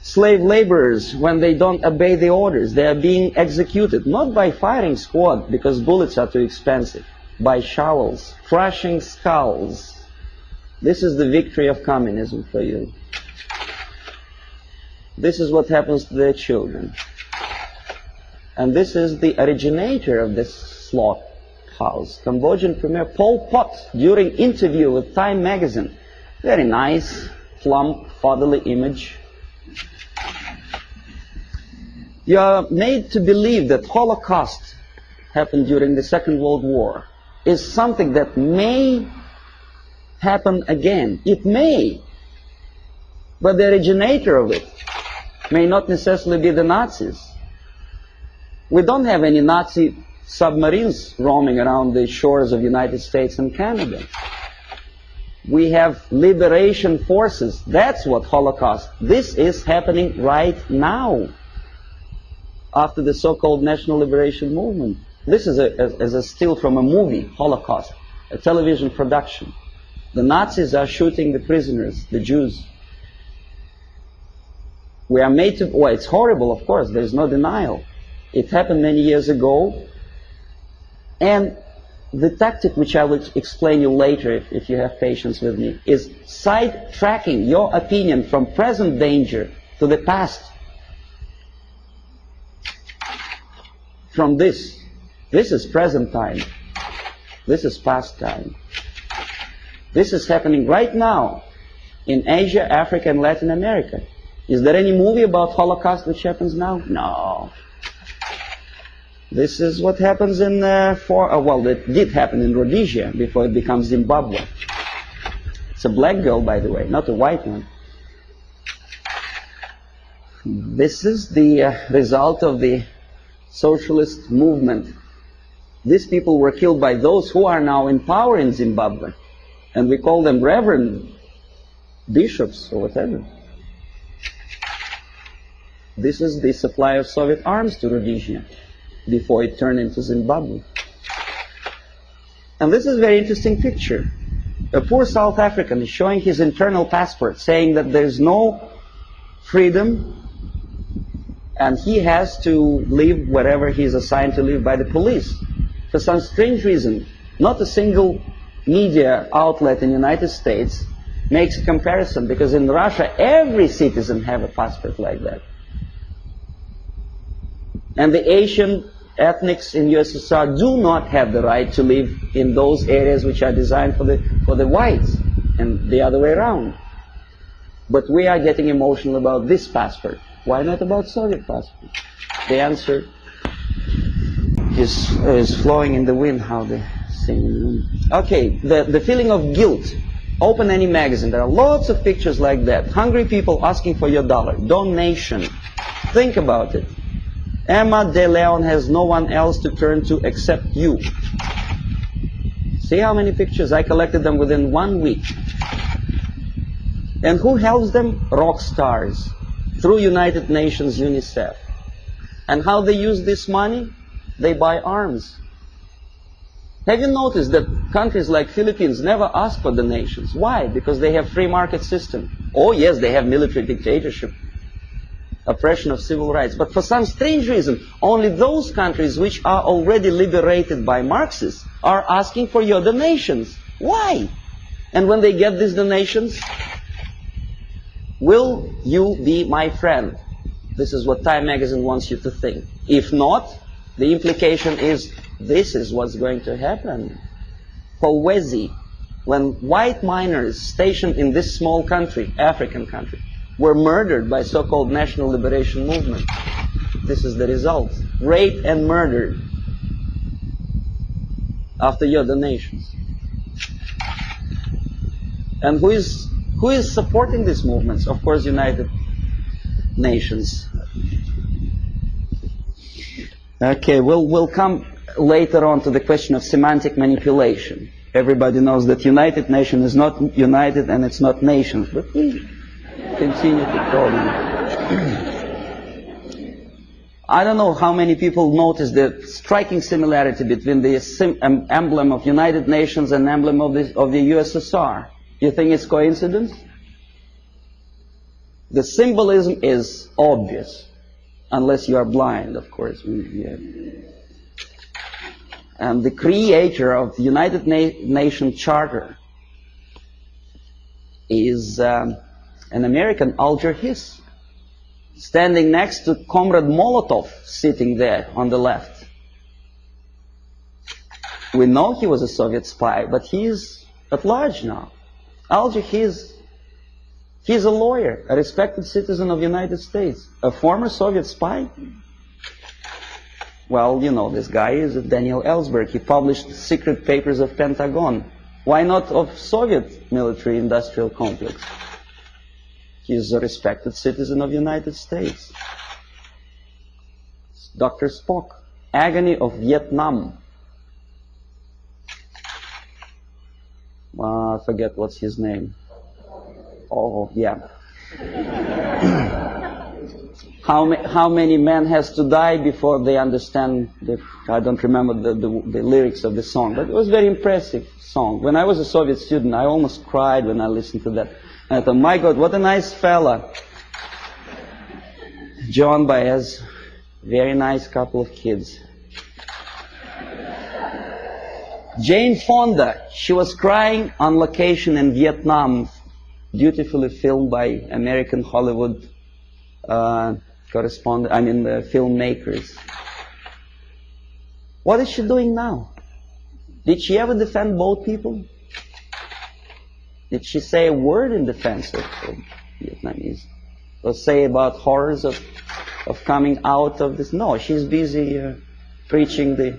slave laborers when they don't obey the orders. They are being executed, not by firing squad, because bullets are too expensive, by shovels, crushing skulls. This is the victory of communism for you. This is what happens to their children. And this is the originator of this slaughterhouse, Cambodian Premier Pol Pot, during interview with Time magazine. Very nice, plump, fatherly image. You are made to believe that Holocaust happened during the Second World War is something that may happen again. It may, but the originator of it may not necessarily be the Nazis. We don't have any Nazi submarines roaming around the shores of the United States and Canada. We have liberation forces. That's what Holocaust. This is happening right now after the so-called National Liberation Movement. This is a still from a movie, Holocaust, a television production. The Nazis are shooting the prisoners, the Jews. We are made to, well, it's horrible, of course, there's no denial. It happened many years ago, and the tactic which I will explain you later, if you have patience with me, is sidetracking your opinion from present danger to the past. From this is present time, this is past time. This is happening right now in Asia, Africa, and Latin America. Is there any movie about Holocaust which happens now? No. This is what happens in, well, it did happen in Rhodesia before it becomes Zimbabwe. It's a black girl, by the way, not a white one. This is the result of the socialist movement. These people were killed by those who are now in power in Zimbabwe. And we call them reverend bishops or whatever. This is the supply of Soviet arms to Rhodesia before it turned into Zimbabwe. And this is a very interesting picture. A poor South African is showing his internal passport, saying that there's no freedom and he has to live wherever he is assigned to live by the police. For some strange reason, not a single media outlet in the United States makes a comparison, because in Russia every citizen have a passport like that. And the Asian ethnics in USSR do not have the right to live in those areas which are designed for the whites, and the other way around. But we are getting emotional about this passport. Why not about Soviet passport? The answer is flowing in the wind, how they sing in the wind. Okay, the feeling of guilt. Open any magazine. There are lots of pictures like that. Hungry people asking for your dollar. Donation. Think about it. Emma De Leon has no one else to turn to except you. See how many pictures? I collected them within 1 week. And who helps them? Rock stars. Through United Nations, UNICEF. And how they use this money? They buy arms. Have you noticed that countries like Philippines never ask for donations? Why? Because they have free market system. Oh yes, they have military dictatorship, oppression of civil rights. But for some strange reason, only those countries which are already liberated by Marxists are asking for your donations. Why? And when they get these donations, will you be my friend? This is what Time magazine wants you to think. If not, the implication is this is what's going to happen. Kolwezi, when white miners stationed in this small country, African country, were murdered by so-called National Liberation Movement. This is the result. Raped and murdered after your donations. And who is supporting these movements? Of course, United Nations. Okay, we'll come later on to the question of semantic manipulation. Everybody knows that United Nations is not united and it's not nations, but we continue to call them. I don't know how many people notice the striking similarity between the emblem of United Nations and emblem of the USSR. You think it's coincidence? The symbolism is obvious, unless you are blind, of course. Yeah. And the creator of the United Nations Charter is an American, Alger Hiss, standing next to Comrade Molotov, sitting there on the left. We know he was a Soviet spy, but he is at large now. Alger Hiss, he's a lawyer, a respected citizen of the United States, a former Soviet spy. Well, you know, this guy is Daniel Ellsberg. He published secret papers of Pentagon. Why not of Soviet military-industrial complex? He's a respected citizen of the United States. Dr. Spock, Agony of Vietnam. I forget what's his name. Oh, yeah. How many men has to die before they understand I don't remember the lyrics of the song, but it was a very impressive song. When I was a Soviet student, I almost cried when I listened to that. And I thought, my God, what a nice fella. John Baez, very nice couple of kids. Jane Fonda, she was crying on location in Vietnam, beautifully filmed by American Hollywood filmmakers. What is she doing now? Did she ever defend both people? Did she say a word in defense of Vietnamese? Or say about horrors of coming out of this? No, she's busy preaching the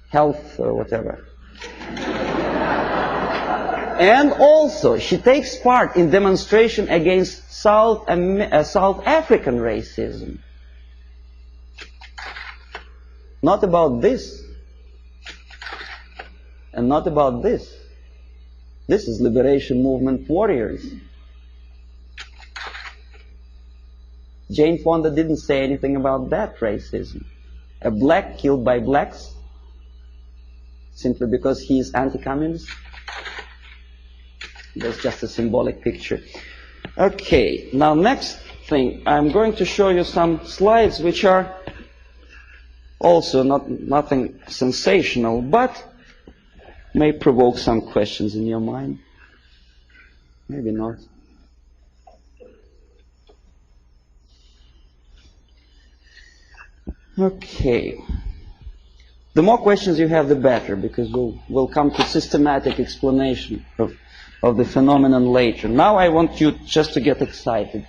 health or whatever. And also, she takes part in demonstration against South African racism. Not about this. And not about this. This is liberation movement warriors. Jane Fonda didn't say anything about that racism. A black killed by blacks simply because he is anti-communist. That's just a symbolic picture. Okay, now next thing, I'm going to show you some slides which are also nothing sensational, but may provoke some questions in your mind. Maybe not. Okay. The more questions you have, the better, because we'll come to systematic explanation of the phenomenon later. Now I want you just to get excited.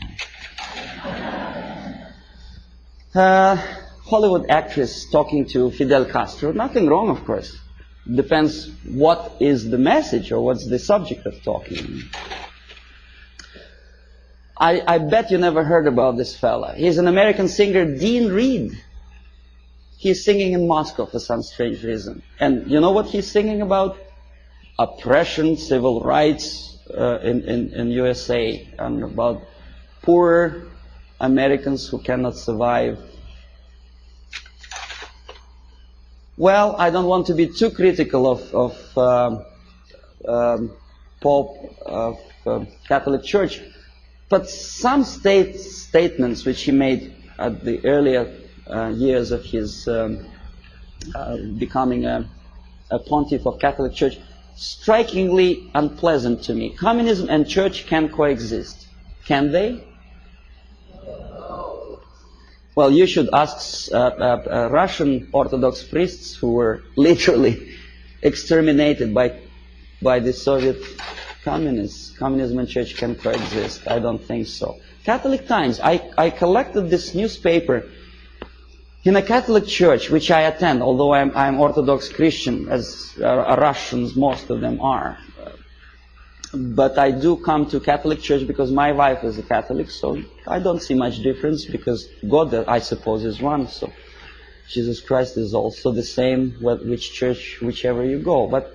Hollywood actress talking to Fidel Castro. Nothing wrong, of course. Depends what is the message or what's the subject of talking. I bet you never heard about this fella. He's an American singer, Dean Reed. He's singing in Moscow for some strange reason. And you know what he's singing about? Oppression, civil rights in USA, and about poor Americans who cannot survive. Well, I don't want to be too critical of Pope, of Catholic Church, but some statements which he made at the earlier years of his becoming a pontiff of Catholic Church, strikingly unpleasant to me. Communism and church can coexist. Can they? Well, you should ask Russian Orthodox priests who were literally exterminated by the Soviet communists. Communism and church can coexist. I don't think so. Catholic Times. I collected this newspaper in a Catholic church which I attend, although I'm Orthodox Christian, as Russians, most of them are. But I do come to Catholic church because my wife is a Catholic, so I don't see much difference, because God, I suppose, is one, so Jesus Christ is also the same, which church, whichever you go. But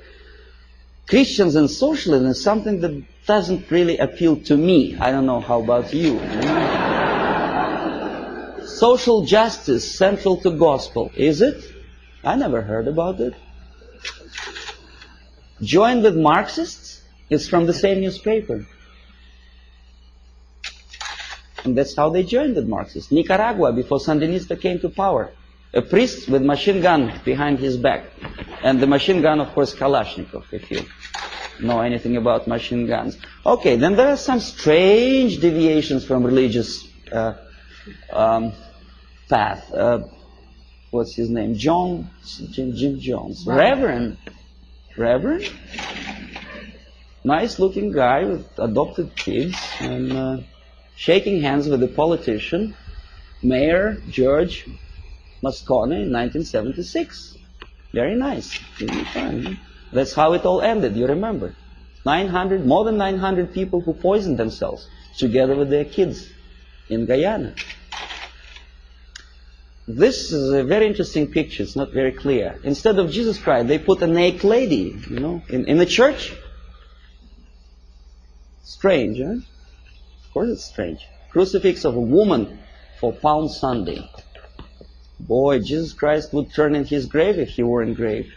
Christians and socialism is something that doesn't really appeal to me. I don't know, how about you? Social justice central to gospel, is it? I never heard about it. Join with Marxists? It's from the same newspaper. And that's how they joined the Marxists. Nicaragua, before Sandinista came to power, a priest with machine gun behind his back. And the machine gun, of course, Kalashnikov, if you know anything about machine guns. Okay, then there are some strange deviations from religious path. What's his name? Jim Jones. Reverend? Nice looking guy with adopted kids and shaking hands with a politician, Mayor George Moscone in 1976. Very nice. That's how it all ended, you remember. More than 900 people who poisoned themselves together with their kids in Guyana. This is a very interesting picture. It's not very clear. Instead of Jesus Christ, they put a naked lady, you know, in the church. Strange, huh? Of course it's strange. Crucifix of a woman for Palm Sunday. Boy, Jesus Christ would turn in his grave if he were engraved.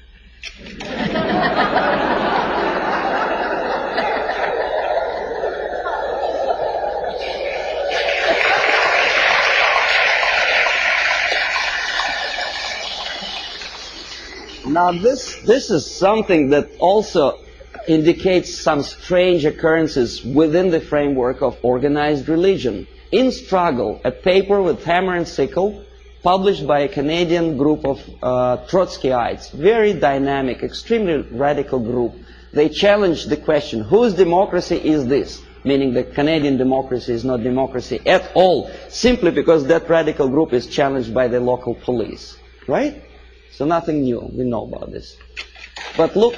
Now this is something that also indicates some strange occurrences within the framework of organized religion. In Struggle, a paper with hammer and sickle, published by a Canadian group of Trotskyites, very dynamic, extremely radical group. They challenged the question, whose democracy is this? Meaning that Canadian democracy is not democracy at all, simply because that radical group is challenged by the local police. Right? So nothing new, we know about this. But look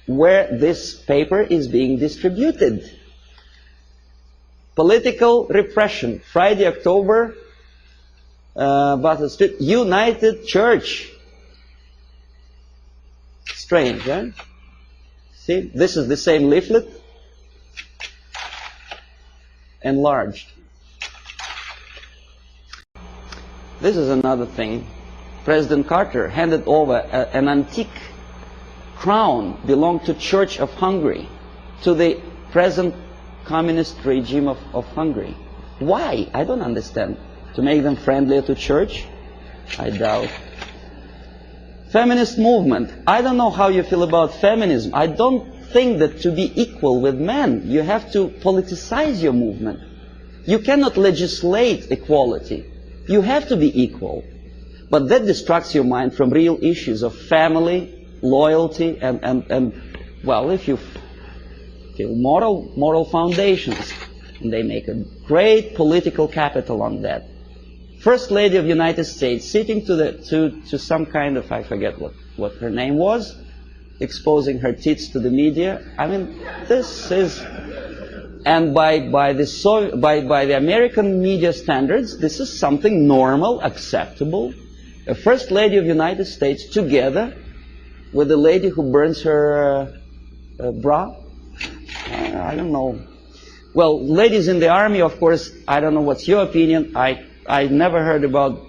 where this paper is being distributed. Political repression, Friday, October, Battle Street, United Church. Strange, huh? See, this is the same leaflet, enlarged. This is another thing. President Carter handed over an antique crown belonged to Church of Hungary to the present communist regime of Hungary. Why? I don't understand. To make them friendlier to church? I doubt. Feminist movement. I don't know how you feel about feminism. I don't think that to be equal with men, you have to politicize your movement. You cannot legislate equality. You have to be equal. But that distracts your mind from real issues of family, loyalty, and well, if you feel moral foundations, and they make a great political capital on that. First Lady of the United States sitting to some kind of, I forget what her name was, exposing her tits to the media. I mean, this is, and by the American media standards, this is something normal, acceptable. A First Lady of the United States together with a lady who burns her bra. I don't know. Well, ladies in the army, of course, I don't know what's your opinion. I never heard about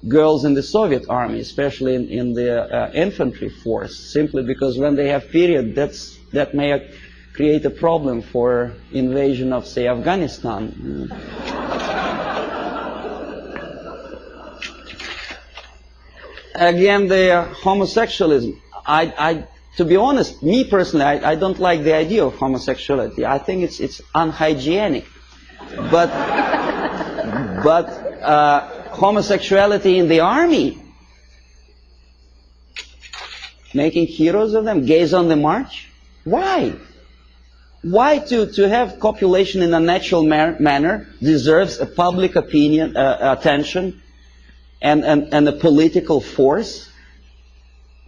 girls in the Soviet army, especially in the infantry force, simply because when they have period, that may create a problem for invasion of, say, Afghanistan. Again, the homosexualism. To be honest, me personally, I don't like the idea of homosexuality. I think it's unhygienic. But homosexuality in the army, making heroes of them, gays on the march. Why? Why to have copulation in a natural manner deserves a public opinion, attention, and a political force?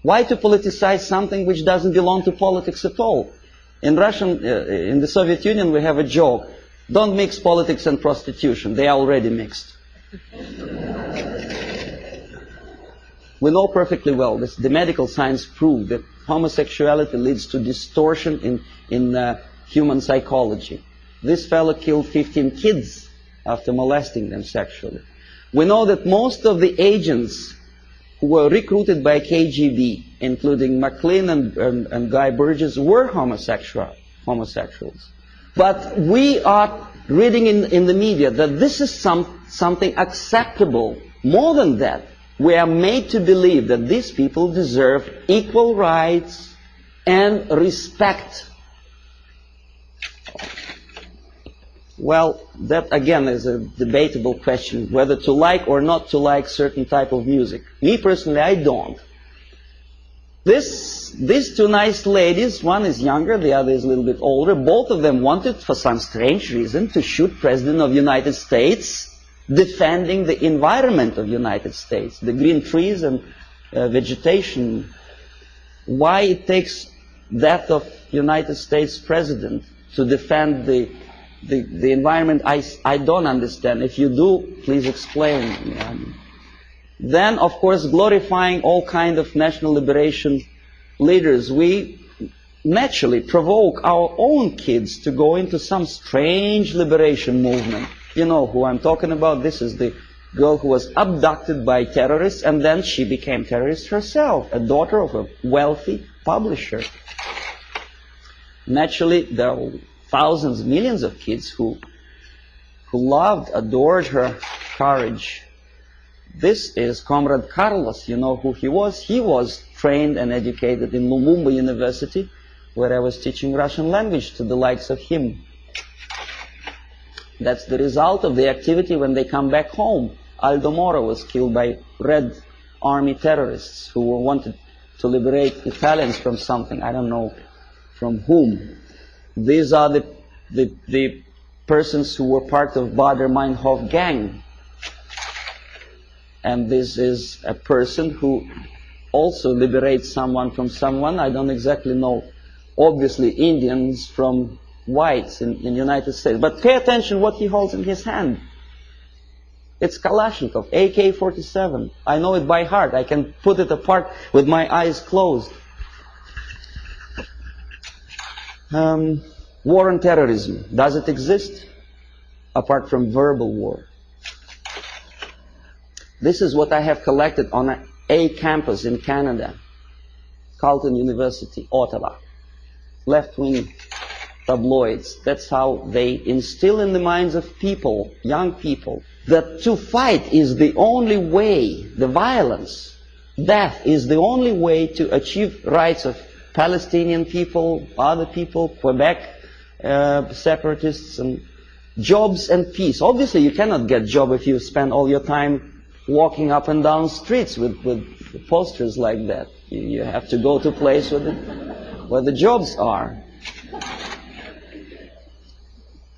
Why to politicize something which doesn't belong to politics at all? In the Soviet Union, we have a joke: don't mix politics and prostitution; they are already mixed. We know perfectly well this. The medical science proved that homosexuality leads to distortion in human psychology. This fellow killed 15 kids after molesting them sexually. We know that most of the agents who were recruited by KGB, including McLean and Guy Burgess, were homosexuals. But we are reading in the media that this is something acceptable. More than that, we are made to believe that these people deserve equal rights and respect. Well, that again is a debatable question, whether to like or not to like certain type of music. Me personally, I don't. These two nice ladies, one is younger, the other is a little bit older, both of them wanted, for some strange reason, to shoot President of the United States, defending the environment of the United States, the green trees and vegetation. Why it takes that of United States President to defend the environment, I don't understand. If you do, please explain. Then, of course, glorifying all kind of national liberation leaders, we naturally provoke our own kids to go into some strange liberation movement. You know who I'm talking about. This is the girl who was abducted by terrorists, and then she became terrorist herself, a daughter of a wealthy publisher. Naturally, there are thousands, millions of kids who loved, adored her courage. This is Comrade Carlos. You know who he was? He was trained and educated in Lumumba University, where I was teaching Russian language to the likes of him. That's the result of the activity when they come back home. Aldo Moro was killed by Red Army terrorists who wanted to liberate Italians from something. I don't know from whom. These are the persons who were part of Baader-Meinhof gang. And this is a person who also liberates someone from someone. I don't exactly know, obviously, Indians from whites in the United States. But pay attention what he holds in his hand. It's Kalashnikov, AK-47. I know it by heart. I can put it apart with my eyes closed. War on terrorism. Does it exist? Apart from verbal war. This is what I have collected on a campus in Canada, Carleton University, Ottawa. Left-wing tabloids. That's how they instill in the minds of people, young people, that to fight is the only way, the violence, death is the only way to achieve rights of Palestinian people, other people, Quebec separatists, and jobs and peace. Obviously, you cannot get job if you spend all your time walking up and down streets with posters like that. You have to go to a place where the jobs are.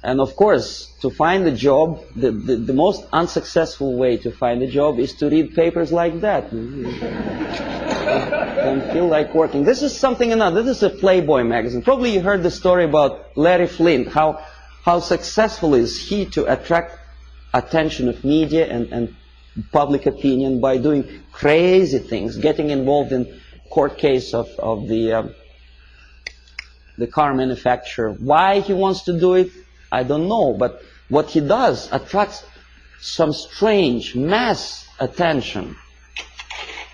And of course, to find a job, the most unsuccessful way to find a job is to read papers like that. Don't feel like working. This is something another. This is a Playboy magazine. Probably you heard the story about Larry Flint, how successful is he to attract attention of media and public opinion by doing crazy things, getting involved in court case of the car manufacturer. Why he wants to do it, I don't know, but what he does attracts some strange mass attention.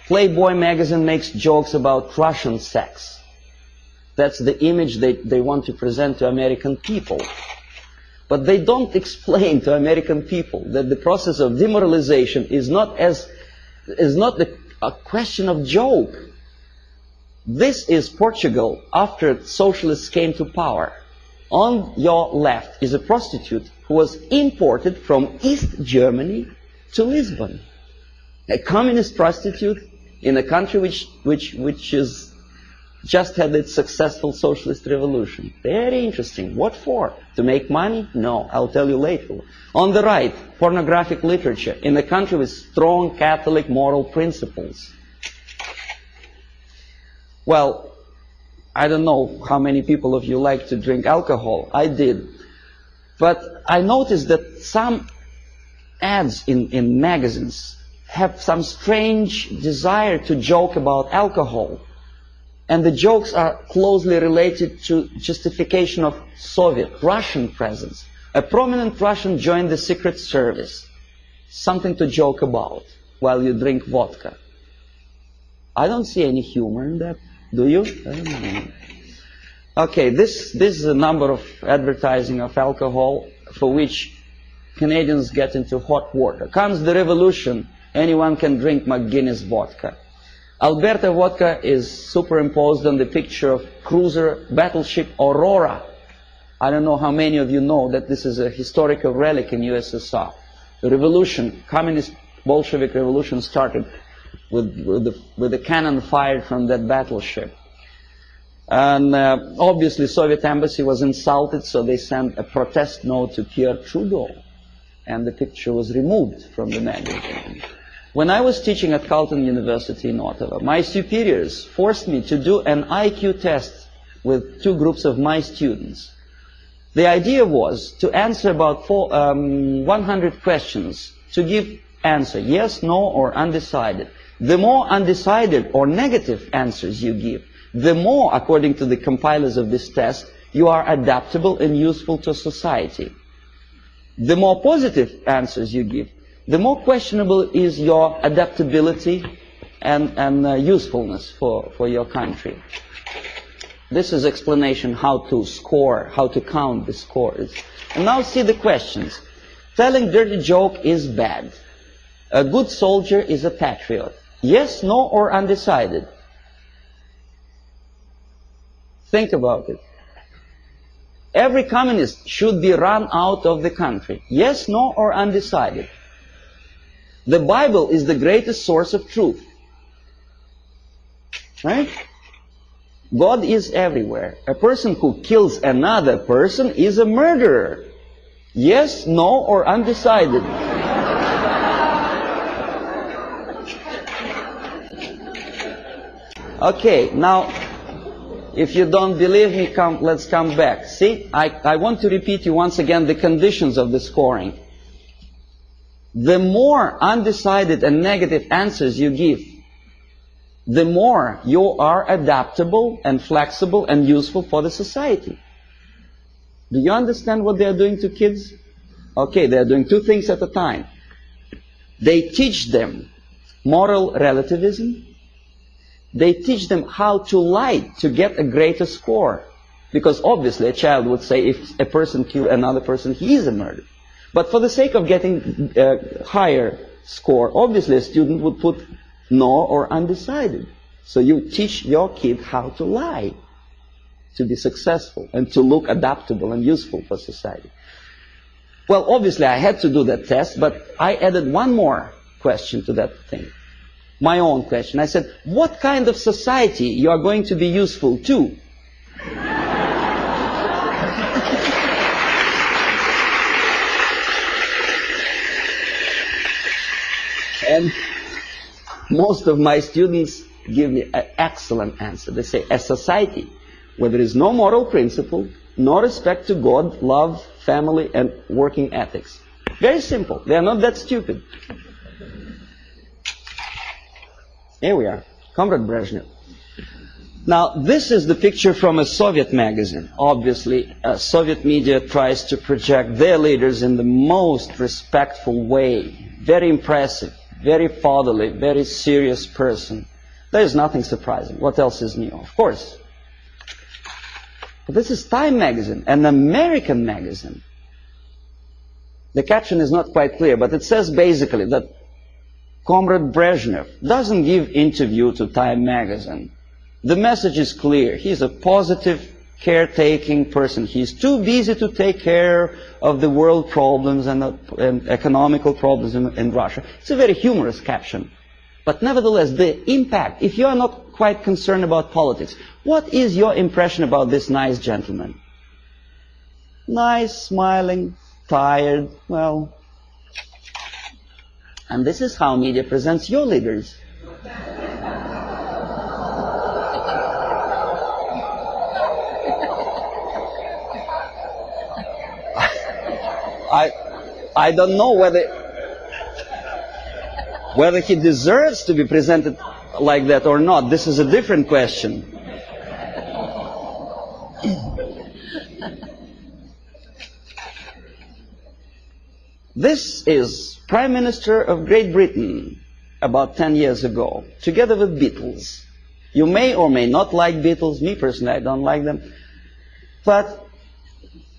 Playboy magazine makes jokes about Russian sex. That's the image they want to present to American people. But they don't explain to American people that the process of demoralization is not a question of joke. This is Portugal after socialists came to power. On your left is a prostitute who was imported from East Germany to Lisbon. A communist prostitute in a country which is just had its successful socialist revolution. Very interesting. What for? To make money? No, I'll tell you later. On the right, pornographic literature in a country with strong Catholic moral principles. Well, I don't know how many people of you like to drink alcohol. I did. But I noticed that some ads in magazines have some strange desire to joke about alcohol. And the jokes are closely related to justification of Soviet, Russian presence. A prominent Russian joined the secret service. Something to joke about while you drink vodka. I don't see any humor in that. Do you? I don't know. Okay, this is a number of advertising of alcohol. for which Canadians get into hot water. Comes the revolution, anyone can drink McGuinness vodka. Alberta vodka is superimposed on the picture of cruiser battleship Aurora. I don't know how many of you know that this is a historical relic in USSR. The revolution, communist Bolshevik revolution, started with the cannon fired from that battleship. And obviously Soviet embassy was insulted, so they sent a protest note to Pierre Trudeau, and the picture was removed from the magazine. When I was teaching at Carleton University in Ottawa, my superiors forced me to do an IQ test with two groups of my students. The idea was to answer about 100 questions, to give answer, yes, no, or undecided. The more undecided or negative answers you give, the more, according to the compilers of this test, you are adaptable and useful to society. The more positive answers you give, the more questionable is your adaptability and usefulness for your country. This is explanation how to score, how to count the scores. And now see the questions. Telling dirty joke is bad. A good soldier is a patriot. Yes, no, or undecided. Think about it. Every communist should be run out of the country. Yes, no, or undecided. The Bible is the greatest source of truth. Right? God is everywhere. A person who kills another person is a murderer. Yes, no, or undecided. Okay, now, if you don't believe me, let's come back. See, I want to repeat you once again the conditions of the scoring. The more undecided and negative answers you give, the more you are adaptable and flexible and useful for the society. Do you understand what they are doing to kids? Okay, they are doing two things at a time. They teach them moral relativism. They teach them how to lie to get a greater score. Because obviously a child would say if a person kills another person, he is a murderer. But for the sake of getting a higher score, obviously a student would put no or undecided. So you teach your kid how to lie to be successful and to look adaptable and useful for society. Well, obviously I had to do that test, but I added one more question to that thing. My own question. I said, what kind of society you are going to be useful to? And most of my students give me an excellent answer. They say, a society where there is no moral principle, no respect to God, love, family, and working ethics. Very simple. They are not that stupid. Here we are, Comrade Brezhnev. Now, this is the picture from a Soviet magazine. Obviously, Soviet media tries to project their leaders in the most respectful way. Very impressive, very fatherly, very serious person. There is nothing surprising. What else is new? Of course. But this is Time magazine, an American magazine. The caption is not quite clear, but it says basically that Comrade Brezhnev doesn't give interview to Time magazine. The message is clear. He's a positive, caretaking person. He's too busy to take care of the world problems and economical problems in Russia. It's a very humorous caption. But nevertheless, the impact, if you are not quite concerned about politics, what is your impression about this nice gentleman? Nice, smiling, tired, well. And this is how media presents your leaders. I don't know whether he deserves to be presented like that or not. This is a different question. This is Prime Minister of Great Britain about 10 years ago, together with Beatles. You may or may not like Beatles. Me personally, I don't like them. But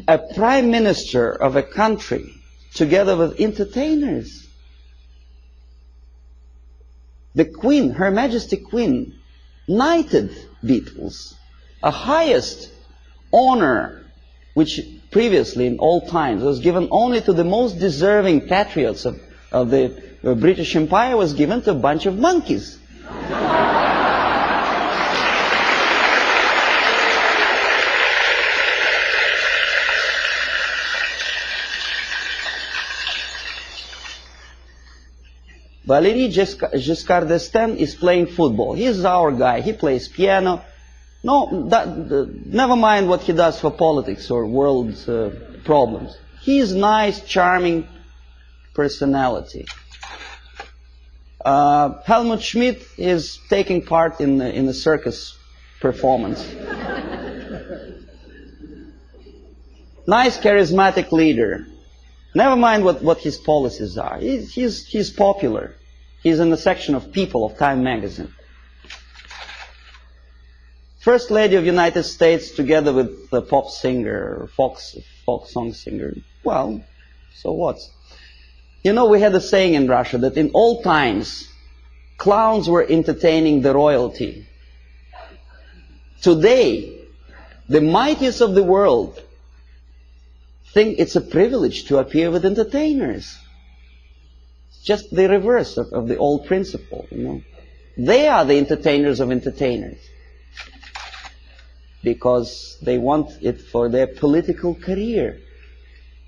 a prime minister of a country together with entertainers. The Queen, Her Majesty Queen, knighted Beatles, a highest honor which previously in all times was given only to the most deserving patriots of the British Empire, was given to a bunch of monkeys. Valéry Giscard d'Estaing is playing football. He's our guy. He plays piano. No, never mind what he does for politics or world problems. He's nice, charming personality. Helmut Schmidt is taking part in a circus performance. Nice, charismatic leader. Never mind what his policies are. He's popular. He's in the section of People of Time magazine. First Lady of the United States together with the pop singer, folk song singer. Well, so what? You know, we had a saying in Russia that in all times, clowns were entertaining the royalty. Today, the mightiest of the world think it's a privilege to appear with entertainers. It's just the reverse of the old principle, you know. They are the entertainers of entertainers because they want it for their political career.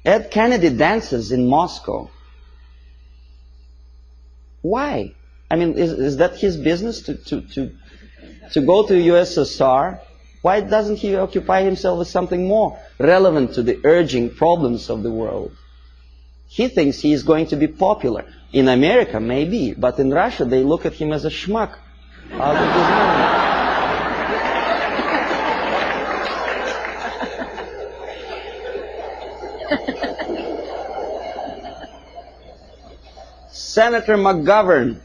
Ed Kennedy dances in Moscow. Why? I mean, is that his business to go to USSR? Why doesn't he occupy himself with something more relevant to the urging problems of the world? He thinks he is going to be popular. In America, maybe, but in Russia, they look at him as a schmuck out of his mind. Senator McGovern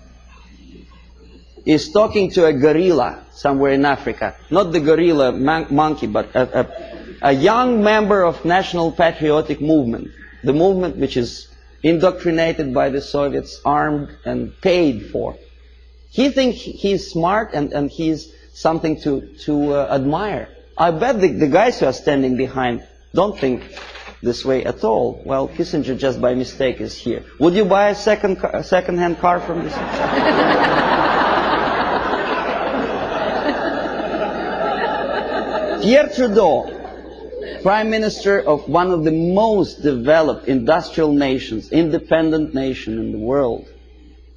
is talking to a gorilla somewhere in Africa. Not the gorilla monkey, but a young member of National Patriotic Movement. The movement which is indoctrinated by the Soviets, armed and paid for. He thinks he's smart and he's something to admire. I bet the guys who are standing behind don't think this way at all. Well, Kissinger just by mistake is here. Would you buy a second-hand car from this? Pierre Trudeau, Prime Minister of one of the most developed industrial nations, independent nation in the world,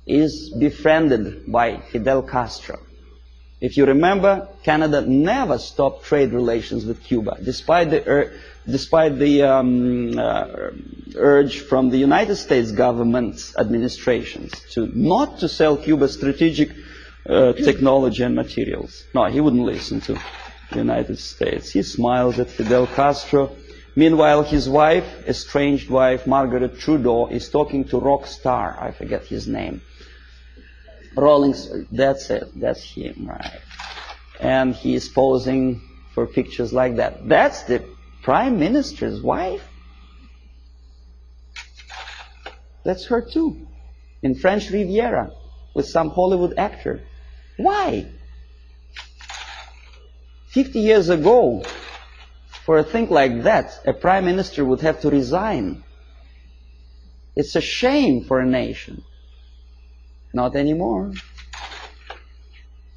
is befriended by Fidel Castro. If you remember, Canada never stopped trade relations with Cuba, despite the urge from the United States government's administrations not to sell Cuba strategic technology and materials. No, he wouldn't listen to the United States. He smiles at Fidel Castro. Meanwhile, his wife, estranged wife, Margaret Trudeau, is talking to rock star. I forget his name. That's it. That's him, right? And he is posing for pictures like that. That's the Prime Minister's wife? That's her too. In French Riviera with some Hollywood actor. Why? 50 years ago, for a thing like that, a Prime Minister would have to resign. It's a shame for a nation. Not anymore.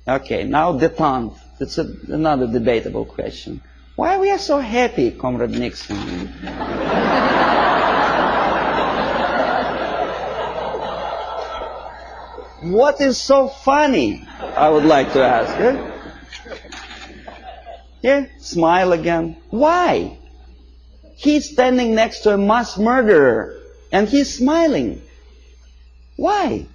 Okay, now détente. That's another debatable question. Why we are so happy, Comrade Nixon? What is so funny? I would like to ask. Yeah, smile again. Why? He's standing next to a mass murderer and he's smiling. Why?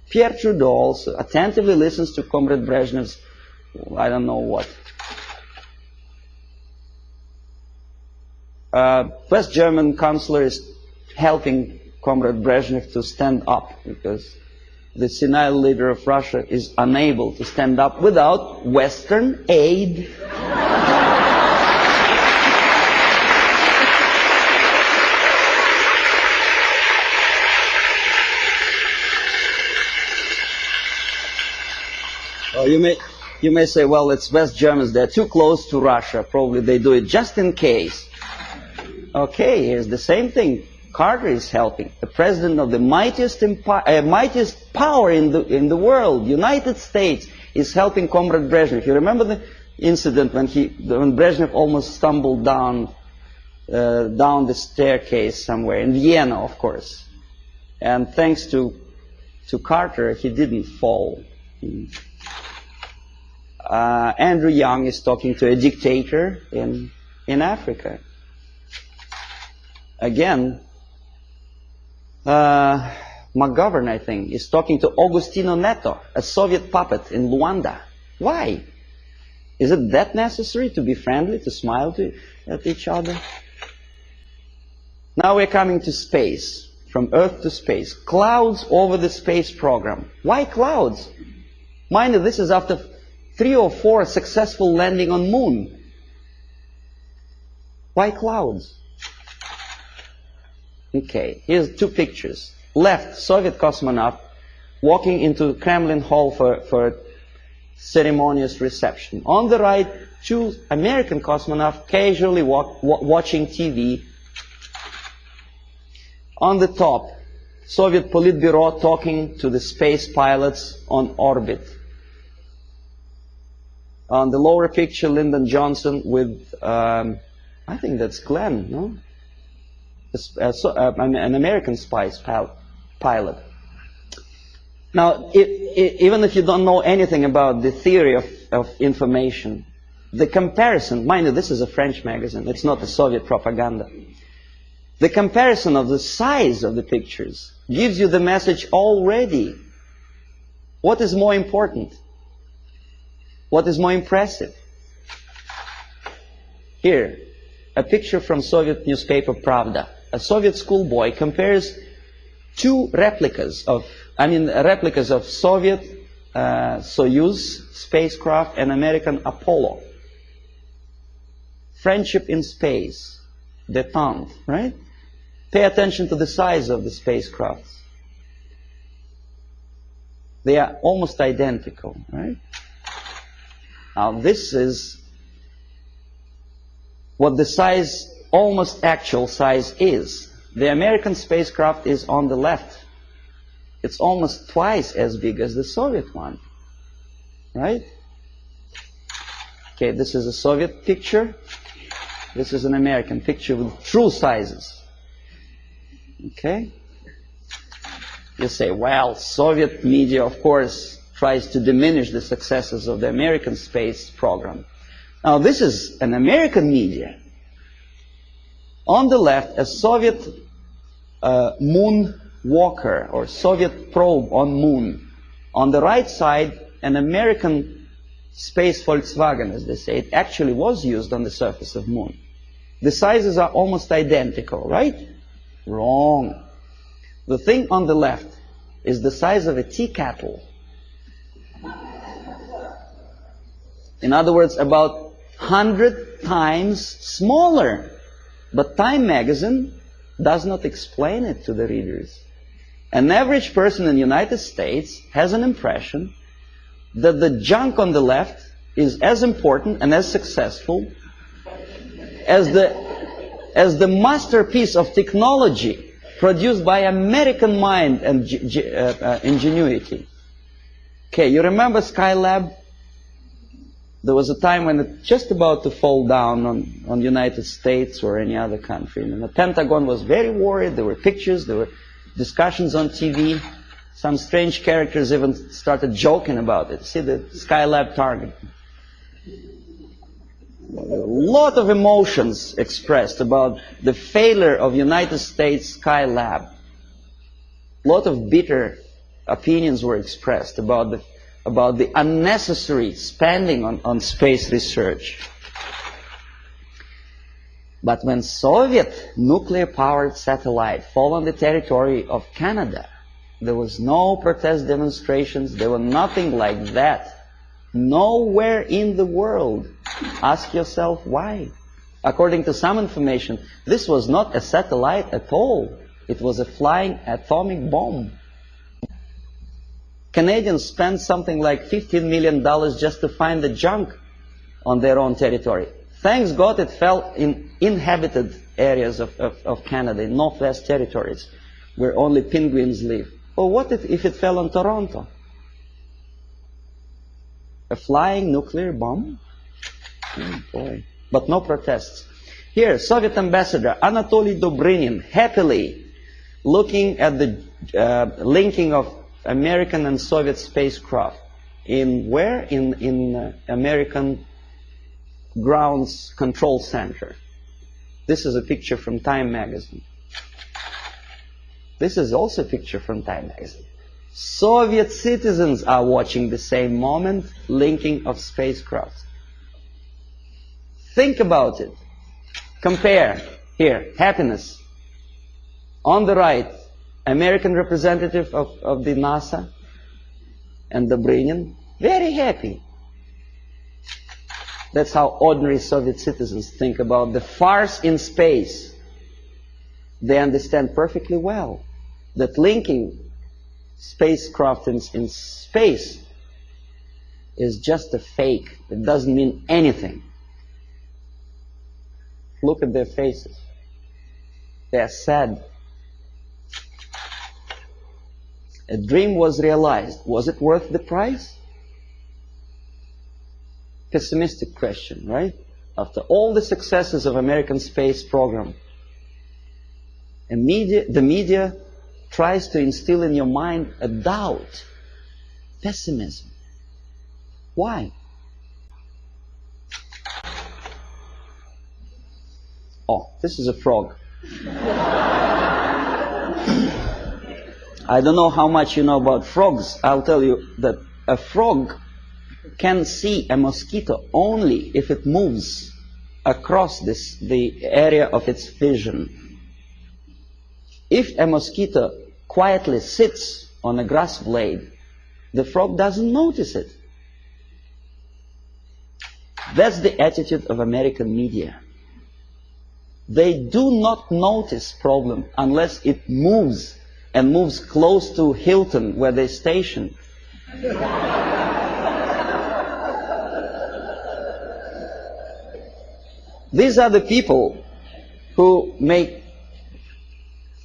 Pierre Trudeau also attentively listens to Comrade Brezhnev's, I don't know what. West German chancellor is helping Comrade Brezhnev to stand up because the senile leader of Russia is unable to stand up without Western aid. Oh, you may say, well, it's West Germans, they're too close to Russia, probably they do it just in case. Okay, here's the same thing. Carter is helping. The president of the mightiest power in the world, United States, is helping Comrade Brezhnev. You remember the incident when Brezhnev almost stumbled down the staircase somewhere, in Vienna, of course. And thanks to Carter, he didn't fall. Andrew Young is talking to a dictator in Africa. Again, McGovern, I think, is talking to Agostino Neto, a Soviet puppet in Luanda. Why? Is it that necessary to be friendly, to smile at each other? Now we're coming to space, from Earth to space. Clouds over the space program. Why clouds? Mind you, this is after 3 or 4 successful landing on Moon. Why clouds? Okay, here's 2 pictures. Left, Soviet cosmonaut walking into Kremlin Hall for ceremonious reception. On the right, 2 American cosmonauts casually watching TV. On the top, Soviet Politburo talking to the space pilots on orbit. On the lower picture, Lyndon Johnson with, I think that's Glenn, no? An American space pilot. Now, even if you don't know anything about the theory of information, the comparison, mind you, this is a French magazine, it's not a Soviet propaganda. The comparison of the size of the pictures gives you the message already. What is more important? What is more impressive? Here, a picture from Soviet newspaper Pravda. A Soviet schoolboy compares 2 replicas of Soviet Soyuz spacecraft and American Apollo. Friendship in space, détente, right? Pay attention to the size of the spacecrafts. They are almost identical, right? Now this is what the size, almost actual size is. The American spacecraft is on the left. It's almost twice as big as the Soviet one, right? Okay, this is a Soviet picture. This is an American picture with true sizes. Okay? You say, well, Soviet media, of course, tries to diminish the successes of the American space program. Now, this is an American media. On the left, a Soviet moon walker or Soviet probe on Moon. On the right side, an American space Volkswagen, as they say. It actually was used on the surface of Moon. The sizes are almost identical, right? Wrong. The thing on the left is the size of a tea kettle. In other words, about 100 times smaller. But Time magazine does not explain it to the readers. An average person in the United States has an impression that the junk on the left is as important and as successful as the masterpiece of technology produced by American mind and ingenuity. Okay, you remember Skylab? There was a time when it just about to fall down on the United States or any other country. And the Pentagon was very worried. There were pictures, there were discussions on TV. Some strange characters even started joking about it. See the Skylab target. A lot of emotions expressed about the failure of United States Skylab. A lot of bitter opinions were expressed about the unnecessary spending on space research. But when Soviet nuclear-powered satellite fell on the territory of Canada, there was no protest demonstrations, there were nothing like that. Nowhere in the world. Ask yourself why. According to some information, this was not a satellite at all. It was a flying atomic bomb. Canadians spent something like $15 million just to find the junk on their own territory. Thanks God it fell in inhabited areas of Canada, in Northwest Territories, where only penguins live. Or what if it fell on Toronto? A flying nuclear bomb? Oh boy. But no protests. Here, Soviet ambassador Anatoly Dobrinin happily looking at the linking of American and Soviet spacecraft. In where? In American Grounds Control Center. This is a picture from Time magazine. This is also a picture from Time magazine. Soviet citizens are watching the same moment, linking of spacecraft. Think about it. Compare. Here, happiness. On the right, American representative of the NASA and Dobrinin, very happy. That's how ordinary Soviet citizens think about the farce in space. They understand perfectly well that linking spacecraft in space is just a fake. It doesn't mean anything. Look at their faces. They are sad. A dream was realized. Was it worth the price? Pessimistic question, right? After all the successes of American space program, the media tries to instill in your mind a doubt, pessimism. Why? Oh, this is a frog. I don't know how much you know about frogs. I'll tell you that a frog can see a mosquito only if it moves across the area of its vision. If a mosquito quietly sits on a grass blade, the frog doesn't notice it. That's the attitude of American media. They do not notice problem unless it moves, and moves close to Hilton where they station. These are the people who may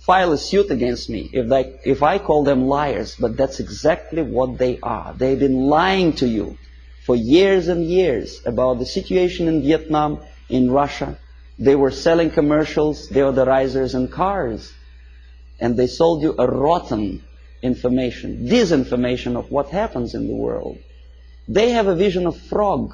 file a suit against me if I call them liars, but that's exactly what they are. They've been lying to you for years and years about the situation in Vietnam, in Russia. They were selling commercials, deodorizers and cars, and they sold you a rotten information, disinformation of what happens in the world. They have a vision of frog,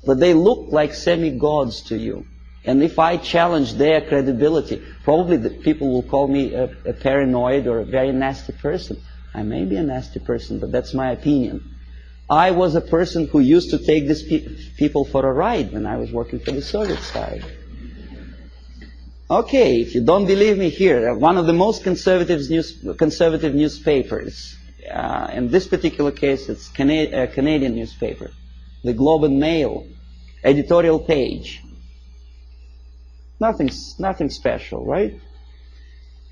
but they look like semi-gods to you. And if I challenge their credibility, probably the people will call me a paranoid or a very nasty person. I may be a nasty person, but that's my opinion. I was a person who used to take these people for a ride when I was working for the Soviet side. Okay, if you don't believe me, here, one of the most conservative newspapers, in this particular case it's a Canadian newspaper, the Globe and Mail, editorial page. Nothing special, right?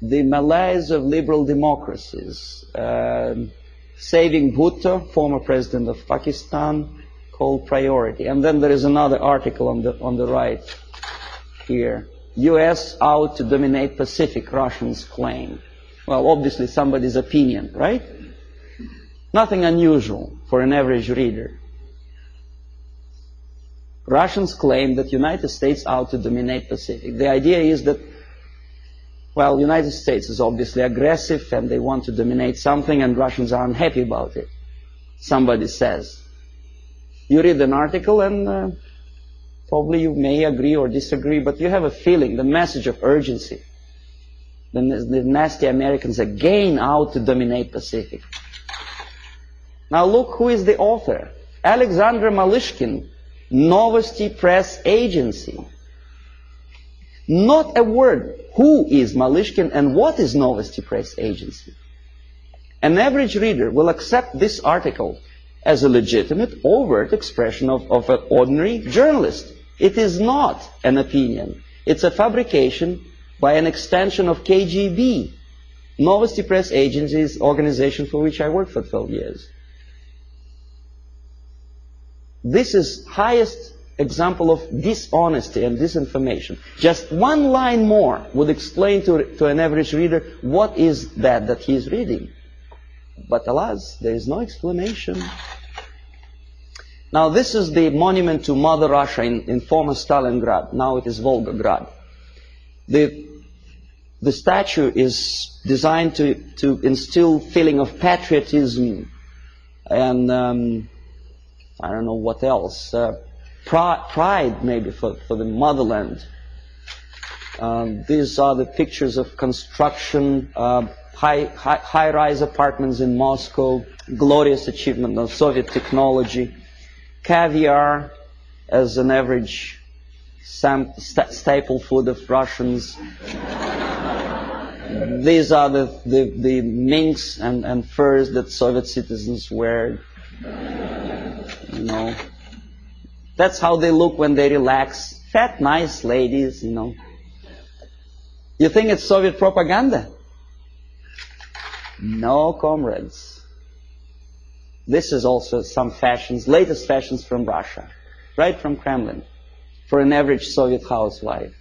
The malaise of liberal democracies. Saving Bhutto, former president of Pakistan, called priority. And then there is another article on the right here. US out to dominate Pacific, Russians claim. Well, obviously somebody's opinion, right? Nothing unusual for an average reader. Russians claim that United States out to dominate Pacific. The idea is that, well, United States is obviously aggressive and they want to dominate something and Russians are unhappy about it. Somebody says. You read an article and probably you may agree or disagree, but you have a feeling, the message of urgency. The nasty Americans again out to dominate Pacific. Now look who is the author. Alexander Malishkin, Novosti Press Agency. Not a word. Who is Malishkin and what is Novosti Press Agency? An average reader will accept this article as a legitimate, overt expression of an ordinary journalist. It is not an opinion. It's a fabrication by an extension of KGB. Novosti Press Agency is an organization for which I worked for 12 years. This is highest example of dishonesty and disinformation. Just one line more would explain to an average reader what is that he is reading. But alas, there is no explanation. Now this is the monument to Mother Russia in former Stalingrad. Now it is Volgograd. The statue is designed to instill feeling of patriotism and I don't know what else. Pride maybe for the motherland. These are the pictures of construction, high-rise apartments in Moscow, glorious achievement of Soviet technology, caviar as an average staple food of Russians. These are the minks and furs that Soviet citizens wear. You know, that's how they look when they relax. Fat, nice ladies, you know. You think it's Soviet propaganda? No, comrades. This is also some fashions, latest fashions from Russia, right from Kremlin, for an average Soviet housewife.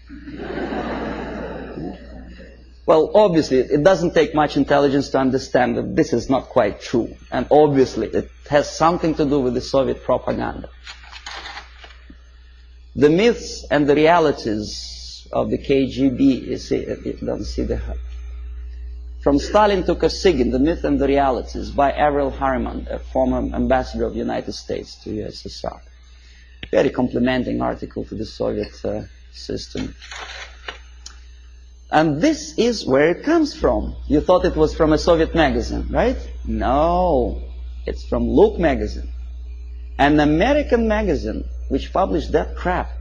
Well, obviously, it doesn't take much intelligence to understand that this is not quite true. And obviously, it has something to do with the Soviet propaganda. The myths and the realities of the KGB, you don't see the... From Stalin to Kosygin, The Myth and the Realities, by Avril Harriman, a former ambassador of the United States to USSR. Very complimenting article to the Soviet system. And this is where it comes from. You thought it was from a Soviet magazine, right? No, it's from Look magazine. An American magazine which published that crap.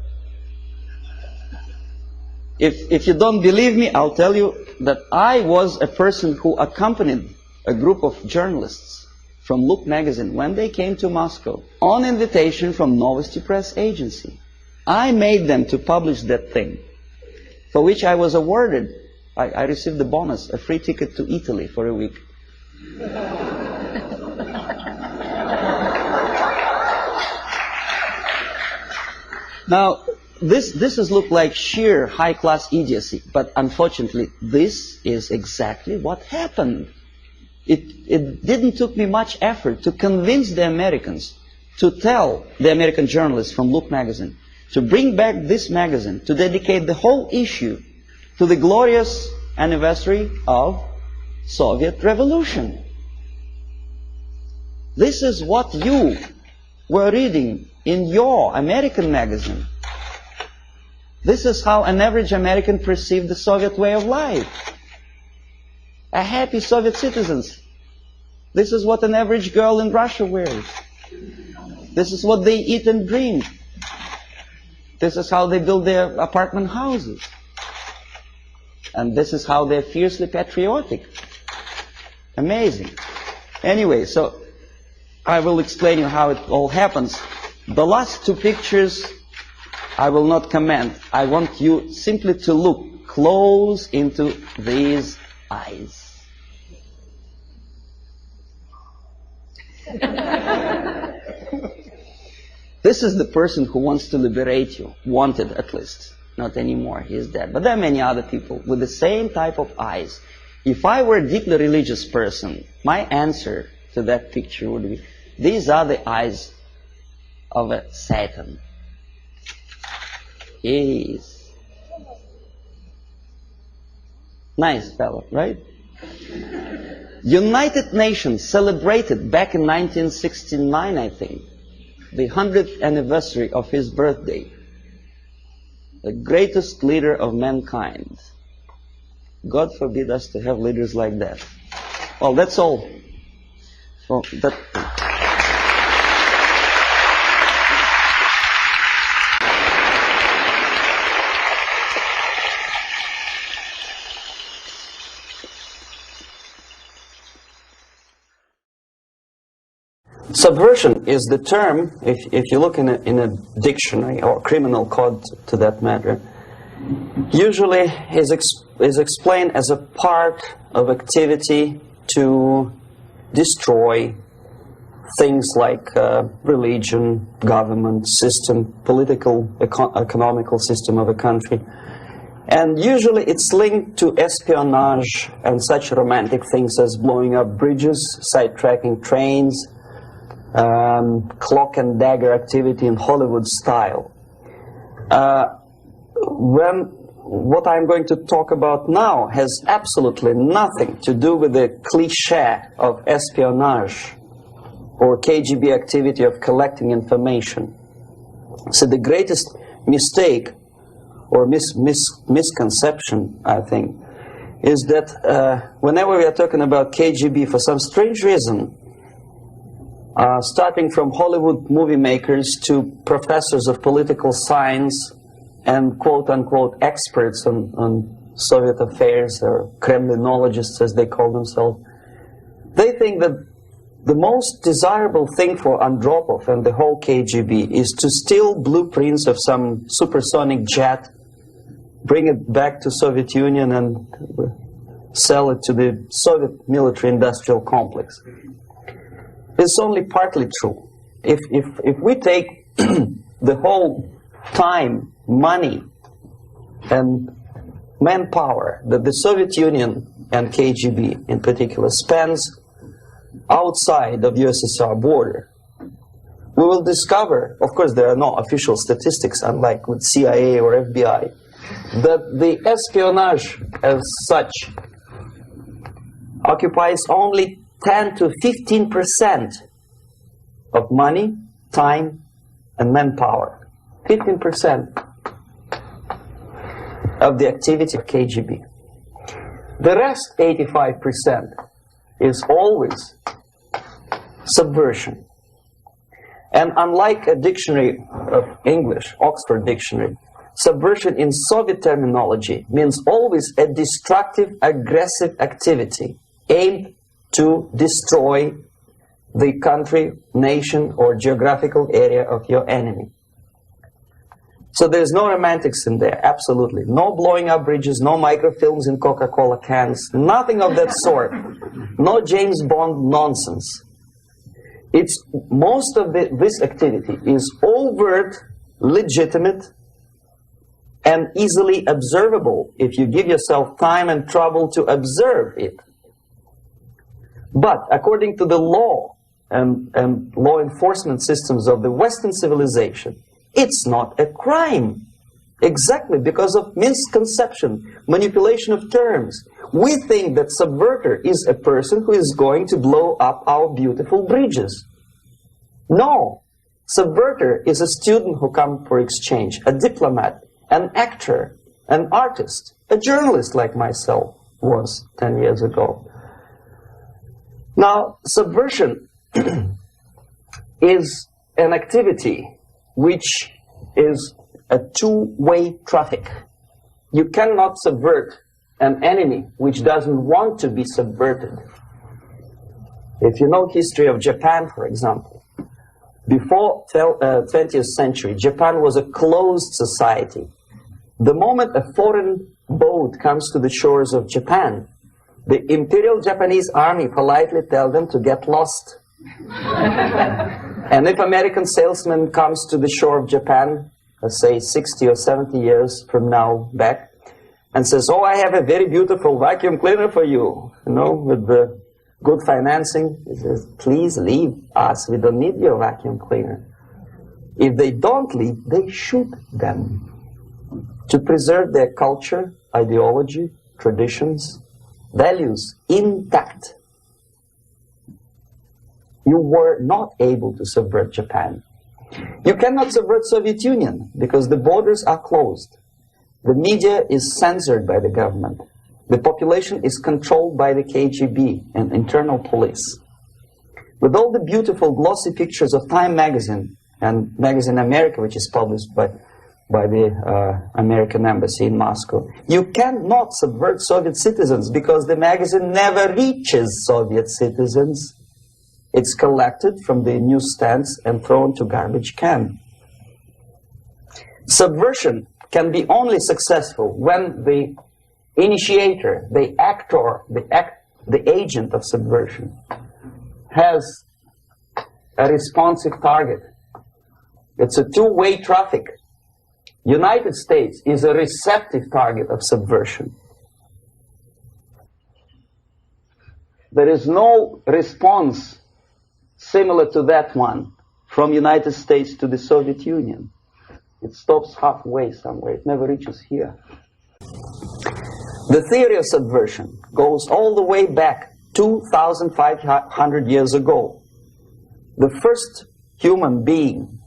If you don't believe me, I'll tell you that I was a person who accompanied a group of journalists from Look magazine when they came to Moscow on invitation from Novosti Press Agency. I made them to publish that thing, for which I was awarded, I received the bonus, a free ticket to Italy for a week. Now, this is look like sheer high-class idiocy, but unfortunately, this is exactly what happened. It didn't took me much effort to convince the Americans, to tell the American journalists from Look magazine, to bring back this magazine, to dedicate the whole issue to the glorious anniversary of Soviet Revolution. This is what you were reading in your American magazine. This is how an average American perceived the Soviet way of life. A happy Soviet citizens. This is what an average girl in Russia wears. This is what they eat and drink. This is how they build their apartment houses. And this is how they're fiercely patriotic. Amazing. Anyway, so I will explain you how it all happens. The last two pictures I will not comment. I want you simply to look close into these eyes. This is the person who wants to liberate you, wanted at least. Not anymore, he is dead. But there are many other people with the same type of eyes. If I were a deeply religious person, my answer to that picture would be, these are the eyes of a Satan. He is. Nice fellow, right? United Nations celebrated back in 1969, I think, the 100th anniversary of his birthday. The greatest leader of mankind. God forbid us to have leaders like that. Well, that's all. Well, Subversion is the term, if you look in a dictionary or criminal code to that matter, usually is explained as a part of activity to destroy things like religion, government system, political, economical system of a country. And usually it's linked to espionage and such romantic things as blowing up bridges, sidetracking trains, cloak and dagger activity in Hollywood style. What I'm going to talk about now has absolutely nothing to do with the cliché of espionage or KGB activity of collecting information. So the greatest mistake or misconception, I think, is that whenever we are talking about KGB, for some strange reason, starting from Hollywood movie makers to professors of political science and quote-unquote experts on Soviet affairs, or Kremlinologists as they call themselves, they think that the most desirable thing for Andropov and the whole KGB is to steal blueprints of some supersonic jet, bring it back to Soviet Union and sell it to the Soviet military-industrial complex. It's only partly true. If we take the whole time, money, and manpower that the Soviet Union and KGB in particular spends outside of USSR border, we will discover, of course there are no official statistics unlike with CIA or FBI, that the espionage as such occupies only 10 to 15% of money, time, and manpower. 15% of the activity of KGB. The rest, 85%, is always subversion. And unlike a dictionary of English, Oxford Dictionary, subversion in Soviet terminology means always a destructive, aggressive activity aimed to destroy the country, nation, or geographical area of your enemy. So there's no romantics in there, absolutely. No blowing up bridges, no microfilms in Coca-Cola cans, nothing of that sort. No James Bond nonsense. It's most of this activity is overt, legitimate, and easily observable if you give yourself time and trouble to observe it. But according to the law and law enforcement systems of the Western civilization, it's not a crime. Exactly because of misconception, manipulation of terms. We think that subverter is a person who is going to blow up our beautiful bridges. No. Subverter is a student who comes for exchange, a diplomat, an actor, an artist, a journalist like myself was 10 years ago. Now, subversion is an activity which is a two-way traffic. You cannot subvert an enemy which doesn't want to be subverted. If you know history of Japan, for example, before 20th century, Japan was a closed society. The moment a foreign boat comes to the shores of Japan, the Imperial Japanese Army politely tells them to get lost. And if American salesman comes to the shore of Japan, let's say 60 or 70 years from now back, and says, oh, I have a very beautiful vacuum cleaner for you, with the good financing, he says, please leave us, we don't need your vacuum cleaner. If they don't leave, they shoot them to preserve their culture, ideology, traditions, values intact. You were not able to subvert Japan. You cannot subvert Soviet Union because the borders are closed. The media is censored by the government. The population is controlled by the KGB and internal police. With all the beautiful glossy pictures of Time magazine and Magazine America, which is published by the American embassy in Moscow, you cannot subvert Soviet citizens because the magazine never reaches Soviet citizens. It's collected from the newsstands and thrown to garbage can. Subversion can be only successful when the initiator, the actor, the agent of subversion has a responsive target. It's a two-way traffic. United States is a receptive target of subversion. There is no response similar to that one from United States to the Soviet Union. It stops halfway somewhere. It never reaches here. The theory of subversion goes all the way back 2,500 years ago. The first human being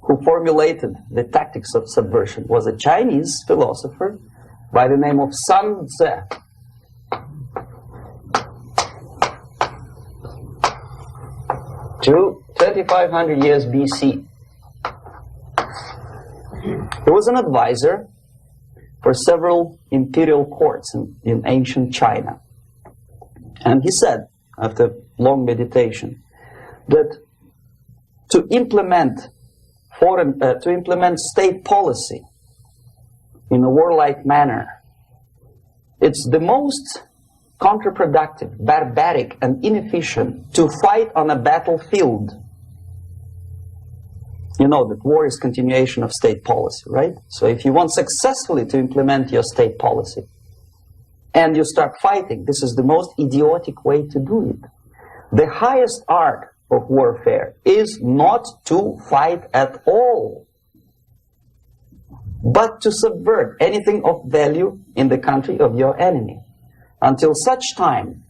who formulated the tactics of subversion was a Chinese philosopher by the name of Sun Tzu. To 2,500 years BC. He was an advisor for several imperial courts in ancient China. And he said, after long meditation, that to implement state policy in a warlike manner, it's the most counterproductive, barbaric, and inefficient to fight on a battlefield. You know that war is continuation of state policy, right? So if you want successfully to implement your state policy and you start fighting, this is the most idiotic way to do it. The highest art of warfare is not to fight at all, but to subvert anything of value in the country of your enemy, until such time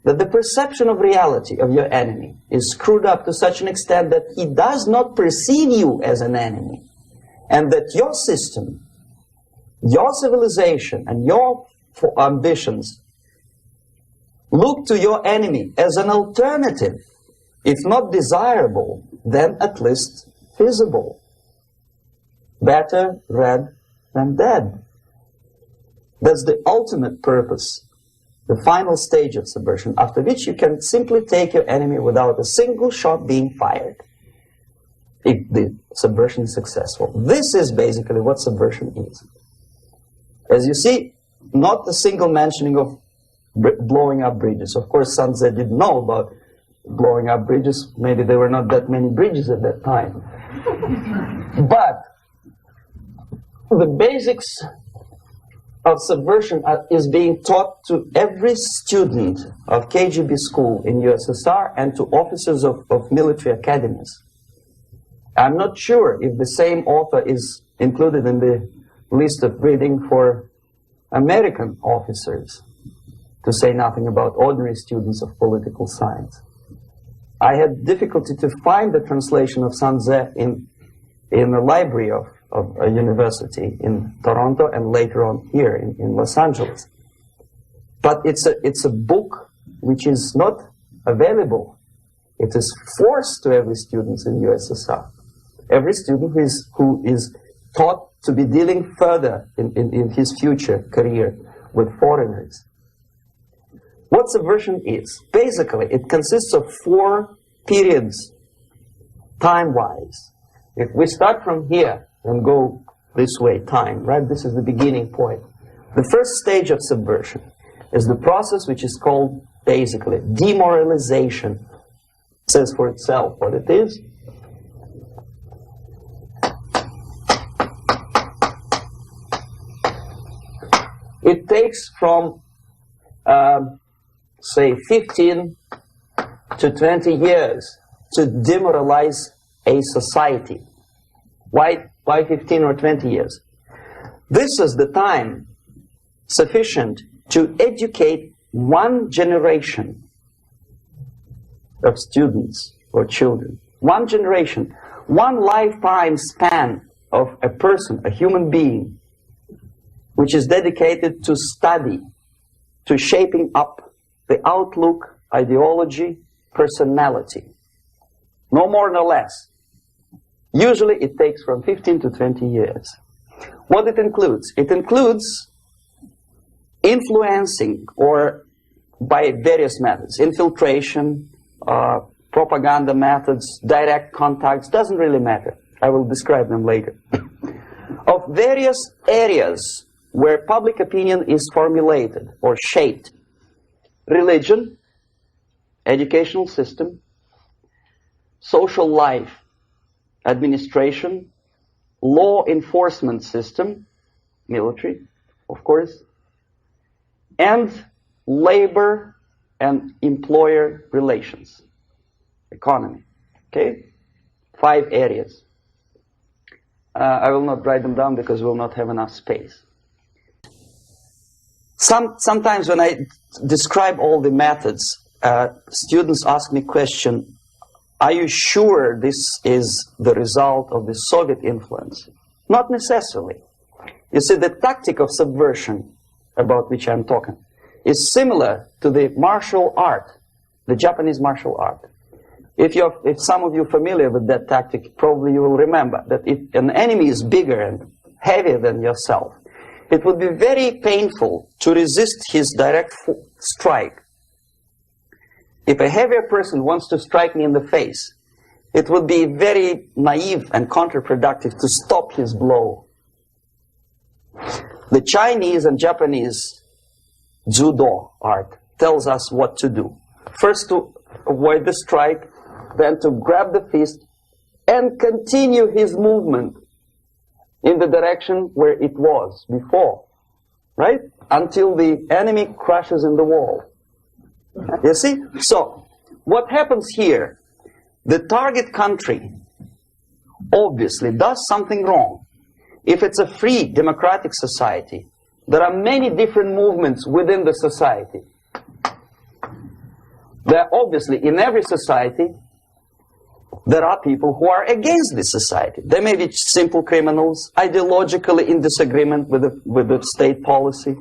that the perception of reality of your enemy is screwed up to such an extent that he does not perceive you as an enemy, and that your system, your civilization, and your ambitions look to your enemy as an alternative, if not desirable, then at least feasible. Better red than dead. That's the ultimate purpose, the final stage of subversion, after which you can simply take your enemy without a single shot being fired, if the subversion is successful. This is basically what subversion is. As you see, not a single mentioning of blowing up bridges. Of course, Sun Tzu didn't know about blowing up bridges. Maybe there were not that many bridges at that time. But the basics of subversion is being taught to every student of KGB school in USSR and to officers of military academies. I'm not sure if the same author is included in the list of reading for American officers, to say nothing about ordinary students of political science. I had difficulty to find the translation of Sun Tzu in the library of a university in Toronto and later on here in Los Angeles. But it's a book which is not available. It is forced to every student in USSR. Every student who is taught to be dealing further in his future career with foreigners. What subversion is? Basically, it consists of 4 periods, time-wise. If we start from here and go this way, time, right? This is the beginning point. The first stage of subversion is the process which is called, basically, demoralization. It says for itself what it is. It takes from, say, 15 to 20 years to demoralize a society. Why 15 or 20 years? This is the time sufficient to educate one generation of students or children. One generation, one lifetime span of a person, a human being, which is dedicated to study, to shaping up the outlook, ideology, personality. No more, no less. Usually it takes from 15 to 20 years. What it includes? It includes influencing, or by various methods, infiltration, propaganda methods, direct contacts, doesn't really matter. I will describe them later. of various areas where public opinion is formulated or shaped. Religion, educational system, social life, administration, law enforcement system, military, of course, and labor and employer relations, economy. Okay? 5 areas. I will not write them down because we will not have enough space. Sometimes when I describe all the methods, students ask me question, are you sure this is the result of the Soviet influence? Not necessarily. You see, the tactic of subversion, about which I'm talking, is similar to the martial art, the Japanese martial art. If some of you are familiar with that tactic, probably you will remember that if an enemy is bigger and heavier than yourself, it would be very painful to resist his direct strike. If a heavier person wants to strike me in the face, it would be very naive and counterproductive to stop his blow. The Chinese and Japanese judo art tells us what to do. First to avoid the strike, then to grab the fist and continue his movement in the direction where it was before, right? Until the enemy crashes in the wall. You see? So, what happens here? The target country obviously does something wrong. If it's a free democratic society, there are many different movements within the society. There are obviously, in every society, there are people who are against this society. They may be simple criminals, ideologically in disagreement with the state policy,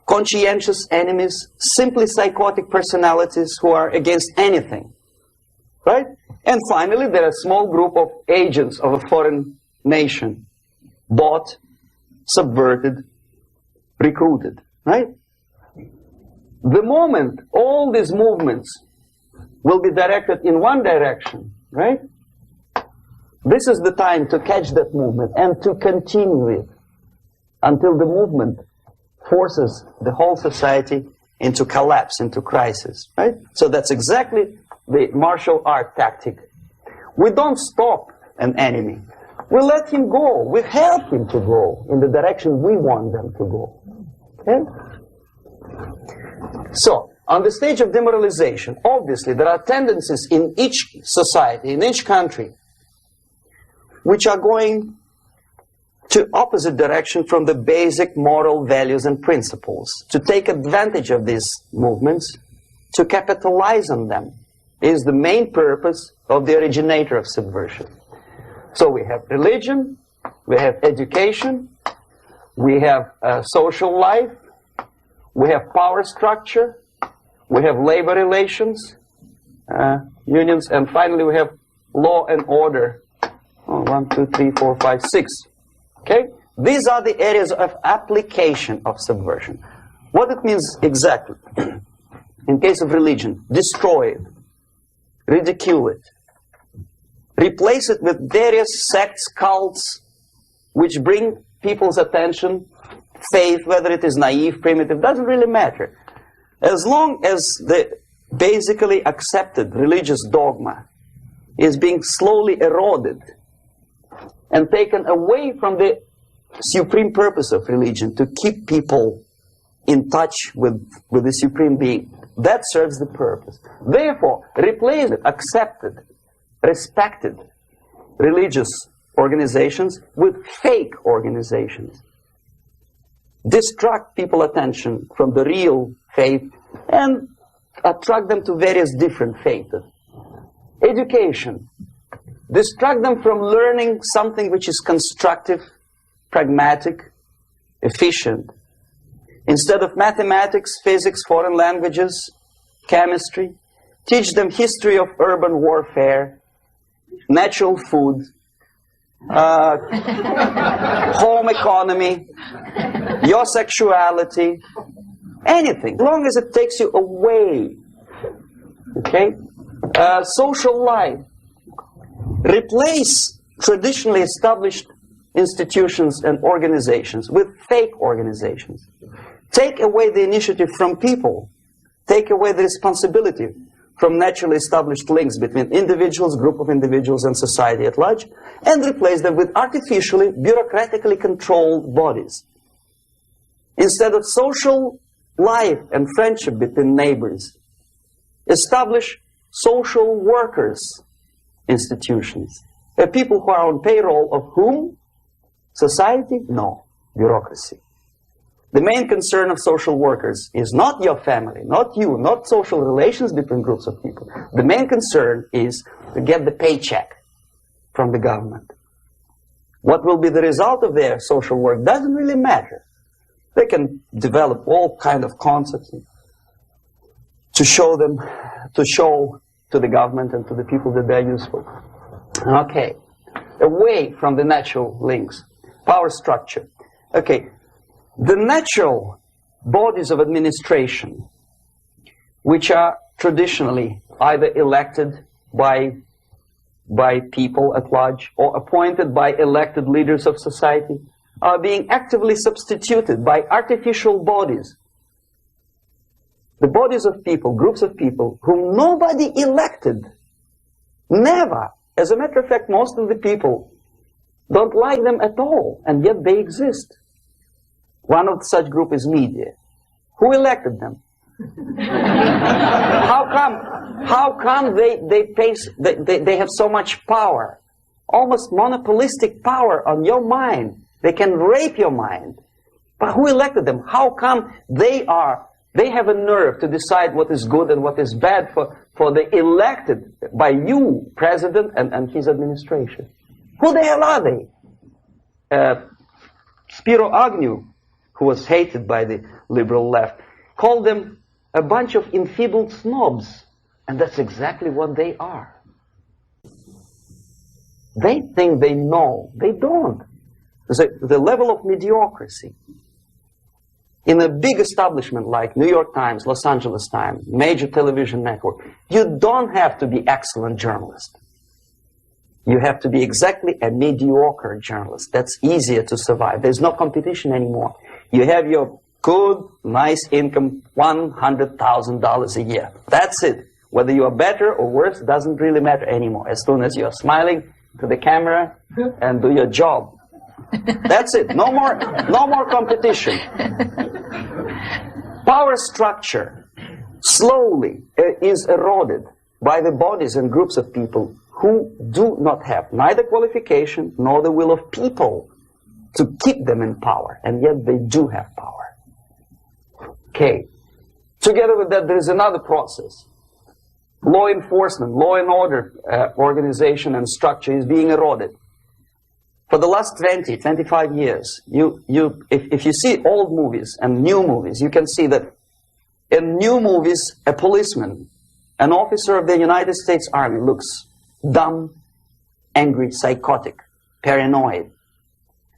conscientious enemies, simply psychotic personalities who are against anything, right? And finally, there are a small group of agents of a foreign nation, bought, subverted, recruited, right? The moment all these movements will be directed in one direction, right? This is the time to catch that movement and to continue it until the movement forces the whole society into collapse, into crisis, right? So that's exactly the martial art tactic. We don't stop an enemy. We let him go. We help him to go in the direction we want them to go. Okay? So, on the stage of demoralization, obviously there are tendencies in each society, in each country, which are going to opposite direction from the basic moral values and principles. To take advantage of these movements, to capitalize on them, is the main purpose of the originator of subversion. So we have religion, we have education, we have social life, we have power structure, we have labor relations, unions, and finally we have law and order. 1, 2, 3, 4, 5, 6. Okay? These are the areas of application of subversion. What it means exactly? In case of religion, destroy it, ridicule it, replace it with various sects, cults, which bring people's attention, faith, whether it is naive, primitive, doesn't really matter. As long as the basically accepted religious dogma is being slowly eroded and taken away from the supreme purpose of religion, to keep people in touch with the supreme being, that serves the purpose. Therefore, replace it, accepted, respected religious organizations with fake organizations. Distract people's attention from the real faith and attract them to various different faiths. Education. Distract them from learning something which is constructive, pragmatic, efficient. Instead of mathematics, physics, foreign languages, chemistry, teach them history of urban warfare, natural food, home economy, your sexuality, anything, as long as it takes you away. Okay? Social life. Replace traditionally established institutions and organizations with fake organizations. Take away the initiative from people. Take away the responsibility from naturally established links between individuals, group of individuals, and society at large, and replace them with artificially, bureaucratically controlled bodies. Instead of social life and friendship between neighbors, establish social workers institutions. People who are on payroll of whom? Society? No. Bureaucracy. The main concern of social workers is not your family, not you, not social relations between groups of people. The main concern is to get the paycheck from the government. What will be the result of their social work doesn't really matter. They can develop all kind of concepts to show to the government and to the people that they're useful. Okay, away from the natural links, power structure. Okay, the natural bodies of administration, which are traditionally either elected by people at large or appointed by elected leaders of society, are being actively substituted by artificial bodies. The bodies of people, groups of people, whom nobody elected. Never. As a matter of fact, most of the people don't like them at all, and yet they exist. One of such group is media. Who elected them? How come they have so much power? Almost monopolistic power on your mind. They can rape your mind. But who elected them? How come they have a nerve to decide what is good and what is bad for the elected by you, president, and his administration? Who the hell are they? Spiro Agnew, who was hated by the liberal left, called them a bunch of enfeebled snobs. And that's exactly what they are. They think they know. They don't. The level of mediocrity in a big establishment like New York Times, Los Angeles Times, major television network, you don't have to be excellent journalist. You have to be exactly a mediocre journalist. That's easier to survive. There's no competition anymore. You have your good, nice income, $100,000 a year. That's it. Whether you are better or worse doesn't really matter anymore. As soon as you're smiling to the camera and do your job. That's it. No more competition. Power structure slowly is eroded by the bodies and groups of people who do not have neither qualification nor the will of people to keep them in power, and yet they do have power. Okay. Together with that, there is another process. Law enforcement, law and order organization and structure is being eroded. For the last 20, 25 years, if you see old movies and new movies, you can see that in new movies, a policeman, an officer of the United States Army looks dumb, angry, psychotic, paranoid.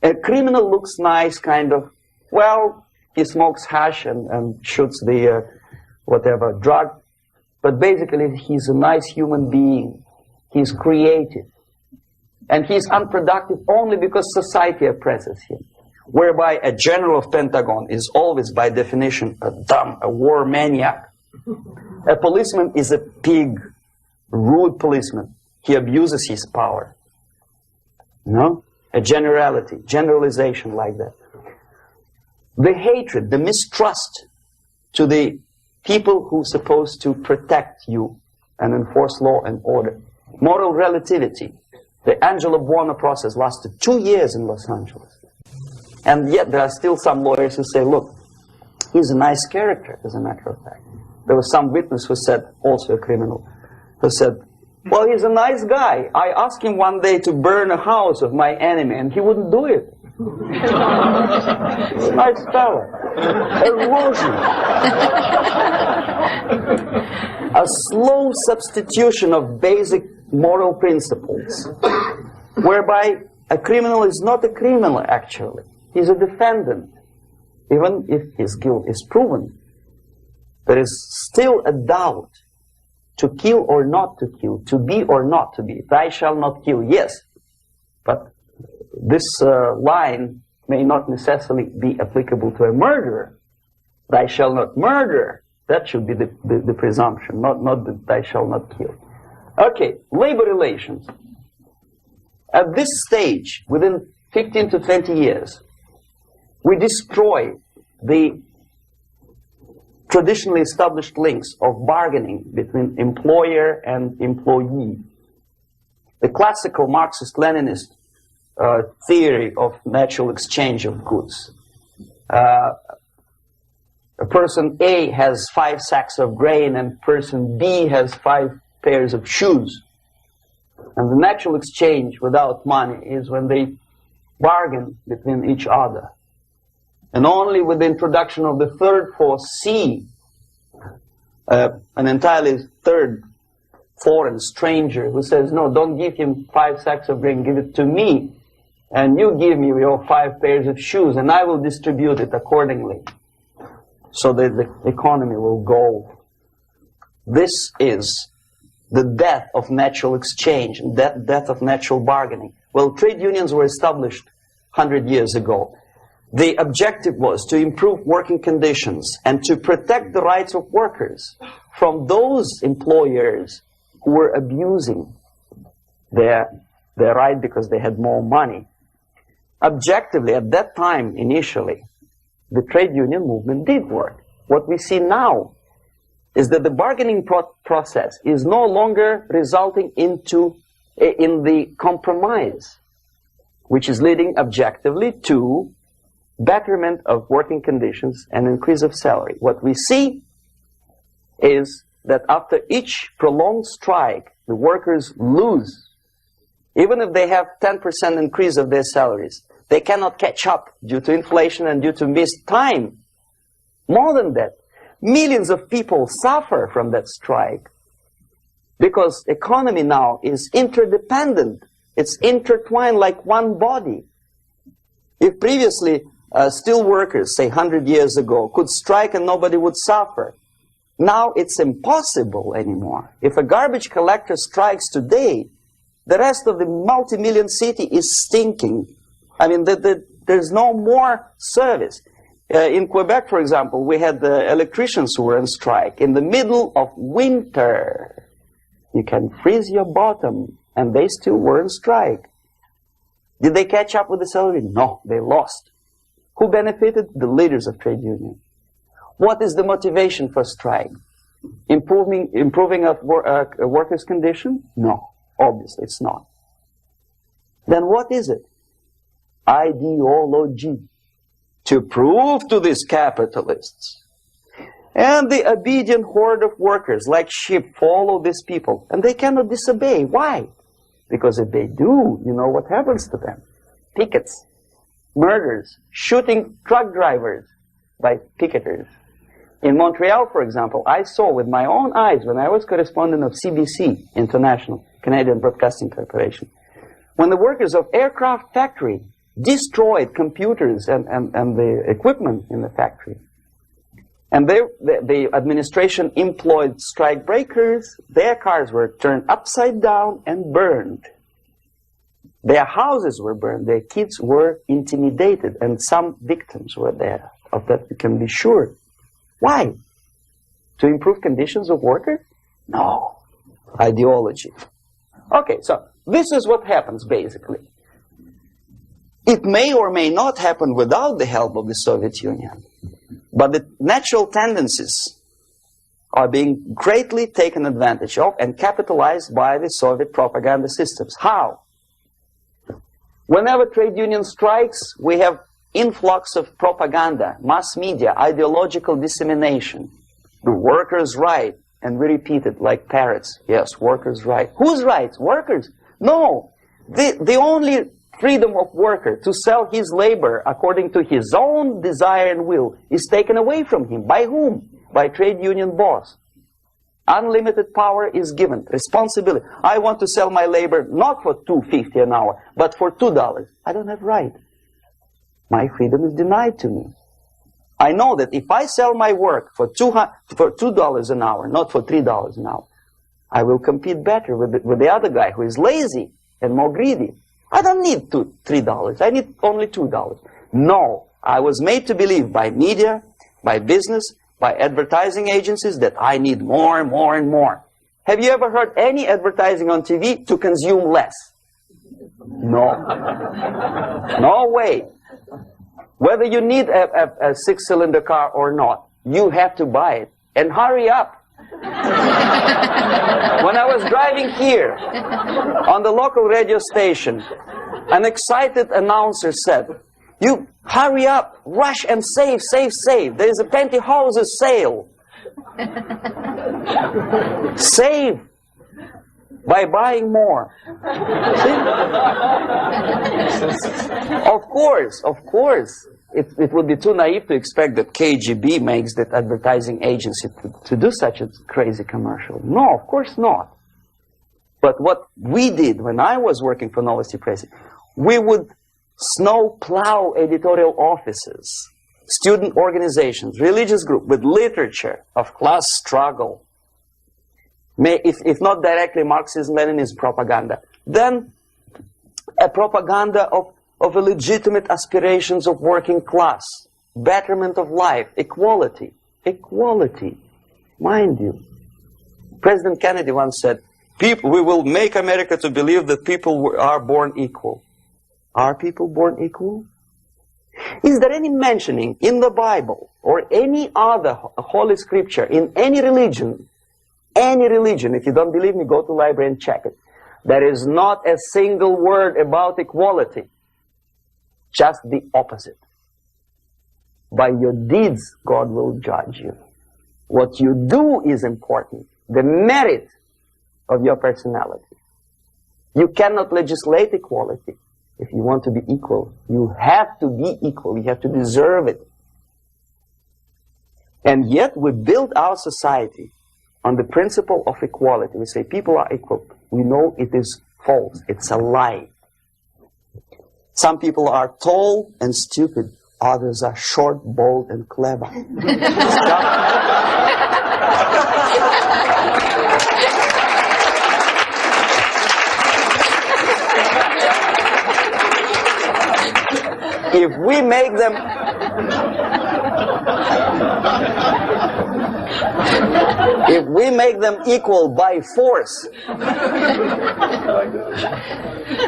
A criminal looks nice, kind of, well, he smokes hash and shoots the whatever drug, but basically he's a nice human being. He's creative. And he's unproductive only because society oppresses him. Whereby a general of Pentagon is always, by definition, a war maniac. A policeman is a pig, rude policeman. He abuses his power. No? A generalization like that. The hatred, the mistrust to the people who are supposed to protect you and enforce law and order. Moral relativity. The Angelo Buono process lasted 2 years in Los Angeles. And yet there are still some lawyers who say, look, he's a nice character, as a matter of fact. There was some witness who said, also a criminal, who said, well, he's a nice guy. I asked him one day to burn a house of my enemy, and he wouldn't do it. He's a nice fellow. Erosion. A slow substitution of basic moral principles, whereby a criminal is not a criminal, actually. He's a defendant. Even if his guilt is proven, there is still a doubt to kill or not to kill, to be or not to be. Thou shalt not kill, yes, but this line may not necessarily be applicable to a murderer. Thou shalt not murder. That should be the presumption, not that thou shalt not kill. Okay, labor relations. At this stage, within 15 to 20 years, we destroy the traditionally established links of bargaining between employer and employee. The classical Marxist-Leninist theory of natural exchange of goods. A person A has 5 sacks of grain and person B has 5 pairs of shoes. And the natural exchange without money is when they bargain between each other. And only with the introduction of the third force C, an entirely third foreign stranger who says, no, don't give him 5 sacks of grain, give it to me. And you give me your 5 pairs of shoes and I will distribute it accordingly. So that the economy will go. This is the death of natural exchange, death of natural bargaining. Well, trade unions were established 100 years ago. The objective was to improve working conditions and to protect the rights of workers from those employers who were abusing their right because they had more money. Objectively, at that time, initially, the trade union movement did work. What we see now is that the bargaining process is no longer resulting in the compromise, which is leading objectively to betterment of working conditions and increase of salary. What we see is that after each prolonged strike, the workers lose. Even if they have 10% increase of their salaries, they cannot catch up due to inflation and due to missed time. More than that, millions of people suffer from that strike because economy now is interdependent. It's intertwined like one body. If previously steel workers, say 100 years ago, could strike and nobody would suffer, now it's impossible anymore. If a garbage collector strikes today, the rest of the multi-million city is stinking. I mean, there's no more service. In Quebec, for example, we had the electricians who were on strike in the middle of winter. You can freeze your bottom, and they still were on strike. Did they catch up with the salary? No, they lost. Who benefited? The leaders of trade union. What is the motivation for strike? Improving of a workers' condition? No, obviously it's not. Then what is it? Ideology. To prove to these capitalists. And the obedient horde of workers, like sheep, follow these people. And they cannot disobey. Why? Because if they do, you know what happens to them. Pickets, murders, shooting truck drivers by picketers. In Montreal, for example, I saw with my own eyes when I was correspondent of CBC, International, Canadian Broadcasting Corporation, when the workers of aircraft factory destroyed computers and the equipment in the factory. And the administration employed strike breakers. Their cars were turned upside down and burned. Their houses were burned. Their kids were intimidated. And some victims were there. Of that we can be sure. Why? To improve conditions of workers? No. Ideology. Okay, so this is what happens basically. It may or may not happen without the help of the Soviet Union. But the natural tendencies are being greatly taken advantage of and capitalized by the Soviet propaganda systems. How? Whenever trade union strikes, we have influx of propaganda, mass media, ideological dissemination. The workers' right, and we repeat it like parrots. Yes, workers' right. Whose rights? Workers? No. The only freedom of worker to sell his labor according to his own desire and will is taken away from him. By whom? By trade union boss. Unlimited power is given. Responsibility. I want to sell my labor not for $2.50 an hour, but for $2. I don't have right. My freedom is denied to me. I know that if I sell my work for $2 an hour, not for $3 an hour, I will compete better with the other guy who is lazy and more greedy. I don't need $3. I need only $2. No, I was made to believe by media, by business, by advertising agencies that I need more and more and more. Have you ever heard any advertising on TV to consume less? No. No way. Whether you need a six-cylinder car or not, you have to buy it. And hurry up. When I was driving here, on the local radio station, an excited announcer said, "You hurry up, rush and save, save, save. There is a pantyhose sale." Save by buying more. See? Of course. It would be too naive to expect that KGB makes that advertising agency to do such a crazy commercial. No, of course not. But what we did when I was working for Novosti Press, we would snow plow editorial offices, student organizations, religious groups with literature of class struggle. If not directly Marxism-Leninism propaganda, then a propaganda of the legitimate aspirations of working class, betterment of life, equality. Equality, mind you. President Kennedy once said, we will make America to believe that people are born equal. Are people born equal? Is there any mentioning in the Bible or any other holy scripture in any religion, if you don't believe me, go to the library and check it. There is not a single word about equality. Just the opposite. By your deeds, God will judge you. What you do is important. The merit of your personality. You cannot legislate equality. If you want to be equal, you have to be equal. You have to deserve it. And yet we build our society on the principle of equality. We say people are equal. We know it is false. It's a lie. Some people are tall and stupid. Others are short, bold, and clever. If we make them equal by force,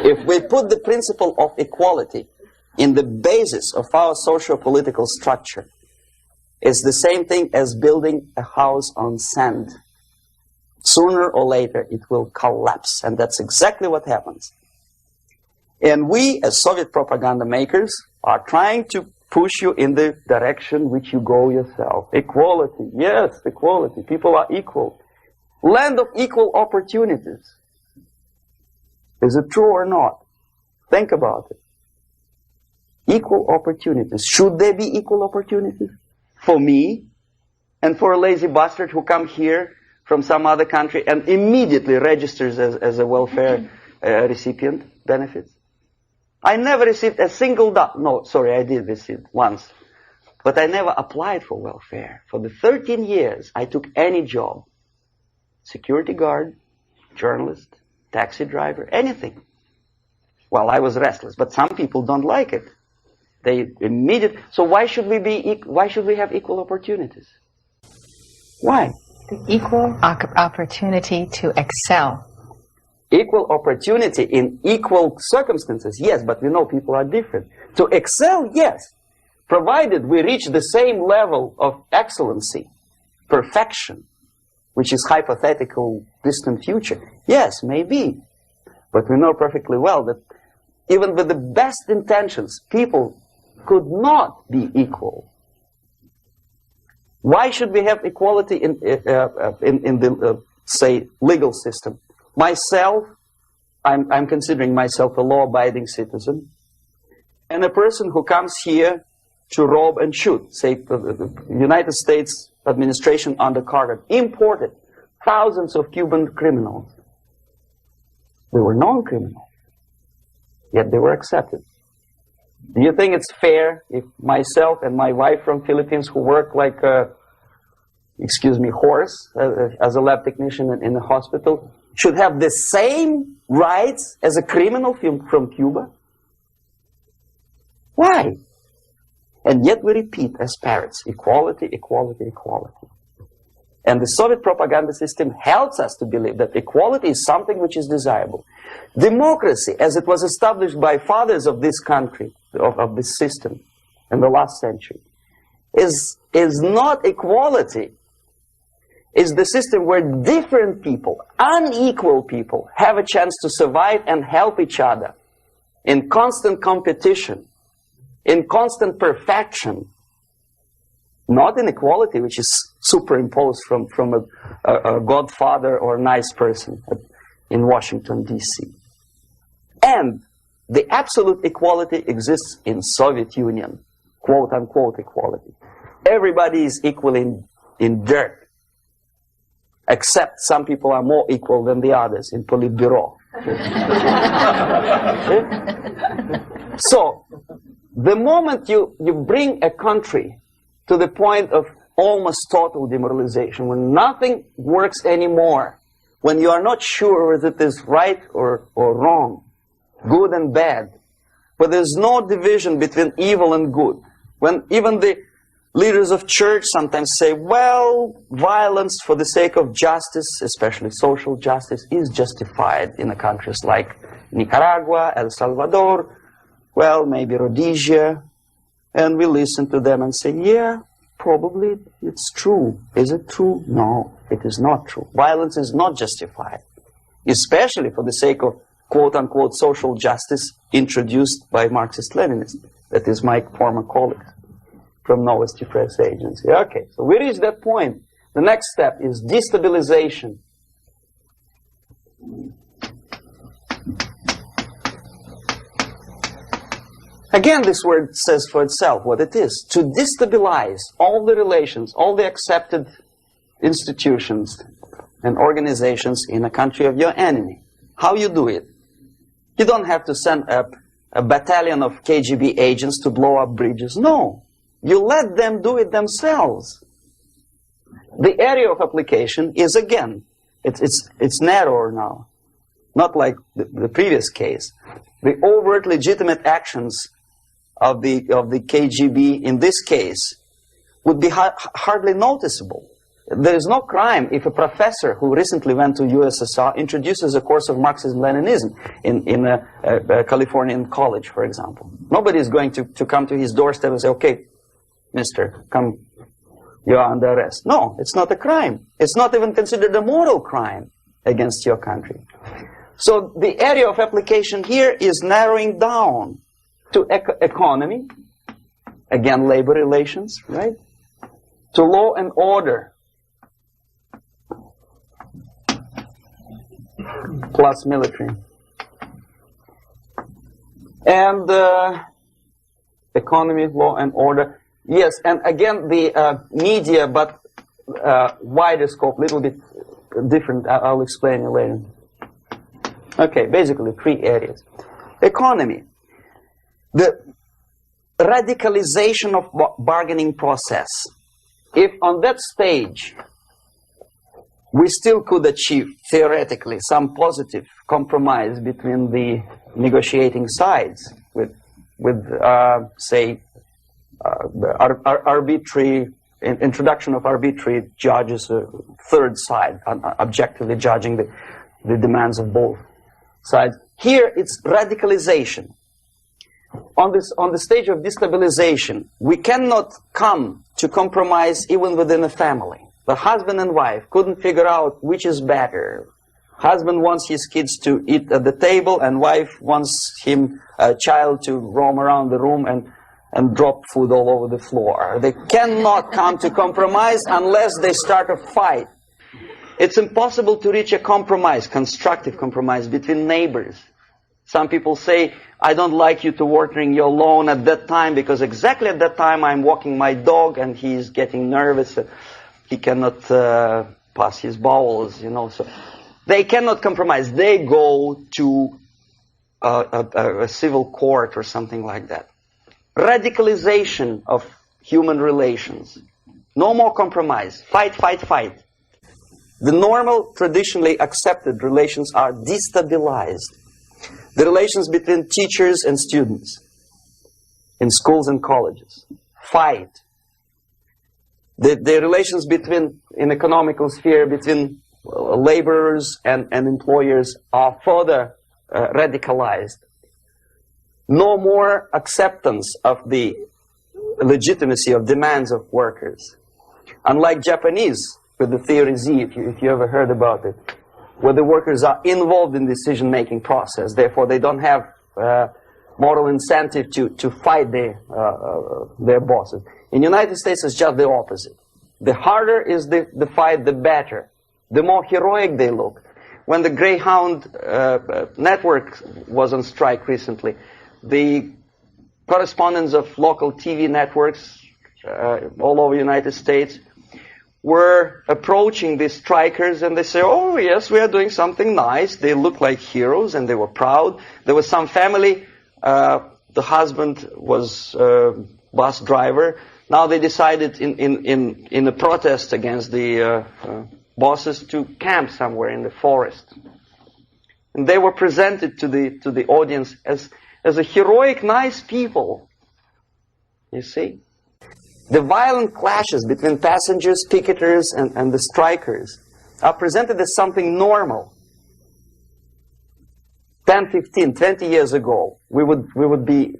if we put the principle of equality in the basis of our socio-political structure, it's the same thing as building a house on sand. Sooner or later it will collapse, and that's exactly what happens. And we, as Soviet propaganda makers, are trying to push you in the direction which you go yourself. Equality, yes, equality. People are equal. Land of equal opportunities. Is it true or not? Think about it. Equal opportunities. Should there be equal opportunities? For me and for a lazy bastard who comes here from some other country and immediately registers as a welfare recipient benefits? I never received a single dollar. No, sorry, I did receive once. But I never applied for welfare. For the 13 years, I took any job. Security guard, journalist, taxi driver, anything. Well, I was restless, but some people don't like it. They immediately. So why should we have equal opportunities? Why? The equal opportunity to excel. Equal opportunity in equal circumstances, yes, but we know people are different. To excel, yes, provided we reach the same level of excellency, perfection, which is hypothetical, distant future. Yes, maybe. But we know perfectly well that even with the best intentions, people could not be equal. Why should we have equality in the, say, legal system? Myself, I'm considering myself a law-abiding citizen, and a person who comes here to rob and shoot, say, the United States administration under Carter imported thousands of Cuban criminals. They were non-criminals, yet they were accepted. Do you think it's fair if myself and my wife from Philippines, who work like a, excuse me, horse as a lab technician in the hospital, should have the same rights as a criminal from Cuba? Why? And yet we repeat as parrots, equality, equality, equality. And the Soviet propaganda system helps us to believe that equality is something which is desirable. Democracy, as it was established by fathers of this country, of this system in the last century, is not equality. It's the system where different people, unequal people, have a chance to survive and help each other in constant competition, in constant perfection. Not inequality, which is superimposed from a godfather or a nice person in Washington, D.C. And the absolute equality exists in Soviet Union, quote-unquote equality. Everybody is equal in dirt, except some people are more equal than the others in Politburo. So, the moment you bring a country to the point of almost total demoralization, when nothing works anymore, when you are not sure whether it is right or wrong, good and bad, but there's no division between evil and good, when even the leaders of church sometimes say, well, violence for the sake of justice, especially social justice, is justified in countries like Nicaragua, El Salvador, well, maybe Rhodesia. And we listen to them and say, yeah, probably it's true. Is it true? No, it is not true. Violence is not justified, especially for the sake of quote-unquote social justice introduced by Marxist-Leninists. That is my former colleague from Novosti Press Agency. Okay, so we reach that point. The next step is destabilization. Again, this word says for itself what it is. To destabilize all the relations, all the accepted institutions and organizations in a country of your enemy. How you do it? You don't have to send a battalion of KGB agents to blow up bridges. No. You let them do it themselves. The area of application is, again, it's narrower now. Not like the previous case. The overt legitimate actions of the KGB in this case would be hardly noticeable. There is no crime if a professor who recently went to USSR introduces a course of Marxism-Leninism in a Californian college, for example. Nobody is going to come to his doorstep and say, okay, mister, come, you are under arrest. No, it's not a crime. It's not even considered a moral crime against your country. So the area of application here is narrowing down to economy, again, labor relations, right? To law and order, plus military. And economy, law and order. Yes, and again, the media, but wider scope, little bit different. I'll explain it later. Okay, basically 3 areas. Economy. The radicalization of bargaining process. If on that stage we still could achieve, theoretically, some positive compromise between the negotiating sides with say, arbitrary introduction of arbitrary judges, a third side, objectively judging the demands of both sides. Here it's radicalization. On the stage of destabilization, we cannot come to compromise even within a family. The husband and wife couldn't figure out which is better. Husband wants his kids to eat at the table, and wife wants a child to roam around the room and drop food all over the floor. They cannot come to compromise unless they start a fight. It's impossible to reach a compromise, constructive compromise, between neighbors. Some people say, I don't like you to watering your lawn at that time because exactly at that time I'm walking my dog and he's getting nervous. He cannot pass his bowels, you know. So they cannot compromise. They go to a civil court or something like that. Radicalization of human relations. No more compromise. Fight, fight, fight. The normal, traditionally accepted relations are destabilized. The relations between teachers and students in schools and colleges fight. The relations between, in economical sphere, between laborers and employers are further radicalized. No more acceptance of the legitimacy of demands of workers. Unlike Japanese, with the theory Z, if you ever heard about it, where the workers are involved in decision-making process, therefore they don't have moral incentive to fight their bosses. In the United States, it's just the opposite. The harder is the fight, the better. The more heroic they look. When the Greyhound network was on strike recently, the correspondents of local TV networks all over the United States were approaching the strikers, and they say, oh yes, we are doing something nice. They look like heroes and they were proud. There was some family, the husband was bus driver. Now they decided in a protest against the bosses to camp somewhere in the forest. And they were presented to the audience as a heroic, nice people. You see? The violent clashes between passengers, picketers, and the strikers are presented as something normal. 10, 15, 20 years ago, we would be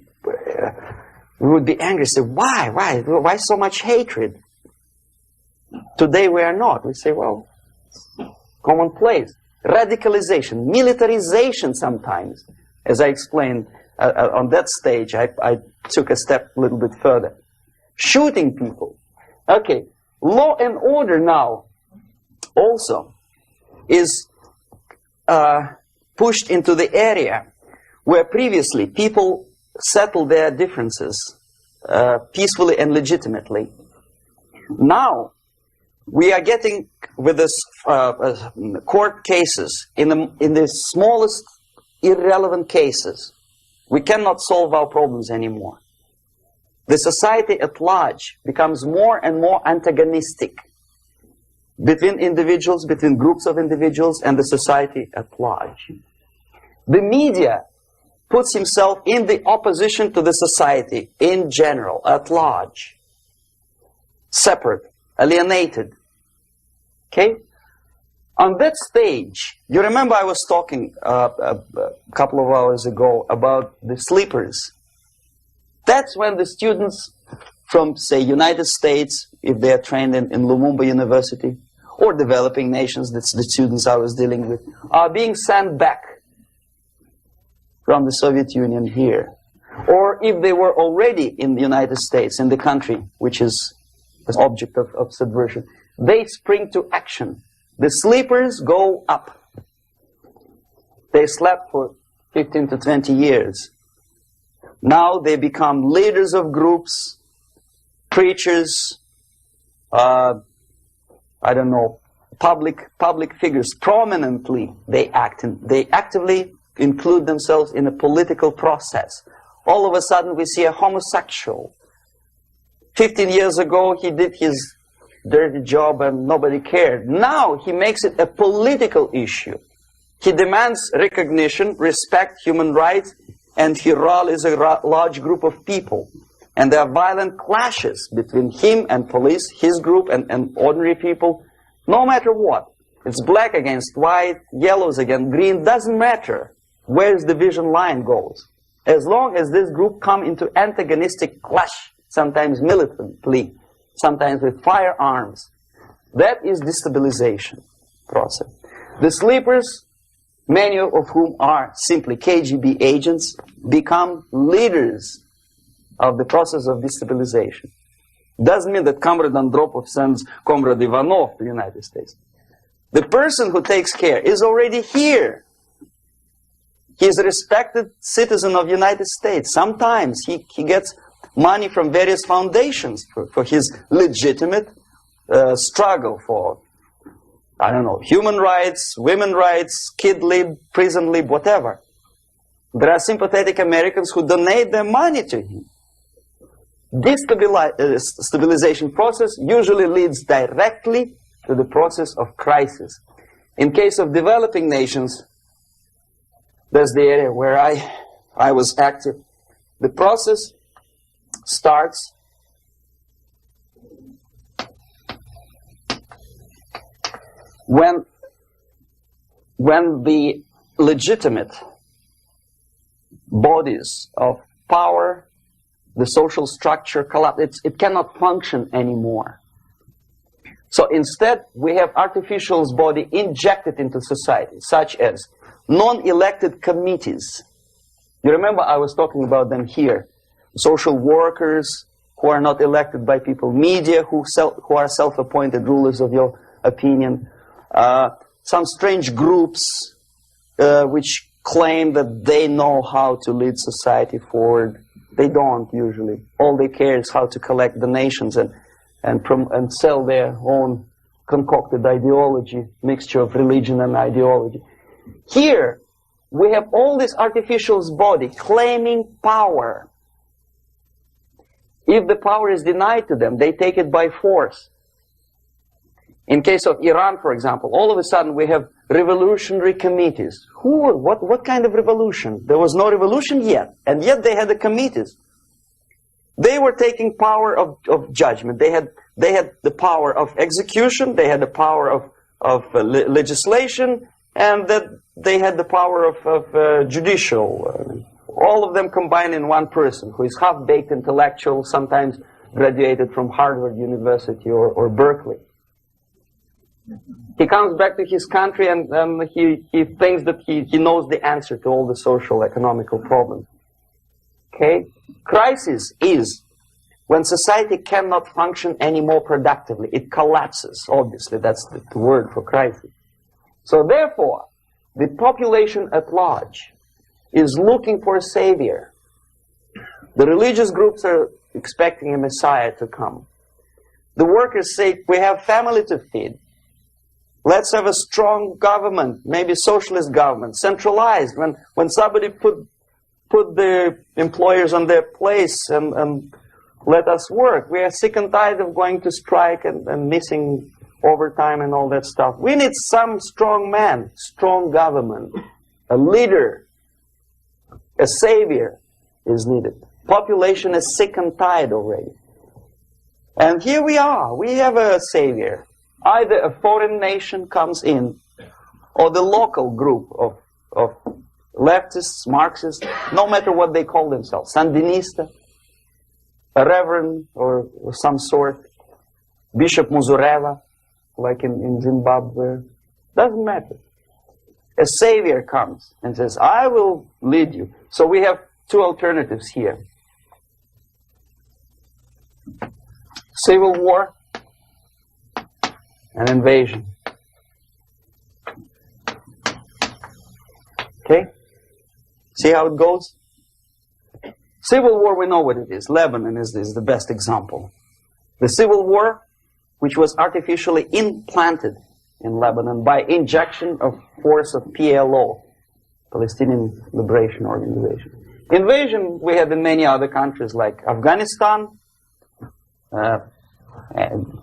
angry, say, why so much hatred? Today we are not. We say, well, commonplace. Radicalization, militarization sometimes. As I explained on that stage, I took a step a little bit further. Shooting people. Okay, law and order now also is pushed into the area where previously people settled their differences peacefully and legitimately. Now we are getting with this court cases in the smallest irrelevant cases. We cannot solve our problems anymore. The society at large becomes more and more antagonistic between individuals, between groups of individuals, and the society at large. The media puts himself in the opposition to the society in general, at large. Separate, alienated. Okay? On that stage, you remember I was talking a couple of hours ago about the sleepers. That's when the students from, say, United States, if they are trained in Lumumba University, or developing nations, that's the students I was dealing with, are being sent back from the Soviet Union here. Or if they were already in the United States, in the country, which is the object of subversion, they spring to action. The sleepers go up. They slept for 15 to 20 years. Now they become leaders of groups, preachers, I don't know, public figures. Prominently they act. They actively include themselves in a political process. All of a sudden we see a homosexual. 15 years ago he did his dirty job and nobody cared. Now he makes it a political issue. He demands recognition, respect, human rights, and he rallies a large group of people. And there are violent clashes between him and police, his group and ordinary people, no matter what. It's black against white, yellows against green, doesn't matter where the division line goes. As long as this group come into antagonistic clash, sometimes militantly, sometimes with firearms, that is destabilization process. The sleepers, many of whom are simply KGB agents, become leaders of the process of destabilization. Doesn't mean that Comrade Andropov sends Comrade Ivanov to the United States. The person who takes care is already here. He is a respected citizen of the United States. Sometimes he gets money from various foundations for his legitimate struggle for, I don't know, human rights, women's rights, kid lib, prison lib, whatever. There are sympathetic Americans who donate their money to him. This stabilization process usually leads directly to the process of crisis. In case of developing nations, that's the area where I was active. The process starts when the legitimate bodies of power, the social structure collapse. It cannot function anymore. So instead, we have artificial body injected into society, such as non-elected committees. You remember I was talking about them here. Social workers who are not elected by people, media who are self-appointed rulers of your opinion, some strange groups which claim that they know how to lead society forward. They don't usually. All they care is how to collect donations and sell their own concocted ideology, mixture of religion and ideology. Here, we have all this artificial body claiming power. If the power is denied to them, they take it by force. In case of Iran, for example, all of a sudden we have revolutionary committees. What kind of revolution? There was no revolution yet, and yet they had the committees. They were taking power of judgment. They had the power of execution, they had the power of legislation, and that they had the power of judicial. All of them combined in one person, who is half-baked intellectual, sometimes graduated from Harvard University or Berkeley. He comes back to his country and he thinks that he knows the answer to all the social, economical problems. Okay? Crisis is when society cannot function any more productively. It collapses, obviously. That's the word for crisis. So therefore, the population at large is looking for a savior. The religious groups are expecting a messiah to come. The workers say, we have family to feed. Let's have a strong government, maybe socialist government, centralized. When somebody put the employers on their place and let us work. We are sick and tired of going to strike and missing overtime and all that stuff. We need some strong man, strong government, a leader, a savior is needed. Population is sick and tired already. And here we are. We have a savior. Either a foreign nation comes in, or the local group of leftists, Marxists, no matter what they call themselves, Sandinista, a reverend or some sort, Bishop Muzurela, like in Zimbabwe, doesn't matter. A savior comes and says, I will lead you. So we have two alternatives here. Civil war, an invasion. Okay? See how it goes? Civil war, we know what it is. Lebanon is the best example. The civil war, which was artificially implanted in Lebanon by injection of force of PLO, Palestinian Liberation Organization. Invasion we had in many other countries like Afghanistan,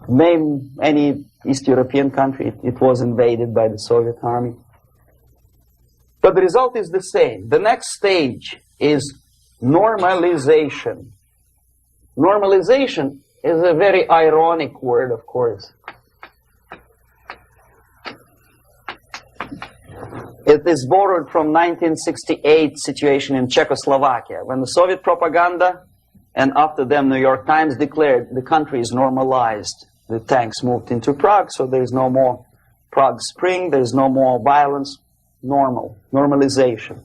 name any East European country, it was invaded by the Soviet army. But the result is the same. The next stage is normalization. Normalization is a very ironic word, of course. It is borrowed from 1968 situation in Czechoslovakia, when the Soviet propaganda and after them New York Times declared the country is normalized. The tanks moved into Prague, so there is no more Prague Spring, there is no more violence. Normalization.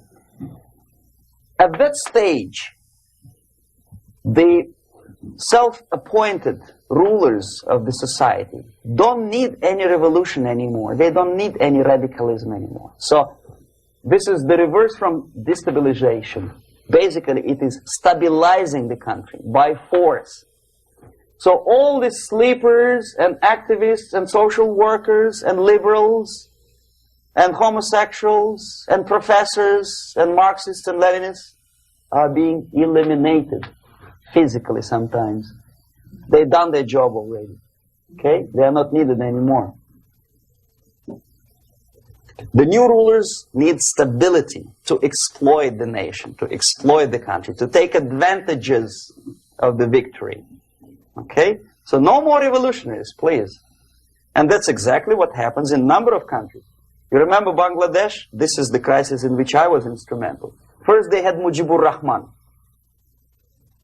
At that stage, the self-appointed rulers of the society don't need any revolution anymore. They don't need any radicalism anymore. So this is the reverse from destabilization. Basically, it is stabilizing the country by force. So all the sleepers and activists and social workers and liberals and homosexuals and professors and Marxists and Leninists are being eliminated physically sometimes. They've done their job already. Okay? They are not needed anymore. The new rulers need stability to exploit the nation, to exploit the country, to take advantages of the victory. Okay? So no more revolutionaries, please. And that's exactly what happens in a number of countries. You remember Bangladesh? This is the crisis in which I was instrumental. First they had Mujibur Rahman.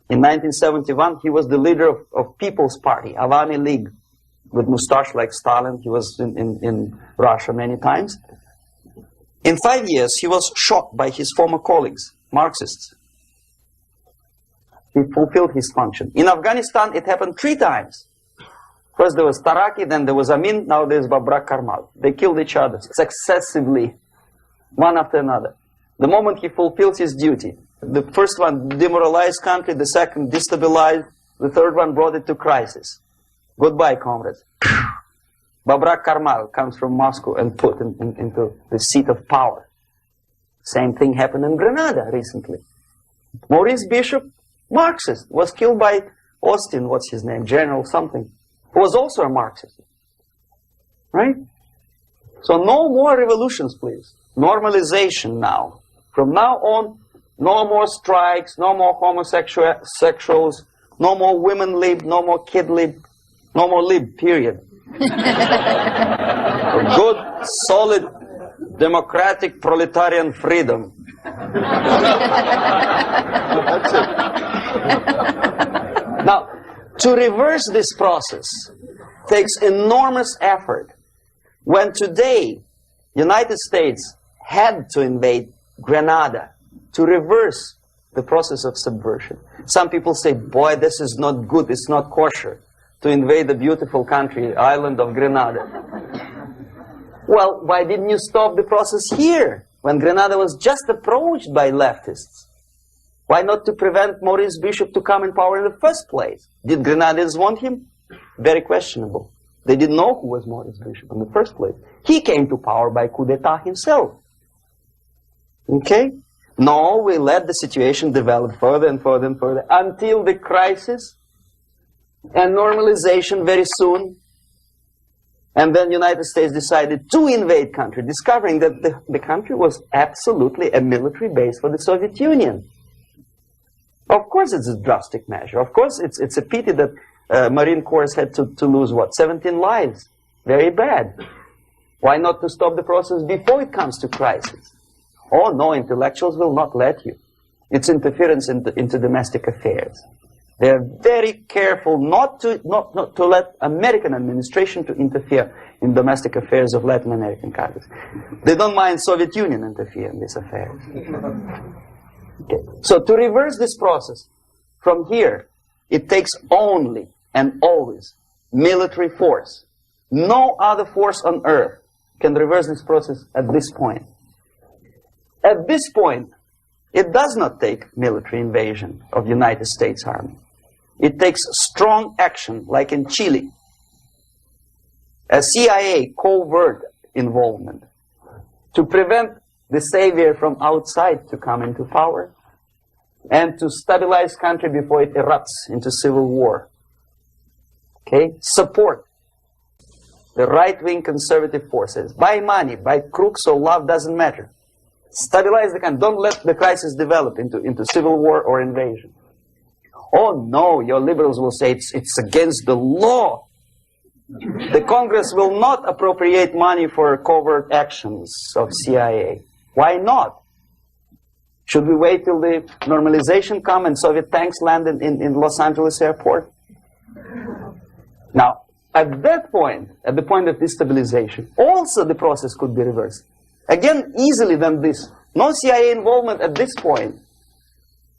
In 1971, he was the leader of People's Party, Awami League, with mustache like Stalin. He was in Russia many times. In 5 years, he was shot by his former colleagues, Marxists. He fulfilled his function. In Afghanistan, it happened 3 times. First there was Taraki, then there was Amin, now there's Babrak Karmal. They killed each other successively, one after another. The moment he fulfills his duty, the first one demoralized country, the second destabilized, the third one brought it to crisis. Goodbye, comrades. Babrak Karmal comes from Moscow and put into the seat of power. Same thing happened in Grenada recently. Maurice Bishop, Marxist, was killed by Austin, what's his name, General something, who was also a Marxist. Right? So no more revolutions, please. Normalization now. From now on, no more strikes, no more homosexuals, no more women lib, no more kid lib, no more lib, period. Good, solid, democratic, proletarian freedom. That's it. Now, to reverse this process takes enormous effort. When today, United States had to invade Grenada to reverse the process of subversion. Some people say, boy, this is not good, it's not kosher to invade the beautiful country, island of Grenada. Well, why didn't you stop the process here, when Grenada was just approached by leftists? Why not to prevent Maurice Bishop to come in power in the first place? Did Grenadians want him? Very questionable. They didn't know who was Maurice Bishop in the first place. He came to power by coup d'etat himself. Okay? No, we let the situation develop further and further and further until the crisis and normalization very soon. And then the United States decided to invade country, discovering that the country was absolutely a military base for the Soviet Union. Of course it's a drastic measure. Of course it's a pity that Marine Corps had to lose, what, 17 lives. Very bad. Why not to stop the process before it comes to crisis? Oh no, intellectuals will not let you. It's interference into domestic affairs. They're very careful not to let American administration to interfere in domestic affairs of Latin American countries. They don't mind Soviet Union interfere in these affairs. Okay. So to reverse this process, from here, it takes only and always military force. No other force on earth can reverse this process at this point. At this point, it does not take military invasion of the United States Army. It takes strong action, like in Chile. A CIA covert involvement to prevent the savior from outside to come into power and to stabilize country before it erupts into civil war. Okay? Support the right-wing conservative forces. By money, by crooks or love, doesn't matter. Stabilize the country. Don't let the crisis develop into civil war or invasion. Oh no, your liberals will say it's against the law. The Congress will not appropriate money for covert actions of CIA. Why not? Should we wait till the normalization come and Soviet tanks land in Los Angeles airport? Now, at that point, at the point of destabilization, also the process could be reversed. Again, easily than this. No CIA involvement at this point.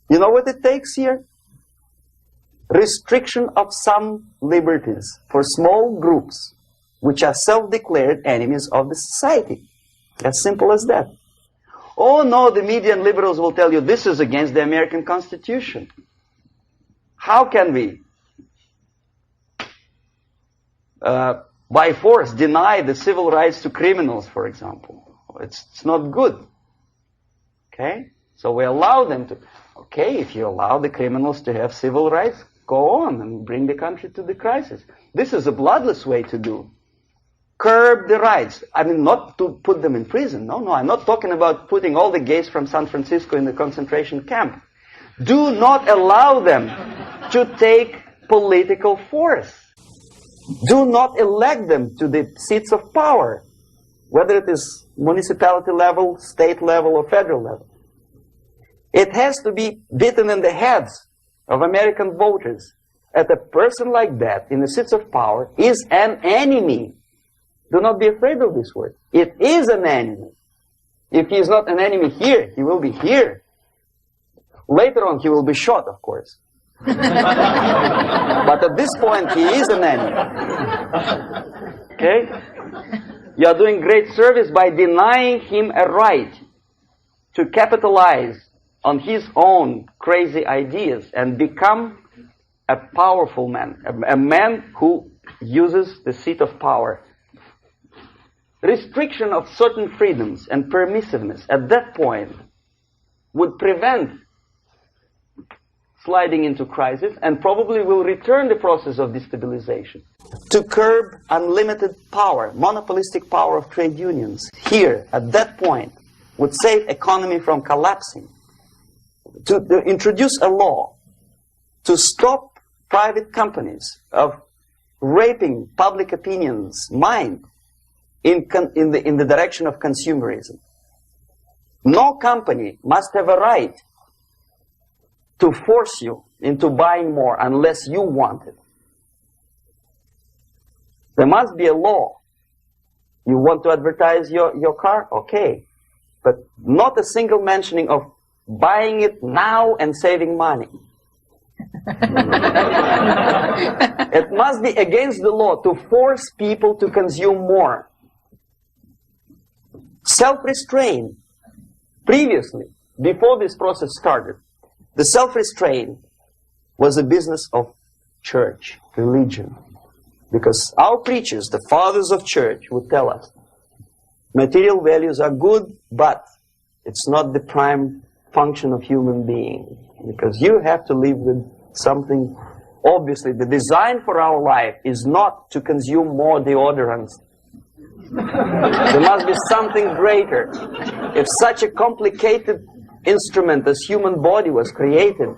You know what it takes here? Restriction of some liberties for small groups which are self-declared enemies of the society. As simple as that. Oh no, the media and liberals will tell you this is against the American Constitution. How can we, by force, deny the civil rights to criminals, for example? It's not good. Okay? So we allow them to. Okay, if you allow the criminals to have civil rights, go on and bring the country to the crisis. This is a bloodless way to do. curb the rights. I mean, not to put them in prison. No, I'm not talking about putting all the gays from San Francisco in the concentration camp. Do not allow them to take political force. Do not elect them to the seats of power, whether it is municipality level, state level, or federal level. It has to be beaten in the heads of American voters that a person like that in the seats of power is an enemy. Do not be afraid of this word. It is an enemy. If he is not an enemy here, he will be here. Later on, he will be shot, of course. But at this point, he is an enemy. Okay? You are doing great service by denying him a right to capitalize on his own crazy ideas and become a powerful man, a man who uses the seat of power. Restriction of certain freedoms and permissiveness at that point would prevent sliding into crisis and probably will return the process of destabilization. To curb unlimited power, monopolistic power of trade unions, here, at that point, would save economy from collapsing. To introduce a law to stop private companies of raping public opinion's mind in the direction of consumerism. No company must have a right to force you into buying more unless you want it. There must be a law. You want to advertise your car? Okay. But not a single mentioning of buying it now and saving money. It must be against the law to force people to consume more. Self-restraint. Previously, before this process started, the self-restraint was a business of church, religion. Because our preachers, the fathers of church, would tell us, material values are good, but it's not the prime function of human being. Because you have to live with something. Obviously, the design for our life is not to consume more deodorants. There must be something greater. If such a complicated instrument as human body was created,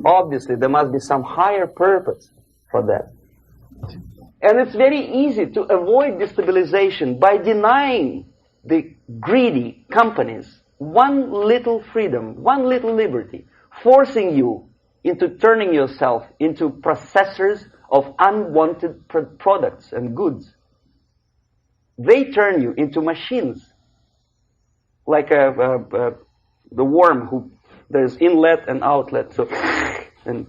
obviously there must be some higher purpose for that. And it's very easy to avoid destabilization by denying the greedy companies one little freedom, one little liberty, forcing you into turning yourself into processors of unwanted products and goods. They turn you into machines, like the worm who there's inlet and outlet. So, and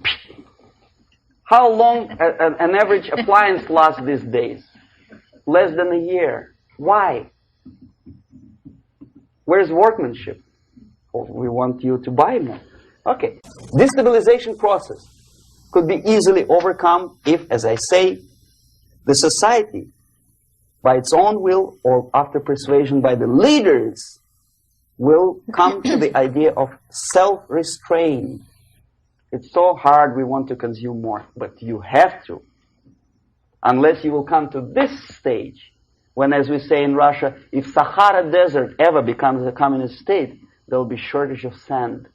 how long an average appliance lasts these days? Less than a year. Why? Where's workmanship? Oh, we want you to buy more. Okay. Destabilization process could be easily overcome if, as I say, the society, by its own will or after persuasion by the leaders, will come to the idea of self-restraint. It's so hard, we want to consume more, but you have to. Unless you will come to this stage, when, as we say in Russia, if Sahara Desert ever becomes a communist state, there will be shortage of sand.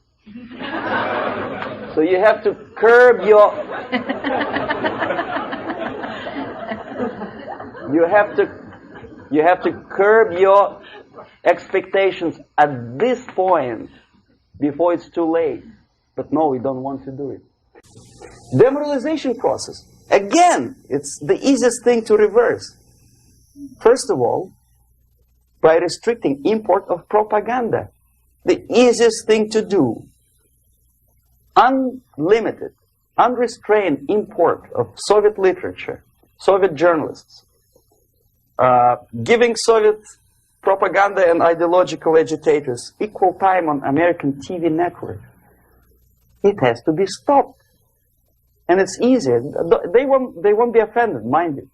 So you have to curb your... You have to curb your expectations at this point before it's too late. But no, we don't want to do it. Demoralization process. Again, it's the easiest thing to reverse. First of all, by restricting import of propaganda. The easiest thing to do. Unlimited, unrestrained import of Soviet literature, Soviet journalists. Giving Soviet propaganda and ideological agitators equal time on American TV network. It has to be stopped. And it's easier. They won't be offended, mind you.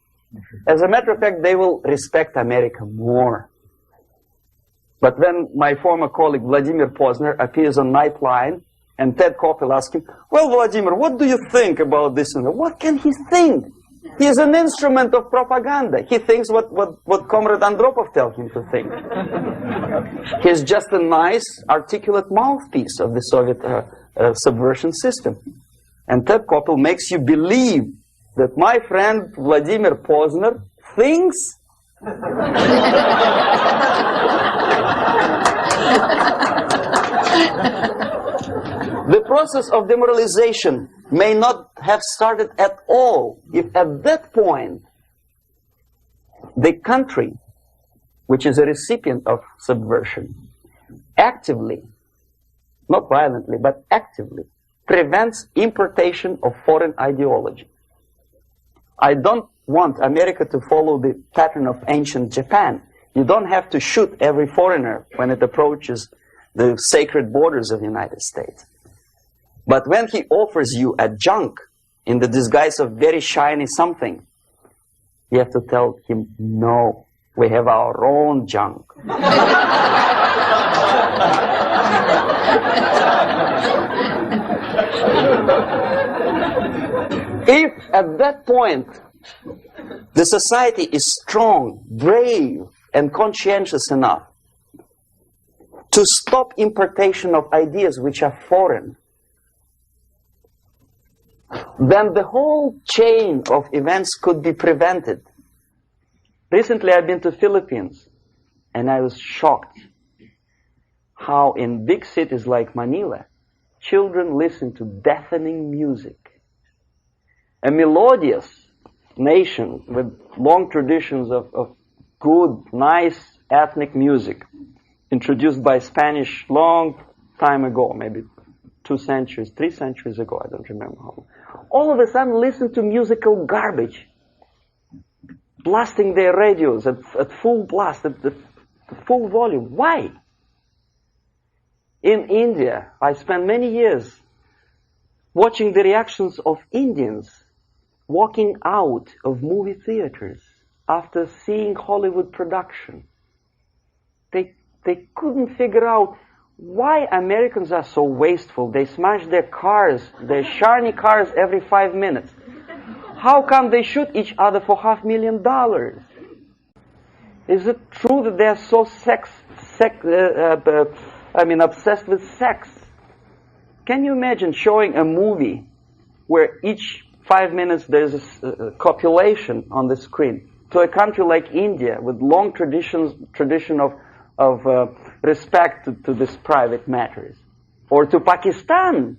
As a matter of fact, they will respect America more. But when my former colleague Vladimir Posner appears on Nightline and Ted Koppel asks him, well, Vladimir, what do you think about this? And what can he think? He's an instrument of propaganda. He thinks what Comrade Andropov tells him to think. He's just a nice, articulate mouthpiece of the Soviet subversion system. And Ted Koppel makes you believe that my friend Vladimir Posner thinks the process of demoralization may not have started at all if at that point the country, which is a recipient of subversion, actively, not violently, but actively, prevents importation of foreign ideology. I don't want America to follow the pattern of ancient Japan. You don't have to shoot every foreigner when it approaches the sacred borders of the United States. But when he offers you a junk in the disguise of very shiny something, you have to tell him, no, we have our own junk. If at that point the society is strong, brave, and conscientious enough to stop importation of ideas which are foreign, then the whole chain of events could be prevented. Recently I've been to Philippines, and I was shocked how in big cities like Manila, children listen to deafening music. A melodious nation with long traditions of good, nice ethnic music, introduced by Spanish long time ago, maybe 2 centuries, 3 centuries ago, I don't remember how long. All of a sudden listen to musical garbage, blasting their radios at full blast, at the full volume. Why? In India, I spent many years watching the reactions of Indians walking out of movie theaters after seeing Hollywood production. They couldn't figure out why Americans are so wasteful. They smash their cars, their shiny cars, every 5 minutes. How come they shoot each other for $500,000? Is it true that they are so obsessed with sex? Can you imagine showing a movie where each 5 minutes there's a copulation on the screen to a country like India with long tradition of respect to these private matters, or to Pakistan?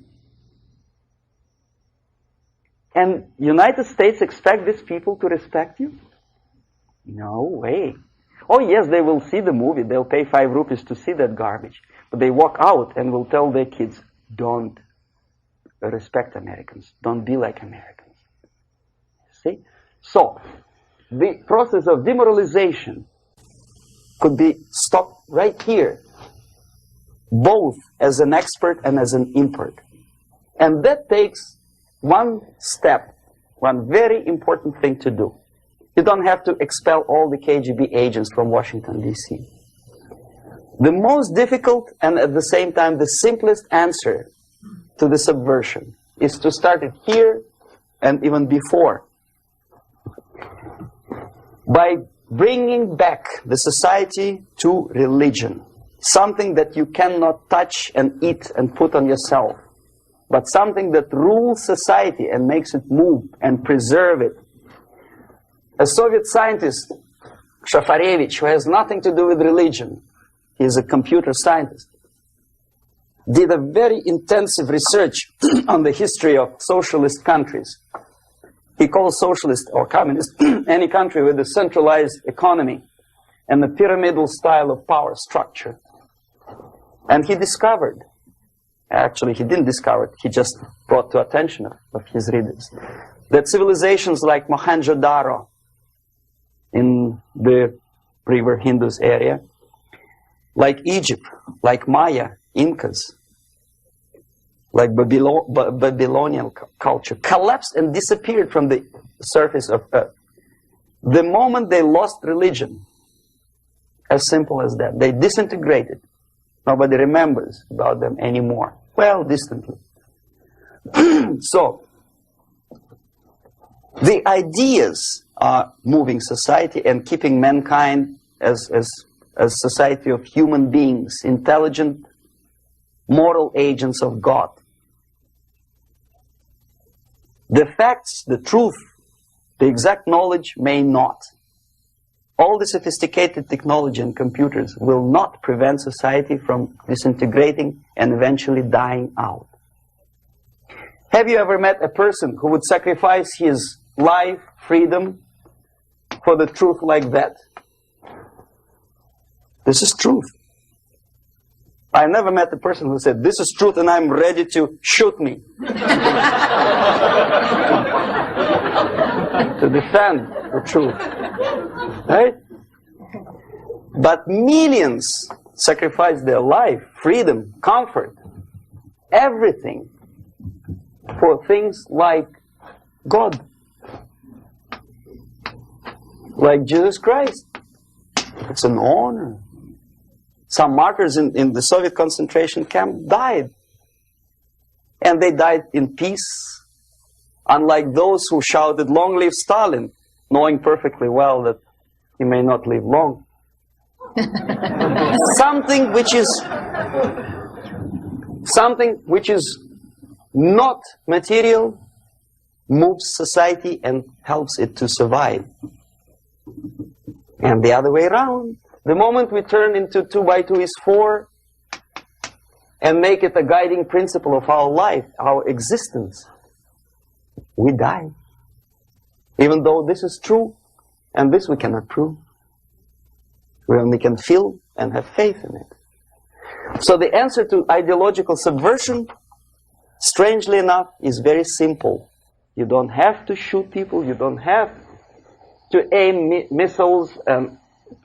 And United States expect these people to respect you? No way. Oh yes, they will see the movie, they'll pay 5 rupees to see that garbage, but they walk out and will tell their kids, don't respect Americans, don't be like Americans. See? So, the process of demoralization could be stopped right here, both as an expert and as an import. And that takes one step, one very important thing to do. You don't have to expel all the KGB agents from Washington, D.C. The most difficult and at the same time the simplest answer to the subversion is to start it here and even before, by bringing back the society to religion, something that you cannot touch and eat and put on yourself, but something that rules society and makes it move and preserve it. A Soviet scientist, Shafarevich, who has nothing to do with religion, he is a computer scientist, did a very intensive research on the history of socialist countries. He calls socialist or communist any country with a centralized economy and a pyramidal style of power structure. And he discovered, actually he didn't discover it, he just brought to attention of his readers, that civilizations like Mohenjo-Daro in the river Indus area, like Egypt, like Maya, Incas, like Babylonian culture, collapsed and disappeared from the surface of Earth. The moment they lost religion, as simple as that, they disintegrated. Nobody remembers about them anymore. Well, distantly. So, The ideas are moving society and keeping mankind as society of human beings, intelligent, moral agents of God. The facts, the truth, the exact knowledge may not. All the sophisticated technology and computers will not prevent society from disintegrating and eventually dying out. Have you ever met a person who would sacrifice his life, freedom, for the truth like that? This is truth. I never met a person who said, this is truth and I'm ready to shoot me. To defend the truth. Right? But millions sacrifice their life, freedom, comfort, everything for things like God. Like Jesus Christ. It's an honor. Some martyrs in the Soviet concentration camp died. And they died in peace. Unlike those who shouted, "Long live Stalin," knowing perfectly well that he may not live long. Something which is not material moves society and helps it to survive. And the other way around. The moment we turn into 2 by 2 is 4 and make it a guiding principle of our life, our existence, we die. Even though this is true, and this we cannot prove. We only can feel and have faith in it. So the answer to ideological subversion, strangely enough, is very simple. You don't have to shoot people, you don't have to aim missiles and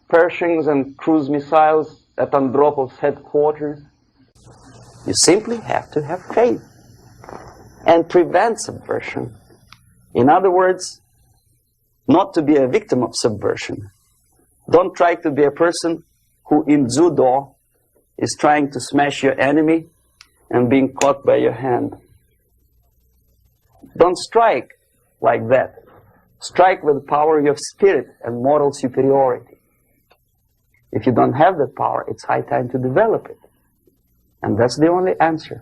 Pershings and cruise missiles at Andropov's headquarters. You simply have to have faith and prevent subversion. In other words, not to be a victim of subversion. Don't try to be a person who in judo is trying to smash your enemy and being caught by your hand. Don't strike like that. Strike with the power of spirit and moral superiority. If you don't have that power, it's high time to develop it. And that's the only answer.